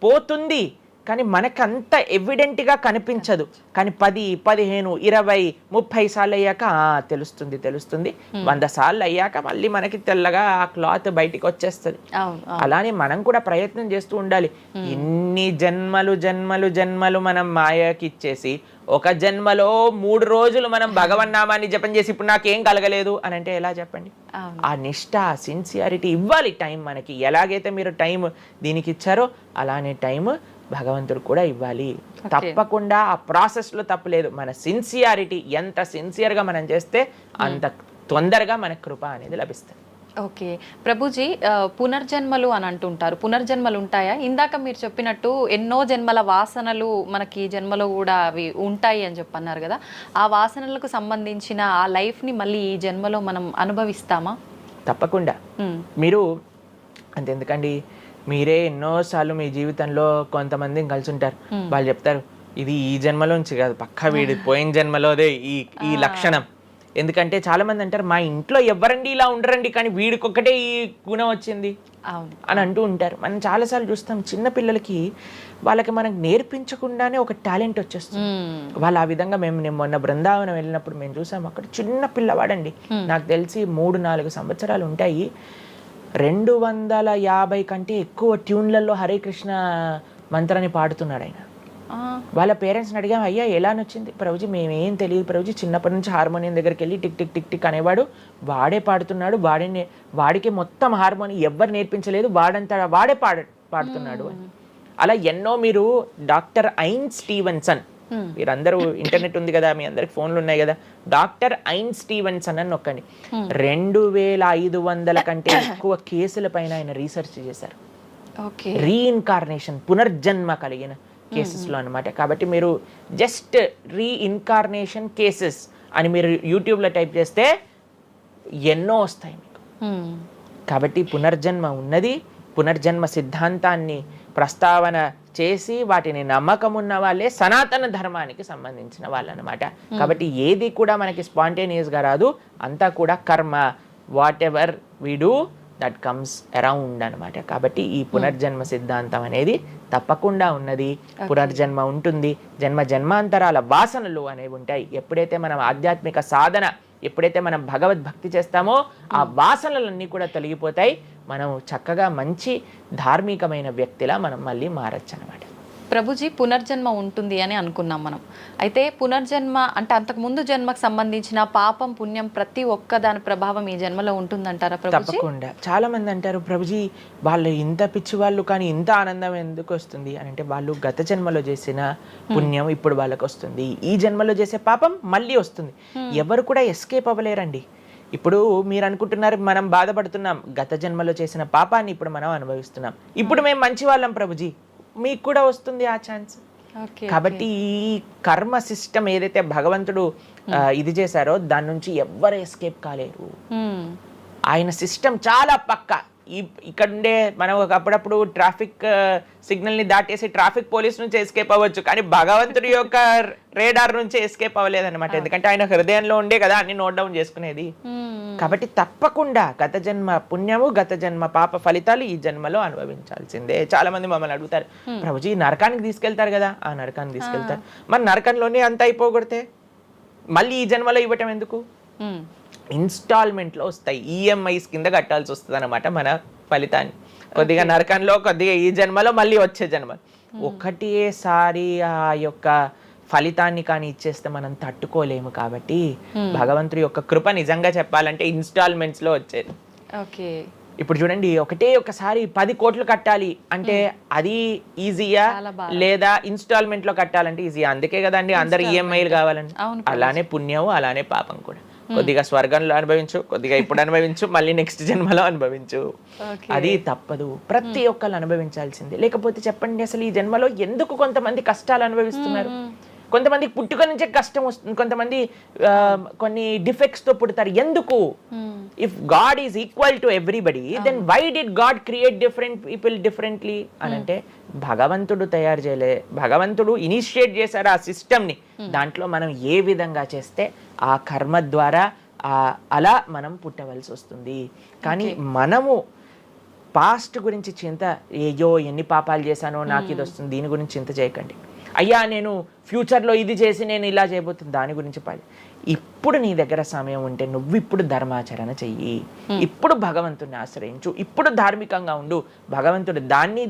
పోతుంది కానీ మనకంత ఎవిడెంట్గా కనిపించదు. కానీ 10, 15, 20, 30 సార్లు అయ్యాక తెలుస్తుంది. 100 సార్లు అయ్యాక మళ్ళీ మనకి తెల్లగా ఆ క్లాత్ బయటికి వచ్చేస్తుంది. అలానే మనం కూడా ప్రయత్నం చేస్తూ ఉండాలి. ఎన్ని జన్మలు మనం మాయకి ఇచ్చేసి ఒక జన్మలో 3 రోజులు మనం భగవన్నామాన్ని జపం చేసి ఇప్పుడు నాకేం కలగలేదు అని అంటే ఎలా చెప్పండి? ఆ నిష్ఠ, ఆ సిన్సియారిటీ ఇవ్వాలి టైం మనకి. ఎలాగైతే మీరు టైం దీనికి ఇచ్చారో అలానే టైం భగవంతుడు కూడా ఇవ్వాలి. తప్పకుండా ఆ ప్రాసెస్లో తప్పులేదు. మన సిన్సియారిటీ, ఎంత సిన్సియర్గా మనం చేస్తే అంత తొందరగా మనకు కృప అనేది లభిస్తుంది. ఓకే ప్రభుజీ, పునర్జన్మలు అని అంటుంటారు. పునర్జన్మలు ఉంటాయా? ఇందాక మీరు చెప్పినట్టు ఎన్నో జన్మల వాసనలు మనకి జన్మలో కూడా అవి ఉంటాయి అని చెప్పన్నారు కదా, ఆ వాసనలకు సంబంధించిన ఆ లైఫ్ని మళ్ళీ ఈ జన్మలో మనం అనుభవిస్తామా? తప్పకుండా. మీరు అంతెందుకండి, మీరే ఎన్నోసార్లు మీ జీవితంలో కొంతమందిని కలిసి ఉంటారు. వాళ్ళు చెప్తారు ఇది ఈ జన్మలోంచి కాదు, పక్కా వీడి పోయిన జన్మలోదే ఈ లక్షణం. ఎందుకంటే చాలా మంది అంటారు మా ఇంట్లో ఎవరండి ఇలా ఉండరండి, కానీ వీడికొక్కటే ఈ గుణం వచ్చింది అని అంటూ ఉంటారు. మనం చాలాసార్లు చూస్తాం చిన్న పిల్లలకి, వాళ్ళకి మనకు నేర్పించకుండానే ఒక టాలెంట్ వచ్చేస్తుంది. వాళ్ళు ఆ విధంగా నేను మొన్న బృందావనం వెళ్ళినప్పుడు మేము చూసాం, అక్కడ చిన్న పిల్లవాడండి, నాకు తెలిసి 3-4 సంవత్సరాలు ఉంటాయి, 250 కంటే ఎక్కువ ట్యూన్లలో హరే కృష్ణ మంత్రాన్ని పాడుతున్నాడు ఆయన. వాళ్ళ పేరెంట్స్ని అడిగాం, అయ్యా ఎలా నచ్చింది? ప్రభుజీ మేమేం తెలియదు ప్రభుజీ, చిన్నప్పటి నుంచి హార్మోనియం దగ్గరికి వెళ్ళి టిక్ టిక్ టిక్ టిక్ అనేవాడు, వాడే పాడుతున్నాడు, వాడికి మొత్తం హార్మోనియం ఎవ్వరు నేర్పించలేదు, వాడే పాడుతున్నాడు అని. అలా ఎన్నో, మీరు డాక్టర్ ఐన్ స్టీవెన్సన్ మీరందరూ ఇంటర్నెట్ ఉంది కదా, మీ అందరికి ఫోన్లు ఉన్నాయి కదా, డాక్టర్ ఐన్ స్టీవెన్సన్ అని నొక్కండి. 2500 కంటే ఎక్కువ కేసుల పైన ఆయన రీసెర్చ్ చేశారు. రీఇన్కార్నేషన్, పునర్జన్మ కలిగిన కేసెస్లో అనమాట. కాబట్టి మీరు జస్ట్ రీఇన్కార్నేషన్ కేసెస్ అని మీరు యూట్యూబ్లో టైప్ చేస్తే ఎన్నో వస్తాయి మీకు. కాబట్టి పునర్జన్మ ఉన్నది. పునర్జన్మ సిద్ధాంతాన్ని ప్రస్తావన చేసి వాటిని నమ్మకం ఉన్న వాళ్ళే సనాతన ధర్మానికి సంబంధించిన వాళ్ళు అనమాట. కాబట్టి ఏది కూడా మనకి స్పాంటేనియస్గా రాదు, అంతా కూడా కర్మ. What ever we do that comes around అనమాట. కాబట్టి ఈ పునర్జన్మ సిద్ధాంతం అనేది తప్పకుండా ఉన్నది. పునర్జన్మ ఉంటుంది. జన్మాంతరాల వాసనలు అనేవి ఉంటాయి. ఎప్పుడైతే మనం ఆధ్యాత్మిక సాధన, ఎప్పుడైతే మనం భగవద్భక్తి చేస్తామో ఆ వాసనలన్నీ కూడా తొలగిపోతాయి. మనం చక్కగా మంచి ధార్మికమైన వ్యక్తిలా మనం మళ్ళీ మారచ్చు అనమాట. ప్రభుజీ, పునర్జన్మ ఉంటుంది అని అనుకున్నాం మనం. అయితే పునర్జన్మ అంటే అంతకుముందు జన్మకు సంబంధించిన పాపం పుణ్యం ప్రతి ఒక్క దాని ప్రభావం ఈ జన్మలో ఉంటుందంటారా ప్రభుజీ? తప్పకుండా. చాలా మంది అంటారు, ప్రభుజీ వాళ్ళు ఇంత పిచ్చి వాళ్ళు కానీ ఇంత ఆనందం ఎందుకు వస్తుంది అని అంటే, వాళ్ళు గత జన్మలో చేసిన పుణ్యం ఇప్పుడు వాళ్ళకి వస్తుంది, ఈ జన్మలో చేసే పాపం మళ్ళీ వస్తుంది. ఎవరు కూడా ఎస్కేప్ అవ్వలేరండి. ఇప్పుడు మీరు అనుకుంటున్నారు మనం బాధపడుతున్నాం, గత జన్మలో చేసిన పాపాన్ని ఇప్పుడు మనం అనుభవిస్తున్నాం, ఇప్పుడు మేము మంచి వాళ్ళం ప్రభుజీ, మీకు కూడా వస్తుంది ఆ ఛాన్స్. కాబట్టి ఈ కర్మ సిస్టమ్ ఏదైతే భగవంతుడు ఇది చేశారో దాని నుంచి ఎవ్వరు ఎస్కేప్ కాలేరు. ఆయన సిస్టమ్ చాలా పక్కా. ఇక్కడ ఉండే మనం అప్పుడప్పుడు ట్రాఫిక్ సిగ్నల్ ని దాటేసి ట్రాఫిక్ పోలీస్ నుంచి ఎస్కేప్ అవ్వచ్చు, కానీ భగవంతుడి యొక్క రేడార్ నుంచి ఎస్కేప్ అవ్వలేదన్నమాట. ఎందుకంటే ఆయన హృదయంలో ఉండే కదా అన్ని నోట్ డౌన్ చేసుకునేది. కాబట్టి తప్పకుండా గత జన్మ పుణ్యము, గత జన్మ పాప ఫలితాలు ఈ జన్మలో అనుభవించాల్సిందే. చాలా మంది మమ్మల్ని అడుగుతారు, ప్రభుజీ నరకానికి తీసుకెళ్తారు కదా. ఆ నరకానికి తీసుకెళ్తారు, మరి నరకంలోనే అంత అయిపోగొడితే మళ్ళీ ఈ జన్మలో ఇవ్వటం ఎందుకు? ఇన్స్టాల్మెంట్లో వస్తాయి, ఈఎంఐస్ కింద కట్టాల్సి వస్తుంది అనమాట మన ఫలితాన్ని. కొద్దిగా నరకంలో, కొద్దిగా ఈ జన్మలో, మళ్ళీ వచ్చే జన్మ. ఒకటేసారి ఆ యొక్క ఫలితాన్ని కానీ ఇచ్చేస్తే మనం తట్టుకోలేము. కాబట్టి భగవంతుడి యొక్క కృప నిజంగా చెప్పాలంటే ఇన్స్టాల్మెంట్స్ లో వచ్చేది. ఇప్పుడు చూడండి, ఒకసారి 10 కోట్లు కట్టాలి అంటే అది ఈజీయా, లేదా ఇన్స్టాల్మెంట్ లో కట్టాలంటే ఈజీయా? అందుకే కదండి అందరు ఈఎంఐలు కావాలండి. అలానే పుణ్యం, అలానే పాపం కూడా. కొద్దిగా స్వర్గంలో అనుభవించు, కొద్దిగా ఇప్పుడు అనుభవించు, మళ్ళీ నెక్స్ట్ జన్మలో అనుభవించు. అది తప్పదు, ప్రతి ఒక్కళ్ళు అనుభవించాల్సిందే. లేకపోతే చెప్పండి, అసలు ఈ జన్మలో ఎందుకు కొంతమంది కష్టాలు అనుభవిస్తున్నారు? కొంతమందికి పుట్టుక నుంచే కష్టం వస్తుంది, కొంతమంది కొన్ని డిఫెక్ట్స్ తో పుడతారు. ఎందుకు? If God is equal to everybody, then why did God create different people differently అని అంటే, భగవంతుడు తయారు చేయలే, భగవంతుడు ఇనిషియేట్ చేశారు ఆ సిస్టమ్ని. దాంట్లో మనం ఏ విధంగా చేస్తే ఆ కర్మ ద్వారా అలా మనం పుట్టవలసి వస్తుంది. కానీ మనము పాస్ట్ గురించి చింత, ఏయో ఎన్ని పాపాలు చేశానో నాకు ఇది వస్తుంది, దీని గురించి చింత చేయకండి. అయ్యా నేను ఫ్యూచర్లో ఇది చేసి నేను ఇలా చేయబోతుంది, దాని గురించి ఇప్పుడు నీ దగ్గర సమయం ఉంటే నువ్వు ఇప్పుడు ధర్మాచరణ చెయ్యి, ఇప్పుడు భగవంతుడిని ఆశ్రయించు, ఇప్పుడు ధార్మికంగా ఉండు. భగవంతుడు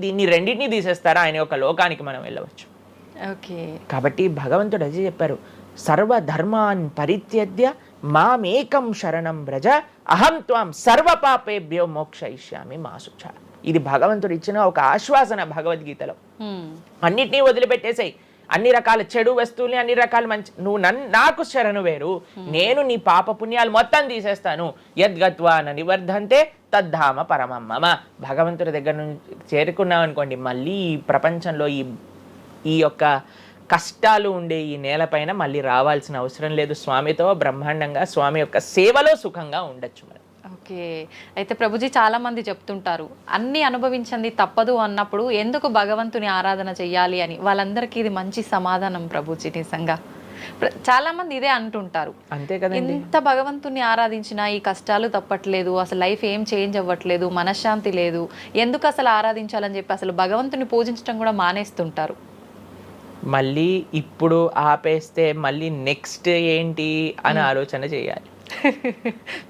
దీన్ని రెండింటినీ తీసేస్తారా, ఆయన యొక్క లోకానికి మనం వెళ్ళవచ్చు. కాబట్టి భగవంతుడు అదే చెప్పారు, సర్వధర్మాన్ పరిత్యజ్య మామేకం శరణం వ్రజ అహం త్వాం సర్వ పాపేభ్యో మోక్షయిష్యామి మా శుచ. ఇది భగవంతుడు ఇచ్చిన ఒక ఆశ్వాసన భగవద్గీతలో. అన్నిటినీ వదిలిపెట్టేసాయి, అన్ని రకాల చెడు వస్తువుల్ని, అన్ని రకాల మంచి, నువ్వు నాకు శరణు వేరు, నేను నీ పాప పుణ్యాలు మొత్తం తీసేస్తాను. యద్గత్వా న నివర్ధంతే తద్ధామ పరమం మమ. భగవంతుడి దగ్గర నుంచి చేరుకున్నాం అనుకోండి, మళ్ళీ ఈ ప్రపంచంలో ఈ యొక్క కష్టాలు ఉండే ఈ నేలపైన మళ్ళీ రావాల్సిన అవసరం లేదు. స్వామితో బ్రహ్మాండంగా స్వామి యొక్క సేవలో సుఖంగా ఉండొచ్చు మనం. అయితే ప్రభుజీ చాలా మంది చెప్తుంటారు, అన్ని అనుభవించండి తప్పదు అన్నప్పుడు ఎందుకు భగవంతుని ఆరాధన చెయ్యాలి అని. వాళ్ళందరికీ ఇది మంచి సమాధానం ప్రభుజీ. నిజంగా చాలా మంది ఇదే అంటుంటారు, అంతే కదా, ఎంత భగవంతుని ఆరాధించినా ఈ కష్టాలు తప్పట్లేదు, అసలు లైఫ్ ఏం చేంజ్ అవ్వట్లేదు, మనశ్శాంతి లేదు, ఎందుకు అసలు ఆరాధించాలని చెప్పి అసలు భగవంతుని పూజించడం కూడా మానేస్తుంటారు. మళ్ళీ ఇప్పుడు ఆపేస్తే మళ్ళీ నెక్స్ట్ ఏంటి అని ఆలోచన చేయాలి.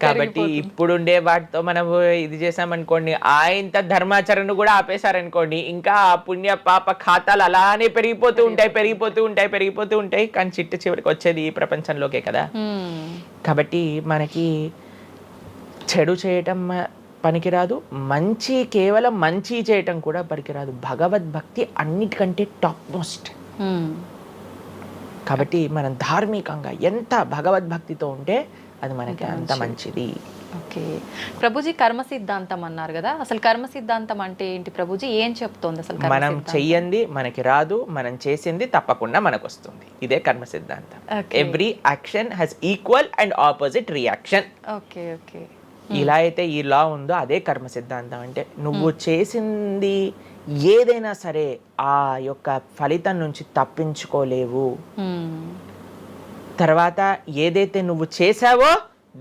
కాబట్టి ఇప్పుడుండే వాటితో మనం ఇది చేసామనుకోండి, ఇంత ధర్మాచరణ కూడా ఆపేశారనుకోండి, ఇంకా ఆ పుణ్య పాప ఖాతాలు అలానే పెరిగిపోతూ ఉంటాయి. కానీ చివరికి వచ్చేది ఈ ప్రపంచంలోకే కదా. కాబట్టి మనకి చెడు చేయటం పనికిరాదు, కేవలం మంచి చేయటం కూడా పనికిరాదు. భగవద్భక్తి అన్నిటికంటే టాప్ మోస్ట్. కాబట్టి మనం ధార్మికంగా ఎంత భగవద్భక్తితో ఉంటే అది మనకి అంత మంచిది. ఓకే ప్రభుజీ, కర్మ సిద్ధాంతం అన్నారు కదా, అసలు కర్మ సిద్ధాంతం అంటే ఏంటి ప్రభుజీ? ఏం చెప్తోంది అసలు కర్మ మనం సిద్ధాంతం? చెయ్యంది మనకి రాదు, మనం చేసింది తప్పకుండా మనకు వస్తుంది. ఇదే కర్మ సిద్ధాంతం. Okay. Every action has equal and opposite reaction. Okay okay. ఇలా అయితే ఈ లా ఉందో అదే కర్మ సిద్ధాంతం. అంటే నువ్వు చేసింది ఏదైనా సరే ఆ యొక్క ఫలితం నుంచి తప్పించుకోలేవు. తర్వాత ఏదైతే నువ్వు చేసావో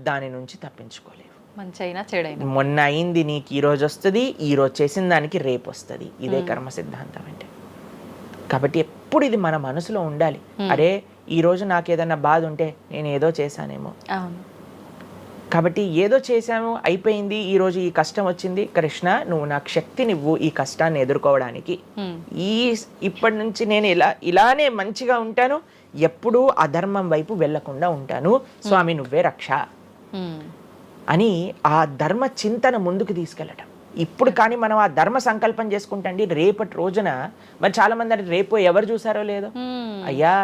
దాని నుంచి తప్పించుకోలేవు. మంచి అయినా చెడైనా మొన్న అయింది నీకు ఈ రోజు వస్తుంది, ఈ రోజు చేసిన దానికి రేపు వస్తుంది. ఇదే కర్మ సిద్ధాంతం అంటే. కాబట్టి ఎప్పుడు ఇది మన మనసులో ఉండాలి. అరే ఈ రోజు నాకు ఏదైనా బాధ ఉంటే నేను ఏదో చేశానేమో, అవును, కాబట్టి ఏదో చేశాము అయిపోయింది, ఈ రోజు ఈ కష్టం వచ్చింది, కృష్ణ నువ్వు నాకు శక్తినివ్వు ఈ కష్టాన్ని ఎదుర్కోవడానికి. ఇప్పటి నుంచి నేను ఇలానే మంచిగా ఉంటాను, ఎప్పుడూ అధర్మం వైపు వెళ్లకుండా ఉంటాను, స్వామి నువ్వే రక్ష అని ఆ ధర్మ చింతన ముందుకు తీసుకెళ్ళటం. ఇప్పుడు కానీ మనం ఆ ధర్మ సంకల్పం చేసుకుంటండి రేపటి రోజున. మరి చాలా మంది అంటే రేపు ఎవరు చూసారో లేదో, అయ్యా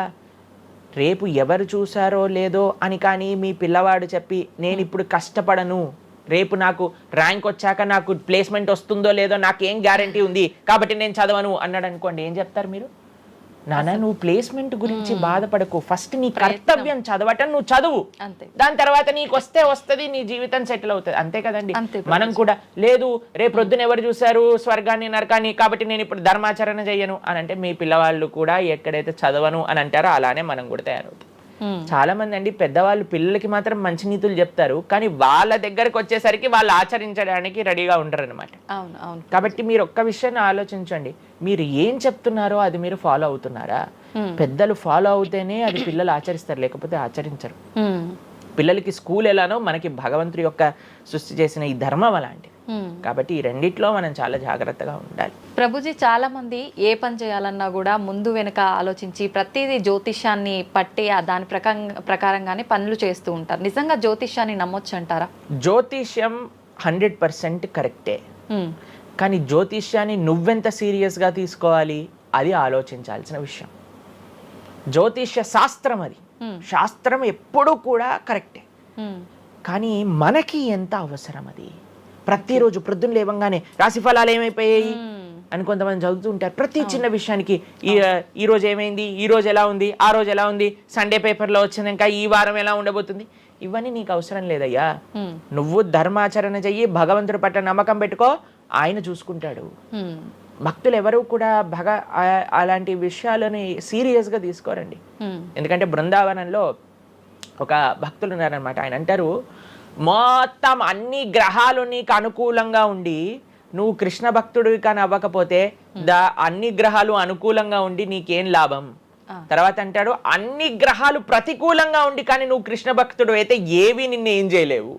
రేపు ఎవరు చూసారో లేదో అని కానీ మీ పిల్లవాడు చెప్పి నేను ఇప్పుడు కష్టపడను, రేపు నాకు ర్యాంక్ వచ్చాక నాకు ప్లేస్మెంట్ వస్తుందో లేదో నాకేం గ్యారంటీ ఉంది కాబట్టి నేను చదవను అన్నాడు అనుకోండి, ఏం చెప్తారు మీరు? నాన్న నువ్వు ప్లేస్మెంట్ గురించి బాధపడకు, ఫస్ట్ నీ కర్తవ్యం చదవటం నువ్వు చదువు, దాని తర్వాత నీకు వస్తే వస్తుంది, నీ జీవితం సెటిల్ అవుతుంది. అంతే కదండి. మనం కూడా లేదు రేపు ప్రొద్దున ఎవరు చూసారు స్వర్గాన్ని నరకాన్ని కాబట్టి నేను ఇప్పుడు ధర్మాచరణ చెయ్యను అని అంటే మీ పిల్లవాళ్ళు కూడా ఎక్కడైతే చదవను అని అంటారో అలానే మనం కూడా తయారవుతాం. చాలా మంది అండి పెద్దవాళ్ళు పిల్లలకి మాత్రం మంచి నీతులు చెప్తారు, కానీ వాళ్ళ దగ్గరకు వచ్చేసరికి వాళ్ళు ఆచరించడానికి రెడీగా ఉండరు అనమాట. కాబట్టి మీరు ఒక్క విషయాన్ని ఆలోచించండి, మీరు ఏం చెప్తున్నారో అది మీరు ఫాలో అవుతున్నారా? పెద్దలు ఫాలో అవుతేనే అది పిల్లలు ఆచరిస్తారు, లేకపోతే ఆచరించరు. పిల్లలకి స్కూల్ ఎలానో మనకి భగవంతుడి యొక్క సృష్టి చేసిన ఈ ధర్మం అలాంటి. కాబట్టి ఈ రెండిట్లో మనం చాలా జాగ్రత్తగా ఉండాలి. ప్రభుజీ, చాలా మంది ఏ పని చేయాలన్నా కూడా ముందు వెనుక ఆలోచించి ప్రతిదీ జ్యోతిష్యాన్ని పట్టి దాని ప్రకారంగానే పనులు చేస్తూ ఉంటారు. నిజంగా జ్యోతిష్యాన్ని నమ్మొచ్చు అంటారా? జ్యోతిష్యం 100% కరెక్టే, కానీ జ్యోతిష్యాన్ని నువ్వెంత సీరియస్గా తీసుకోవాలి అది ఆలోచించాల్సిన విషయం. జ్యోతిష్య శాస్త్రం అది, శాస్త్రం ఎప్పుడూ కూడా కరెక్టే, కానీ మనకి ఎంత అవసరం అది. ప్రతిరోజు ప్రొద్దున లేవంగానే రాశి ఫలాలు ఏమైపోయాయి అని కొంతమంది చదువుతూ ఉంటారు. ప్రతి చిన్న విషయానికి ఈ రోజు ఏమైంది, ఈ రోజు ఎలా ఉంది, ఆ రోజు ఎలా ఉంది, సండే పేపర్లో వచ్చింది, ఇంకా ఈ వారం ఎలా ఉండబోతుంది, ఇవన్నీ నీకు అవసరం లేదయ్యా. నువ్వు ధర్మాచరణ చెయ్యి, భగవంతుడి పట్ల నమ్మకం పెట్టుకో, ఆయన చూసుకుంటాడు. భక్తులు ఎవరు కూడా అలాంటి విషయాలని సీరియస్గా తీసుకోరండి. ఎందుకంటే బృందావనంలో ఒక భక్తులు ఉన్నారనమాట. ఆయన అంటారు, మొత్తం అన్ని గ్రహాలు నీకు అనుకూలంగా ఉండి నువ్వు కృష్ణ భక్తుడివి కానీ అవ్వకపోతే అన్ని గ్రహాలు అనుకూలంగా ఉండి నీకేం లాభం. తర్వాత అంటాడు, అన్ని గ్రహాలు ప్రతికూలంగా ఉండి కానీ నువ్వు కృష్ణ భక్తుడు అయితే ఏవి నిన్ను ఏం చేయలేవు.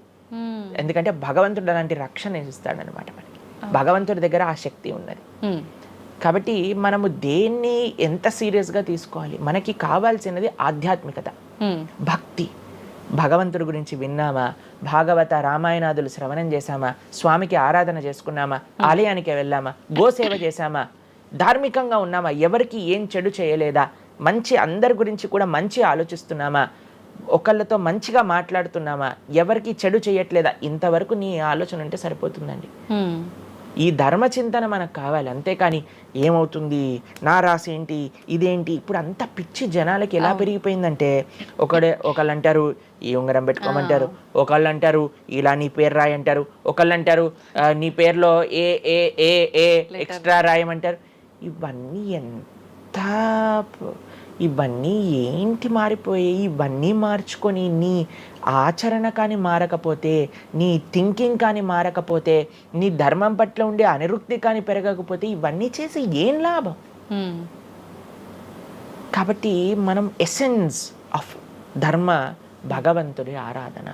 ఎందుకంటే భగవంతుడు అలాంటి రక్షణ ఇస్తాడనమాట మనకి. భగవంతుడి దగ్గర ఆ శక్తి ఉన్నది. కాబట్టి మనము దేన్ని ఎంత సీరియస్గా తీసుకోవాలి? మనకి కావాల్సినది ఆధ్యాత్మికత, భక్తి. భగవంతుడి గురించి విన్నామా, భాగవత రామాయణాదులు శ్రవణం చేశామా, స్వామికి ఆరాధన చేసుకున్నామా, ఆలయానికి వెళ్ళామా, గోసేవ చేశామా, ధార్మికంగా ఉన్నామా, ఎవరికి ఏం చెడు చేయలేదా, మంచి అందరి గురించి కూడా మంచి ఆలోచిస్తున్నామా, ఒకళ్ళతో మంచిగా మాట్లాడుతున్నామా, ఎవరికి చెడు చేయట్లేదా, ఇంతవరకు నీ ఆలోచన ఉంటే సరిపోతుందండి. ఈ ధర్మ చింతన మనకు కావాలి. అంతేకాని ఏమవుతుంది, నా రాసి ఏంటి, ఇదేంటి, ఇప్పుడు అంత పిచ్చి జనాలకి ఎలా పెరిగిపోయిందంటే ఒకళ్ళు అంటారు ఈ ఉంగరం పెట్టుకోమంటారు, ఒకళ్ళు అంటారు ఇలా నీ పేరు రాయి అంటారు, ఒకళ్ళు అంటారు నీ పేరులో ఏ ఏ ఏ ఏ ఎక్స్ట్రా రాయమంటారు. ఇవన్నీ ఏంటి మారిపోయాయి? ఇవన్నీ మార్చుకొని నీ ఆచరణ కానీ మారకపోతే, నీ థింకింగ్ కానీ మారకపోతే, నీ ధర్మం పట్ల ఉండే అనిరుక్తి కానీ పెరగకపోతే ఇవన్నీ చేసి ఏం లాభం? కాబట్టి మనం ఎసెన్స్ ఆఫ్ ధర్మ భగవంతుడి ఆరాధన.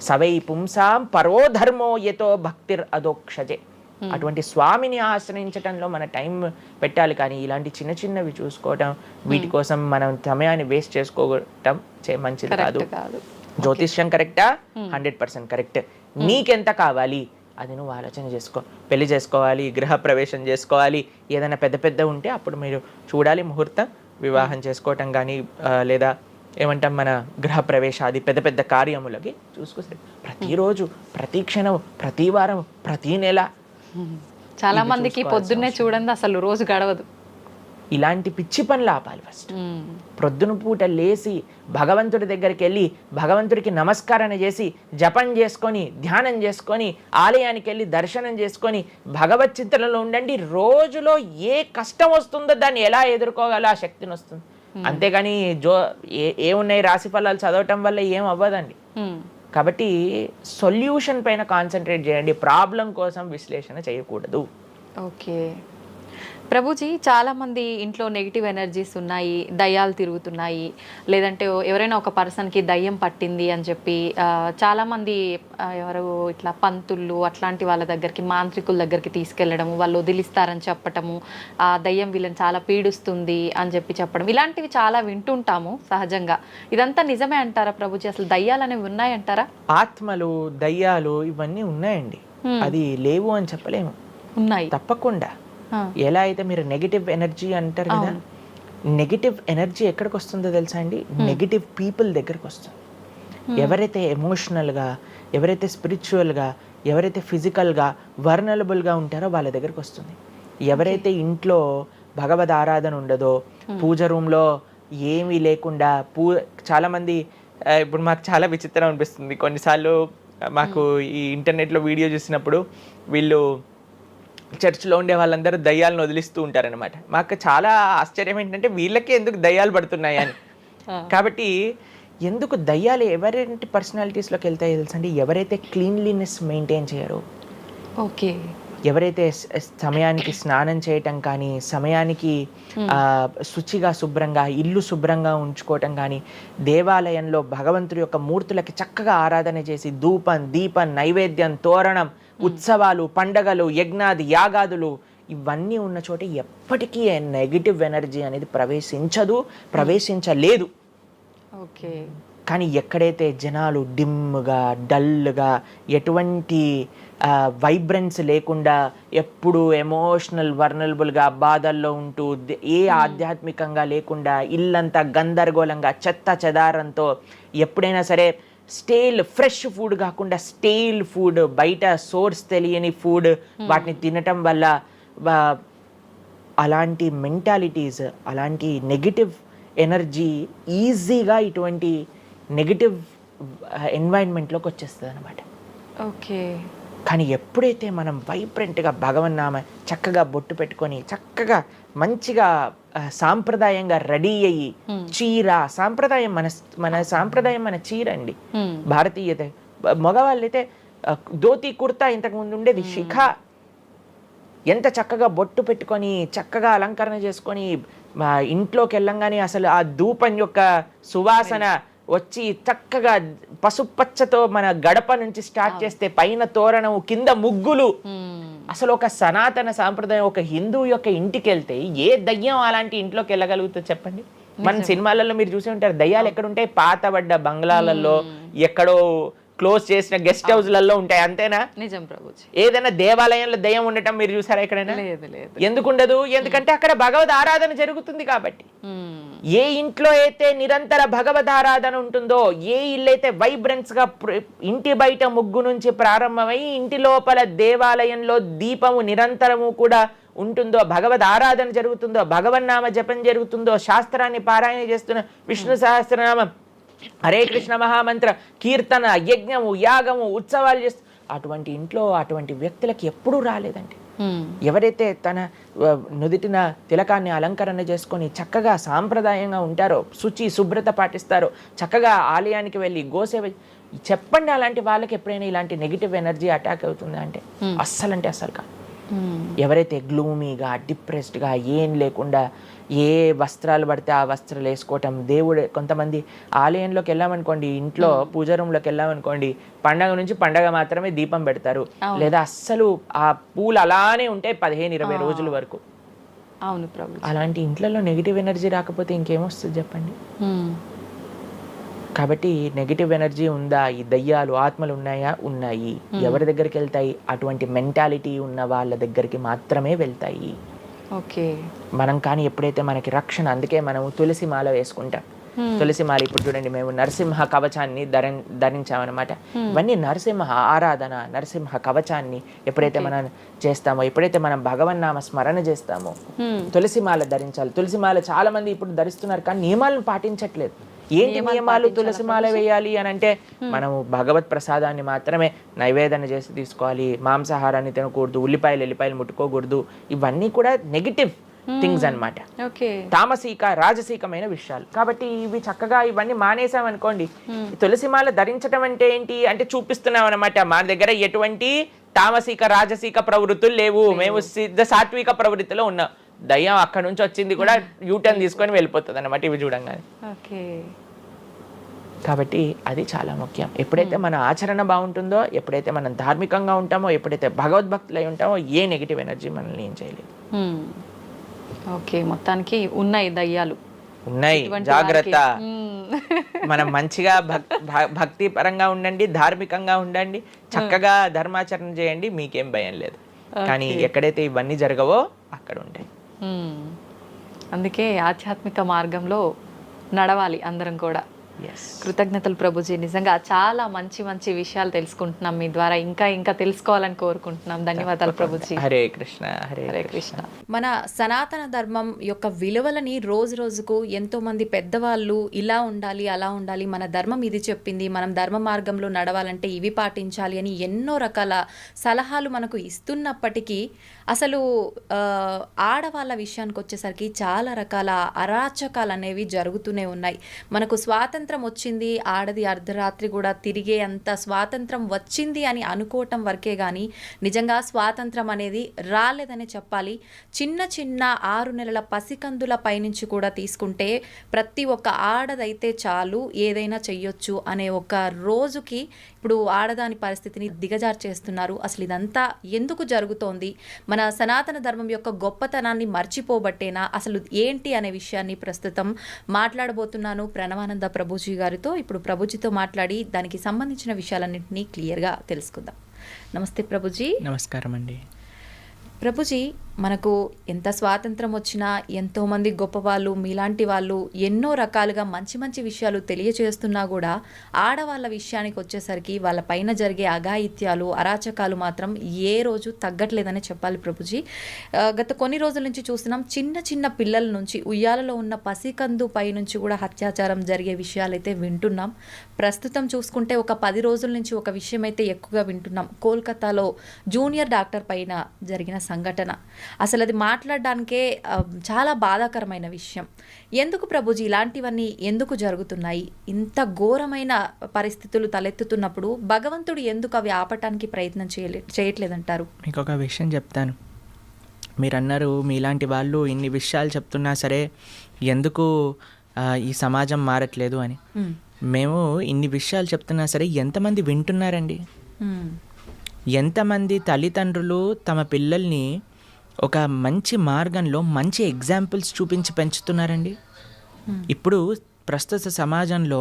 సవై పుంసాం పరో ధర్మో యతో భక్తిర్ అదోక్షజే. అటువంటి స్వామిని ఆశ్రయించడంలో మన టైం పెట్టాలి, కానీ ఇలాంటి చిన్న చిన్నవి చూసుకోవటం, వీటి కోసం మనం సమయాన్ని వేస్ట్ చేసుకోవటం మంచిది కాదు. జ్యోతిష్యం కరెక్టా? 100% కరెక్ట్. నీకెంత కావాలి అది నువ్వు ఆలోచన చేసుకో. పెళ్లి చేసుకోవాలి, గృహ ప్రవేశం చేసుకోవాలి, ఏదైనా పెద్ద ఉంటే అప్పుడు మీరు చూడాలి ముహూర్తం, వివాహం చేసుకోవటం కానీ లేదా ఏమంటాం మన గృహ ప్రవేశాది పెద్ద పెద్ద కార్యములకి చూసుకొస్తే ప్రతిరోజు ప్రతి క్షణం ప్రతి వారం ప్రతి నెల చాలా మందికి పొద్దున్నే చూడండి అసలు రోజు గడవదు. ఇలాంటి పిచ్చి పనులు ఆపాలి. ఫస్ట్ ప్రొద్దున పూట లేచి భగవంతుడి దగ్గరికి వెళ్ళి భగవంతుడికి నమస్కారం చేసి జపం చేసుకొని ధ్యానం చేసుకొని ఆలయానికి వెళ్ళి దర్శనం చేసుకొని భగవత్ చింతనలో ఉండండి. రోజులో ఏ కష్టం వస్తుందో దాన్ని ఎలా ఎదుర్కోగల ఆ శక్తిని వస్తుంది. అంతేగాని ఏమున్నాయి రాశి ఫలాలు చదవటం వల్ల ఏం అవ్వదండి. కాబట్టి సొల్యూషన్ పైన కాన్సన్ట్రేట్ చేయండి, ప్రాబ్లం కోసం విశ్లేషణ చేయకూడదు. ఓకే ప్రభుజీ, చాలామంది ఇంట్లో నెగిటివ్ ఎనర్జీస్ ఉన్నాయి, దయ్యాలు తిరుగుతున్నాయి, లేదంటే ఎవరైనా ఒక పర్సన్కి దయ్యం పట్టింది అని చెప్పి చాలామంది ఎవరు ఇట్లా పంతుళ్ళు అట్లాంటి వాళ్ళ దగ్గరికి మాంత్రికుల దగ్గరికి తీసుకెళ్ళడము, వాళ్ళు వదిలిస్తారని చెప్పటము, ఆ దయ్యం వీళ్ళని చాలా పీడిస్తుంది అని చెప్పడం, ఇలాంటివి చాలా వింటుంటాము సహజంగా. ఇదంతా నిజమే అంటారా ప్రభుజీ? అసలు దయ్యాలు అనేవి ఉన్నాయంటారా? ఆత్మలు దయ్యాలు ఇవన్నీ ఉన్నాయండి, అది లేవు అని చెప్పలేము, ఉన్నాయి తప్పకుండా. ఎలా అయితే మీరు నెగిటివ్ ఎనర్జీ అంటారు కదా, నెగిటివ్ ఎనర్జీ ఎక్కడికి వస్తుందో తెలుసా అండి? నెగిటివ్ పీపుల్ దగ్గరికి వస్తుంది. ఎవరైతే ఎమోషనల్గా, ఎవరైతే స్పిరిచువల్గా, ఎవరైతే ఫిజికల్గా వర్నలబుల్గా ఉంటారో వాళ్ళ దగ్గరికి వస్తుంది. ఎవరైతే ఇంట్లో భగవద్ ఆరాధన ఉండదో, పూజ రూమ్లో ఏమీ లేకుండా చాలామంది ఇప్పుడు మాకు చాలా విచిత్రం అనిపిస్తుంది కొన్నిసార్లు. మాకు ఈ ఇంటర్నెట్లో వీడియో చూసినప్పుడు వీళ్ళు చర్చ్లో ఉండే వాళ్ళందరూ దయ్యాలను వదిలిస్తూ ఉంటారనమాట. మాకు చాలా ఆశ్చర్యం ఏంటంటే వీళ్ళకే ఎందుకు దయ్యాలు పడుతున్నాయి అని. కాబట్టి ఎందుకు దయ్యాలు ఎవరైతే పర్సనాలిటీస్లోకి వెళ్తాయో తెలుసా అండి? ఎవరైతే క్లీన్లీనెస్ మెయింటైన్ చేయరో, ఓకే, ఎవరైతే సమయానికి స్నానం చేయటం కానీ, సమయానికి శుచిగా శుభ్రంగా ఇల్లు శుభ్రంగా ఉంచుకోవటం కానీ, దేవాలయంలో భగవంతుడి యొక్క మూర్తులకి చక్కగా ఆరాధన చేసి ధూపం దీపం నైవేద్యం తోరణం ఉత్సవాలు పండగలు యజ్ఞాది యాగాదులు ఇవన్నీ ఉన్న చోట ఎప్పటికీ నెగిటివ్ ఎనర్జీ అనేది ప్రవేశించలేదు. ఓకే. కానీ ఎక్కడైతే జనాలు డిమ్గా డల్గా ఎటువంటి వైబ్రెన్స్ లేకుండా ఎప్పుడు ఎమోషనల్ వర్నలబుల్గా బాధల్లో ఉంటూ ఆధ్యాత్మికంగా లేకుండా ఇల్లంతా గందరగోళంగా చెత్త చెదారంతో ఎప్పుడైనా సరే ఫ్రెష్ ఫుడ్ కాకుండా స్టేల్ ఫుడ్, బయట సోర్స్ తెలియని ఫుడ్ వాటిని తినటం వల్ల అలాంటి మెంటాలిటీస్, అలాంటి నెగిటివ్ ఎనర్జీ ఈజీగా ఇటువంటి నెగిటివ్ ఎన్వైరన్మెంట్లోకి వచ్చేస్తుంది అనమాట. ఓకే. కానీ ఎప్పుడైతే మనం వైబ్రెంట్గా భగవన్నామ చక్కగా బొట్టు పెట్టుకొని చక్కగా మంచిగా సాంప్రదాయంగా రెడీ అయ్యి చీర సాంప్రదాయం మన సాంప్రదాయం మన చీర అండి. భారతీయత మగవాళ్ళు అయితే ధోతి కుర్తా ఇంతకు ముందు ఉండేది, శిఖ ఎంత చక్కగా బొట్టు పెట్టుకొని చక్కగా అలంకరణ చేసుకొని ఇంట్లోకి వెళ్ళంగానే అసలు ఆ ధూపం యొక్క సువాసన వచ్చి చక్కగా పసుపచ్చతో మన గడప నుంచి స్టార్ట్ చేస్తే పైన తోరణం కింద ముగ్గులు. అసలు ఒక సనాతన సాంప్రదాయం ఒక హిందువు యొక్క ఇంటికి వెళ్తే ఏ దయ్యం అలాంటి ఇంట్లోకి వెళ్ళగలుగుతుంది చెప్పండి? మన సినిమాలలో మీరు చూసి ఉంటారు, దయ్యాలు ఎక్కడుంటాయి? పాతబడ్డ బంగ్లాలలో, ఎక్కడో క్లోజ్ చేసిన గెస్ట్ హౌస్లలో ఉంటాయి, అంతేనా? నిజం ప్రభుజీ. ఏదైనా దేవాలయంలో దయ్యం ఉండటం మీరు చూసారా ఎక్కడైనా? ఎందుకు ఉండదు? ఎందుకంటే అక్కడ భగవద్ ఆరాధన జరుగుతుంది కాబట్టి. ఏ ఇంట్లో అయితే నిరంతర భగవద్ ఆరాధన ఉంటుందో, ఏ ఇల్లు అయితే వైబ్రెన్స్ గా ఇంటి బయట ముగ్గు నుంచి ప్రారంభమై ఇంటి లోపల దేవాలయంలో దీపము నిరంతరము కూడా ఉంటుందో, భగవద్ ఆరాధన జరుగుతుందో, భగవన్నామ జపం జరుగుతుందో, శాస్త్రాన్ని పారాయణ చేస్తున్న విష్ణు సహస్రనామం హరే కృష్ణ మహామంత్ర కీర్తన యజ్ఞము యాగము ఉత్సవాలు చేస్తూ అటువంటి ఇంట్లో అటువంటి వ్యక్తులకి ఎప్పుడూ రాలేదండి. ఎవరైతే తన నుదిటిన తిలకాన్ని అలంకరణ చేసుకొని చక్కగా సాంప్రదాయంగా ఉంటారో, శుచి శుభ్రత పాటిస్తారో, చక్కగా ఆలయానికి వెళ్ళి గోసేవ చెప్పండి, అలాంటి వాళ్ళకి ఎప్పుడైనా ఇలాంటి నెగిటివ్ ఎనర్జీ అటాక్ అవుతుంది అంటే అస్సలు కాదు. ఎవరైతే గ్లూమీగా డిప్రెస్డ్గా ఏం లేకుండా ఏ వస్త్రాలు పడితే ఆ వస్త్రాలు వేసుకోవటం, దేవుడు కొంతమంది ఆలయంలోకి వెళ్ళామనుకోండి, ఇంట్లో పూజ రూమ్లోకి వెళ్ళామనుకోండి, పండగ నుంచి పండగ మాత్రమే దీపం పెడతారు, లేదా అస్సలు ఆ పూలు అలానే ఉంటాయి 15-20 రోజుల వరకు. అవును ప్రభు. అలాంటి ఇంట్లలో నెగిటివ్ ఎనర్జీ రాకపోతే ఇంకేమొస్తుంది చెప్పండి? కాబట్టి నెగిటివ్ ఎనర్జీ ఉందా? ఈ దయ్యాలు ఆత్మలు ఉన్నాయా? ఉన్నాయి. ఎవరి దగ్గరికి వెళ్తాయి? అటువంటి మెంటాలిటీ ఉన్న వాళ్ళ దగ్గరికి మాత్రమే వెళ్తాయి. ఓకే. మనం కానీ ఎప్పుడైతే మనకి రక్షణ, అందుకే మనము తులసి మాల వేసుకుంటాం. తులసి మాల ఇప్పుడు చూడండి, మేము నరసింహ కవచాన్ని ధరించామన్నమాట. ఇవన్నీ నరసింహ ఆరాధన, నరసింహ కవచాన్ని ఎప్పుడైతే మనం చేస్తామో, ఎప్పుడైతే మనం భగవన్నామ స్మరణ చేస్తామో తులసి మాల ధరించాలి. తులసి మాల చాలా మంది ఇప్పుడు ధరిస్తున్నారు కానీ నియమాలను పాటించట్లేదు. ఏంటి నియమాలు? తులసి మాల వేయాలి అని అంటే మనము భగవత్ ప్రసాదాన్ని మాత్రమే నైవేదన చేసి తీసుకోవాలి, మాంసాహారాన్ని తినకూడదు, ఎల్లిపాయలు ముట్టుకోకూడదు. ఇవన్నీ కూడా నెగిటివ్ థింగ్స్ అన్నమాట, తామసిక రాజసికమైన విషయాలు. కాబట్టి ఇవి చక్కగా ఇవన్నీ మానేసామనుకోండి. తులసిమాల ధరించడం అంటే ఏంటి అంటే చూపిస్తున్నాం అనమాట, మా దగ్గర ఎటువంటి తామసిక రాజసిక ప్రవృత్తులు లేవు, మేము సిద్ధ సాత్విక ప్రవృత్తిలో ఉన్నాం. దయ్యం అక్కడ నుంచి వచ్చింది కూడా యూటర్న్ తీసుకొని వెళ్ళిపోతుంది అన్నమాట ఇవి చూడంగానే. కాబట్టి అది చాలా ముఖ్యం. ఎప్పుడైతే మన ఆచరణ బాగుంటుందో, ఎప్పుడైతే మనం ధార్మికంగా ఉంటామో, ఎప్పుడైతే భగవద్భక్తులై ఉంటామో, ఏ నెగిటివ్ ఎనర్జీ మనల్ని ఏం చేయలేదు. ఓకే, మొత్తానికి ఉన్నాయి దయ్యాలు, ఉన్నాయి, జాగ్రత్త. మనం మంచిగా భక్తి పరంగా ఉండండి, ధార్మికంగా ఉండండి, చక్కగా ధర్మాచరణ చేయండి, మీకేం భయం లేదు. కానీ ఎక్కడైతే ఇవన్నీ జరగవో అక్కడ ఉంటాయి. అందుకే ఆధ్యాత్మిక మార్గంలో నడవాలి అందరం కూడా. కృతజ్ఞతలు ప్రభుజీ, నిజంగా చాలా మంచి మంచి విషయాలు తెలుసుకుంటున్నాం మీ ద్వారా, ఇంకా ఇంకా తెలుసుకోవాలని కోరుకుంటున్నాం. ధన్యవాదాలు ప్రభుజీ. హరే కృష్ణ. హరే కృష్ణ. మన సనాతన ధర్మం యొక్క విలువలని రోజు రోజుకు ఎంతో మంది పెద్దవాళ్ళు ఇలా ఉండాలి అలా ఉండాలి, మన ధర్మం ఇది చెప్పింది, మనం ధర్మ మార్గంలో నడవాలంటే ఇవి పాటించాలి అని ఎన్నో రకాల సలహాలు మనకు ఇస్తున్నప్పటికీ అసలు ఆడవాళ్ళ విషయానికి వచ్చేసరికి చాలా రకాల అరాచకాలు అనేవి జరుగుతూనే ఉన్నాయి. మనకు స్వాతంత్రం వచ్చింది, ఆడది అర్ధరాత్రి కూడా తిరిగే అంత స్వాతంత్రం వచ్చింది అని అనుకోవటం వరకే కానీ నిజంగా స్వాతంత్రం అనేది రాలేదని చెప్పాలి. చిన్న చిన్న 6 నెలల పసికందుల పైనుంచి కూడా తీసుకుంటే ప్రతి ఒక్క ఆడదైతే చాలు ఏదైనా చెయ్యొచ్చు అనే ఒక రోజుకి ఇప్పుడు ఆడదాని పరిస్థితిని దిగజారు చేస్తున్నారు. అసలు ఇదంతా ఎందుకు జరుగుతోంది? మన సనాతన ధర్మం యొక్క గొప్పతనాన్ని మర్చిపోబట్టేనా, అసలు ఏంటి అనే విషయాన్ని ప్రస్తుతం మాట్లాడబోతున్నాను ప్రణవానంద ప్రభుజీ గారితో. ఇప్పుడు ప్రభుజీతో మాట్లాడి దానికి సంబంధించిన విషయాలన్నింటినీ క్లియర్గా తెలుసుకుందాం. నమస్తే ప్రభుజీ. నమస్కారం అండి. ప్రభుజీ, మనకు ఎంత స్వాతంత్రం వచ్చినా ఎంతోమంది గొప్పవాళ్ళు మీలాంటి వాళ్ళు ఎన్నో రకాలుగా మంచి మంచి విషయాలు తెలియచేస్తున్నా కూడా ఆడవాళ్ళ విషయానికి వచ్చేసరికి వాళ్ళ పైన జరిగే అఘాయిత్యాలు అరాచకాలు మాత్రం ఏ రోజు తగ్గట్లేదని చెప్పాలి ప్రభుజీ. గత కొన్ని రోజుల నుంచి చూస్తున్నాం, చిన్న చిన్న పిల్లల నుంచి ఉయ్యాలలో ఉన్న పసికందు పై నుంచి కూడా అత్యాచారం జరిగే విషయాలైతే వింటున్నాం. ప్రస్తుతం చూసుకుంటే ఒక 10 రోజుల నుంచి ఒక విషయం అయితే ఎక్కువగా వింటున్నాం. కోల్కతాలో జూనియర్ డాక్టర్ పైన జరిగిన సంఘటన. అసలు అది మాట్లాడడానికే చాలా బాధాకరమైన విషయం. ఎందుకు ప్రభుజీ ఇలాంటివన్నీ ఎందుకు జరుగుతున్నాయి? ఇంత ఘోరమైన పరిస్థితులు తలెత్తుతున్నప్పుడు భగవంతుడు ఎందుకు అవి ఆపటానికి ప్రయత్నం చేయట్లేదంటారు? మీకు ఒక విషయం చెప్తాను. మీరు అన్నారు మీలాంటి వాళ్ళు ఇన్ని విషయాలు చెప్తున్నా సరే ఎందుకు ఈ సమాజం మారట్లేదు అని. మేము ఇన్ని విషయాలు చెప్తున్నా సరే ఎంతమంది వింటున్నారండి? ఎంతమంది తల్లిదండ్రులు తమ పిల్లల్ని ఒక మంచి మార్గంలో మంచి ఎగ్జాంపుల్స్ చూపించి పెంచుతున్నారండి? ఇప్పుడు ప్రస్తుత సమాజంలో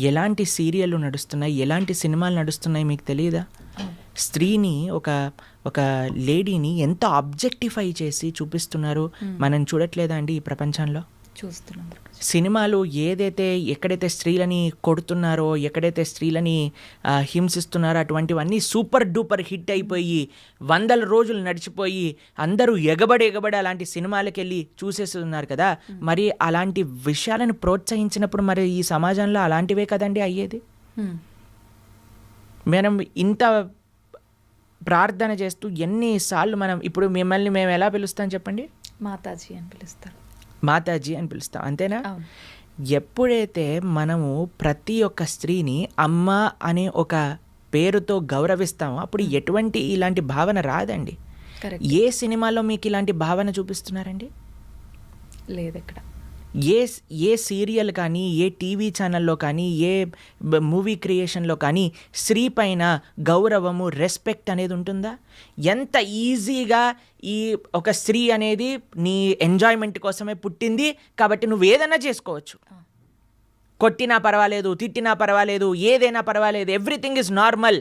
ఎలాంటి సీరియళ్ళు నడుస్తున్నాయి, ఎలాంటి సినిమాలు నడుస్తున్నాయి మీకు తెలియదా? స్త్రీని ఒక లేడీని ఎంత ఆబ్జెక్టిఫై చేసి చూపిస్తున్నారు. మనం చూడట్లేదా అండి ఈ ప్రపంచంలో? చూస్తున్నాం. సినిమాలు ఎక్కడైతే స్త్రీలని కొడుతున్నారో, ఎక్కడైతే స్త్రీలని హింసిస్తున్నారో అటువంటివన్నీ సూపర్ డూపర్ హిట్ అయిపోయి 100 రోజులు నడిచిపోయి అందరూ ఎగబడి అలాంటి సినిమాలకు వెళ్ళి చూసేస్తున్నారు కదా. మరి అలాంటి విషయాలను ప్రోత్సహించినప్పుడు మరి ఈ సమాజంలో అలాంటివే కదండి అయ్యేది. మనం ఇంత ప్రార్థన చేస్తూ ఎన్నిసార్లు మనం ఇప్పుడు మిమ్మల్ని మేము ఎలా పిలుస్తాం చెప్పండి? మాతాజీ అని పిలుస్తారు. మాతాజీ అని పిలుస్తాం, అంతేనా? ఎప్పుడైతే మనము ప్రతి ఒక్క స్త్రీని అమ్మ అనే ఒక పేరుతో గౌరవిస్తామో అప్పుడు ఎటువంటి ఇలాంటి భావన రాదండి. ఏ సినిమాలో మీకు ఇలాంటి భావన చూపిస్తున్నారండి? లేదు ఎక్కడ. ఏ సీరియల్ కానీ, ఏ టీవీ ఛానల్లో కానీ, ఏ మూవీ క్రియేషన్లో కానీ స్త్రీ పైన గౌరవము, రెస్పెక్ట్ అనేది ఉంటుందా? ఎంత ఈజీగా ఈ ఒక స్త్రీ అనేది నీ ఎంజాయ్మెంట్ కోసమే పుట్టింది కాబట్టి నువ్వు ఏదైనా చేసుకోవచ్చు. కొట్టినా పర్వాలేదు, తిట్టినా పర్వాలేదు, ఏదైనా పర్వాలేదు, ఎవ్రీథింగ్ ఇస్ నార్మల్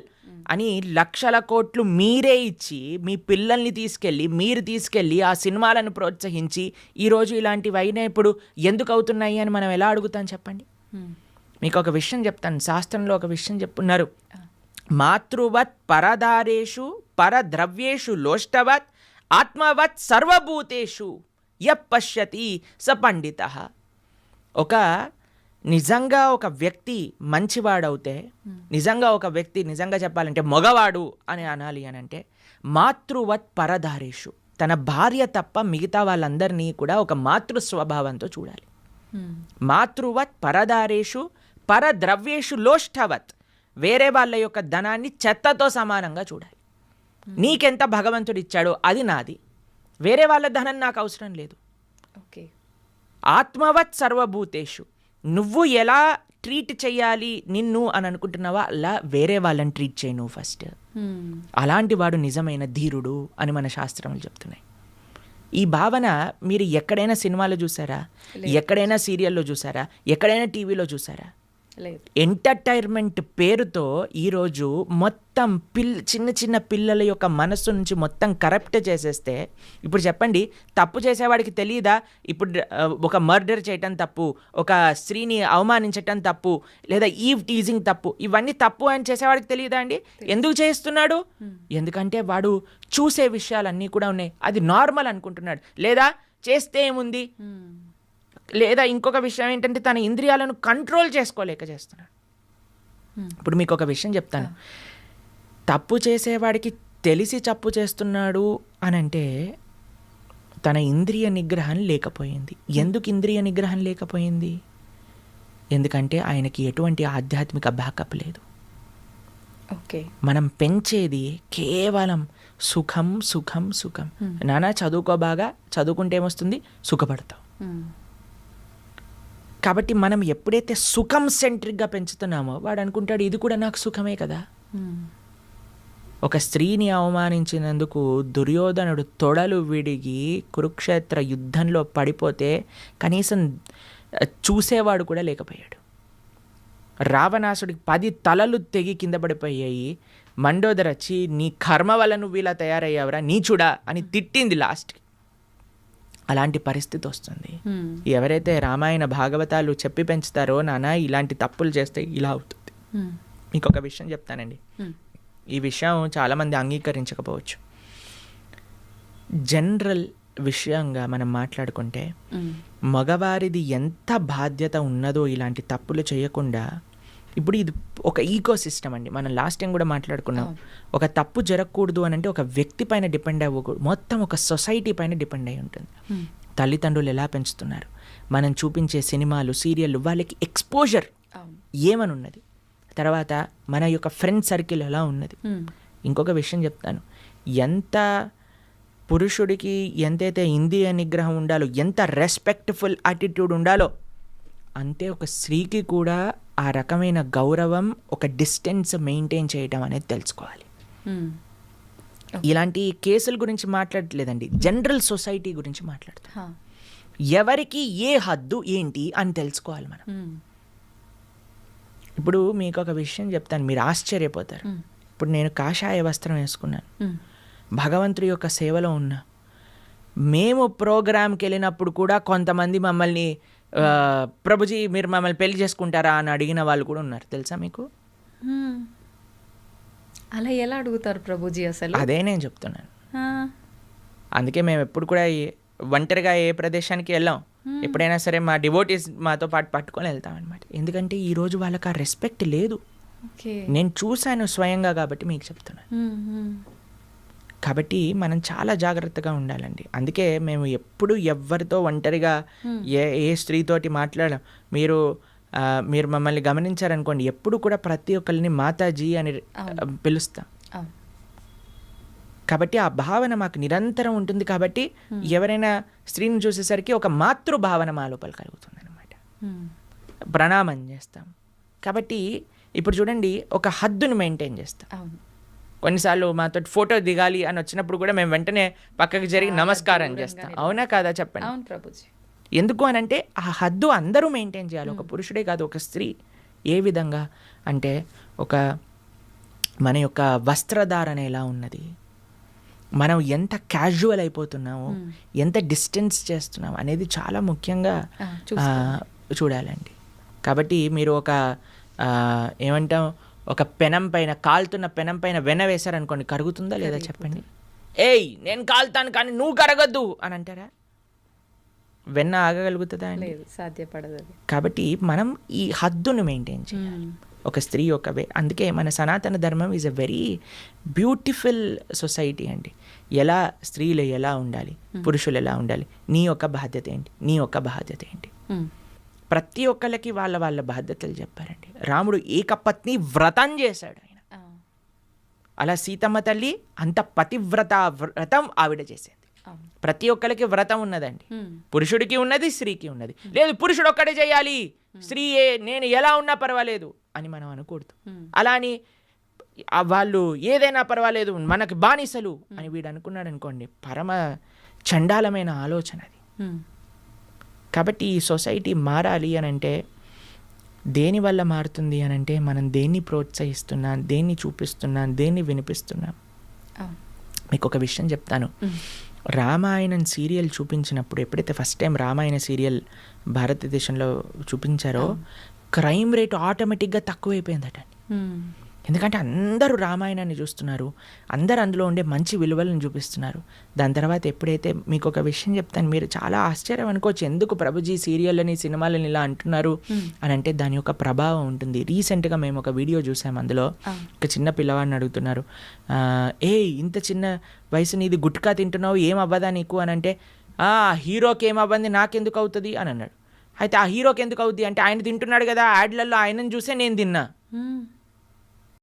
అని లక్షల కోట్లు మీరే ఇచ్చి మీ పిల్లల్ని తీసుకెళ్ళి ఆ సినిమాలను ప్రోత్సహించి ఈరోజు ఇలాంటివి అయినా ఇప్పుడు ఎందుకు అవుతున్నాయి అని మనం ఎలా అడుగుతాం చెప్పండి. మీకు ఒక విషయం చెప్తాను, శాస్త్రంలో ఒక విషయం చెప్పున్నారు. మాతృవత్ పరదారేషు పరద్రవ్యేషు లోష్టవత్ ఆత్మవత్ సర్వభూతేషు యపశ్యతి స పండితః. నిజంగా ఒక వ్యక్తి మంచివాడవుతే, నిజంగా చెప్పాలంటే మగవాడు అని అనాలి అని అంటే మాతృవత్ పరదారేషు, తన భార్య తప్ప మిగతా వాళ్ళందరినీ కూడా ఒక మాతృ స్వభావంతో చూడాలి. మాతృవత్ పరదారేషు పరద్రవ్యేషు లోష్టవత్, వేరే వాళ్ళ యొక్క ధనాన్ని చెత్తతో సమానంగా చూడాలి. నీకెంత భగవంతుడు ఇచ్చాడో అది నాది, వేరే వాళ్ళ ధనం నాకు అవసరం లేదు. ఓకే. ఆత్మవత్ సర్వభూతేషు, నువ్వు ఎలా ట్రీట్ చేయాలి నిన్ను అని అనుకుంటున్నావా అలా వేరే వాళ్ళని ట్రీట్ చేయి నువ్వు ఫస్ట్. అలాంటి వాడు నిజమైన ధీరుడు అని మన శాస్త్రములు చెప్తున్నాయి. ఈ భావన మీరు ఎక్కడైనా సినిమాలో చూసారా, ఎక్కడైనా సీరియల్లో చూసారా, ఎక్కడైనా టీవీలో చూసారా? లేదు. ఎంటర్టైన్మెంట్ పేరుతో ఈరోజు మొత్తం చిన్న చిన్న పిల్లల యొక్క మనస్సు నుంచి మొత్తం కరప్ట్ చేసేస్తే, ఇప్పుడు చెప్పండి, తప్పు చేసేవాడికి తెలియదా ఇప్పుడు ఒక మర్డర్ చేయటం తప్పు, ఒక స్త్రీని అవమానించటం తప్పు, లేదా ఈవ్ టీజింగ్ తప్పు, ఇవన్నీ తప్పు అని చేసేవాడికి తెలియదా అండి? ఎందుకు చేస్తున్నాడు? ఎందుకంటే వాడు చూసే విషయాలన్నీ కూడా ఉన్నాయి, అది నార్మల్ అనుకుంటున్నాడు. లేదా చేస్తే ఏముంది, లేదా ఇంకొక విషయం ఏంటంటే తన ఇంద్రియాలను కంట్రోల్ చేసుకోలేక చేస్తున్నాడు. ఇప్పుడు మీకు ఒక విషయం చెప్తాను, తప్పు చేసేవాడికి తెలిసి తప్పు చేస్తున్నాడు అని అంటే తన ఇంద్రియ నిగ్రహం లేకపోయింది. ఎందుకు ఇంద్రియ నిగ్రహం లేకపోయింది? ఎందుకంటే ఆయనకి ఎటువంటి ఆధ్యాత్మిక బ్యాకప్ లేదు. ఓకే. మనం పెంచేది కేవలం సుఖం సుఖం సుఖం. నానా చదువుకో, బాగా చదువుకుంటే ఏమొస్తుంది, సుఖపడతావు. కాబట్టి మనం ఎప్పుడైతే సుఖం సెంట్రిక్గా పెంచుతున్నామో వాడు అనుకుంటాడు ఇది కూడా నాకు సుఖమే కదా. ఒక స్త్రీని అవమానించినందుకు దుర్యోధనుడు తొడలు విడిగి కురుక్షేత్ర యుద్ధంలో పడిపోతే కనీసం చూసేవాడు కూడా లేకపోయాడు. రావణాసుడికి 10 తలలు తెగి కింద పడిపోయాయి. మండోదరి వచ్చి నీ కర్మ వల్ల నువ్వు ఇలా తయారయ్యావురా నీచుడా అని తిట్టింది లాస్ట్కి. అలాంటి పరిస్థితి వస్తుంది. ఎవరైతే రామాయణ భాగవతాలు చెప్పి పెంచుతారో నాన్న ఇలాంటి తప్పులు చేస్తే ఇలా అవుతుంది. మీకు ఒక విషయం చెప్తానండి, ఈ విషయం చాలామంది అంగీకరించకపోవచ్చు. జనరల్ విషయంగా మనం మాట్లాడుకుంటే మగవారిది ఎంత బాధ్యత ఉన్నదో ఇలాంటి తప్పులు చేయకుండా. ఇప్పుడు ఇది ఒక ఈకో సిస్టమ్ అండి, మనం లాస్ట్ టైం కూడా మాట్లాడుకున్నాం. ఒక తప్పు జరగకూడదు అని అంటే ఒక వ్యక్తి పైన డిపెండ్ అవ్వకూడదు, మొత్తం ఒక సొసైటీ పైన డిపెండ్ అయి ఉంటుంది. తల్లిదండ్రులు ఎలా పెంచుతున్నారు, మనం చూపించే సినిమాలు, సీరియళ్ళు, వాళ్ళకి ఎక్స్పోజర్ ఏమని ఉన్నది, తర్వాత మన యొక్క ఫ్రెండ్ సర్కిల్ ఎలా ఉన్నది. ఇంకొక విషయం చెప్తాను, ఎంత పురుషుడికి ఎంతైతే ఇంద్రియ నిగ్రహం ఉండాలో, ఎంత రెస్పెక్ట్ఫుల్ యాటిట్యూడ్ ఉండాలో, అంతే ఒక స్త్రీకి కూడా ఆ రకమైన గౌరవం, ఒక డిస్టెన్స్ మెయింటైన్ చేయడం అనేది తెలుసుకోవాలి. ఇలాంటి కేసుల గురించి మాట్లాడట్లేదండి, జనరల్ సొసైటీ గురించి మాట్లాడతాం. ఎవరికి ఏ హద్దు ఏంటి అని తెలుసుకోవాలి మనం. ఇప్పుడు మీకు ఒక విషయం చెప్తాను, మీరు ఆశ్చర్యపోతారు. ఇప్పుడు నేను కాషాయ వస్త్రం వేసుకున్నాను, భగవంతుడి యొక్క సేవలో ఉన్నా. మేము ప్రోగ్రామ్కి వెళ్ళినప్పుడు కూడా కొంతమంది మమ్మల్ని ప్రభుజీ మీరు మమ్మల్ని పెళ్లి చేసుకుంటారా అని అడిగిన వాళ్ళు కూడా ఉన్నారు, తెలుసా మీకు? అలా ఎలా అడుగుతారు ప్రభుజీ అసలు? అదే నేను చెప్తున్నాను. అందుకే మేము ఎప్పుడు కూడా ఒంటరిగా ఏ ప్రదేశానికి వెళ్ళాం, ఎప్పుడైనా సరే మా డివోటీస్ మాతో పాటు పట్టుకొని వెళ్తాం అనమాట. ఎందుకంటే ఈరోజు వాళ్ళకి ఆ రెస్పెక్ట్ లేదు. నేను చూశాను స్వయంగా కాబట్టి మీకు చెప్తున్నాను. కాబట్టి మనం చాలా జాగ్రత్తగా ఉండాలండి. అందుకే మేము ఎప్పుడు ఎవరితో ఒంటరిగా ఏ స్త్రీతోటి మాట్లాడాం. మీరు మమ్మల్ని గమనించారనుకోండి, ఎప్పుడు కూడా ప్రతి ఒక్కరిని మాతాజీ అని పిలుస్తాం. కాబట్టి ఆ భావన మాకు నిరంతరం ఉంటుంది. కాబట్టి ఎవరైనా స్త్రీని చూసేసరికి ఒక మాతృ భావన మా లోపల కలుగుతుంది అనమాట, ప్రణామం చేస్తాం. కాబట్టి ఇప్పుడు చూడండి, ఒక హద్దును మెయింటైన్ చేస్తాం. కొన్నిసార్లు మాతో ఫోటో దిగాలి అని వచ్చినప్పుడు కూడా మేము వెంటనే పక్కకి జరిగి నమస్కారం చేస్తాం. అవునా కాదా చెప్పండి? అవును ప్రభుజీ. ఎందుకు అని అంటే ఆ హద్దు అందరూ మెయింటైన్ చేయాలి, ఒక పురుషుడే కాదు ఒక స్త్రీ. ఏ విధంగా అంటే ఒక మన యొక్క వస్త్రధారణ ఎలా ఉన్నది, మనం ఎంత క్యాజువల్ అయిపోతున్నామో, ఎంత డిస్టెన్స్ చేస్తున్నాం అనేది చాలా ముఖ్యంగా చూడాలండి. కాబట్టి మీరు ఒక ఏమంటాం, ఒక పెనం పైన, కాలుతున్న పెనం పైన వెన్న వేశారనుకోండి, కరుగుతుందా లేదా చెప్పండి? ఏయ్ నేను కాలుతాను కానీ నువ్వు కరగద్దు అని అంటారా? వెన్న ఆగగలుగుతుందా అండి? లేదు, సాధ్యపడదు. కాబట్టి మనం ఈ హద్దును మెయింటైన్ చేయాలి ఒక స్త్రీ యొక్క అందుకే మన సనాతన ధర్మం is a very beautiful society అండి. ఎలా స్త్రీలు ఎలా ఉండాలి, పురుషులు ఎలా ఉండాలి, నీ యొక్క బాధ్యత ఏంటి, నీ యొక్క బాధ్యత ఏంటి, ప్రతి ఒక్కళ్ళకి వాళ్ళ వాళ్ళ బాధ్యతలు చెప్పారండి. రాముడు ఏకపత్ని వ్రతం చేశాడు ఆయన. అలా సీతమ్మ తల్లి అంత పతివ్రత వ్రతం ఆవిడ చేసేది. ప్రతి ఒక్కరికి వ్రతం ఉన్నదండి, పురుషుడికి ఉన్నది, స్త్రీకి ఉన్నది. లేదు పురుషుడు ఒక్కడే చేయాలి, స్త్రీ నేను ఎలా ఉన్నా పర్వాలేదు అని మనం అనకూడదు. అలా అని వాళ్ళు ఏదైనా పర్వాలేదు మనకు బానిసలు అని వీడు అనుకున్నాడు అనుకోండి, పరమ చండాలమైన ఆలోచన అది. కాబట్టి ఈ సొసైటీ మారాలి అని అంటే దేనివల్ల మారుతుంది అని అంటే మనం దేన్ని ప్రోత్సహిస్తున్నాం, దేన్ని చూపిస్తున్నాం, దేన్ని వినిపిస్తున్నాం. మీకు ఒక విషయం చెప్తాను. రామాయణం సీరియల్ చూపించినప్పుడు, ఎప్పుడైతే ఫస్ట్ టైం రామాయణ సీరియల్ భారతదేశంలో చూపించారో, క్రైమ్ రేట్ ఆటోమేటిక్గా తక్కువైపోయిందట. ఎందుకంటే అందరూ రామాయణాన్ని చూస్తున్నారు, అందరూ అందులో ఉండే మంచి విలువలను చూపిస్తున్నారు. దాని తర్వాత ఎప్పుడైతే, మీకు ఒక విషయం చెప్తాను, మీరు చాలా ఆశ్చర్యం అనుకోవచ్చు, ఎందుకు ప్రభుజీ సీరియళ్ళని సినిమాలని ఇలా అంటున్నారు అని అంటే దాని యొక్క ప్రభావం ఉంటుంది. రీసెంట్గా మేము ఒక వీడియో చూసాం, అందులో ఒక చిన్న పిల్లవాడిని అడుగుతున్నారు, ఇంత చిన్న వయసు నీది గుట్కా తింటున్నావు, ఏం అవ్వదా నీకు అని అంటే, హీరోకి ఏమవ్వంది నాకెందుకు అవుతుంది అని అన్నాడు. అయితే ఆ హీరోకి ఎందుకు అవుద్ది అంటే ఆయన తింటున్నాడు కదా యాడ్లలో, ఆయనను చూసే నేను తిన్నా.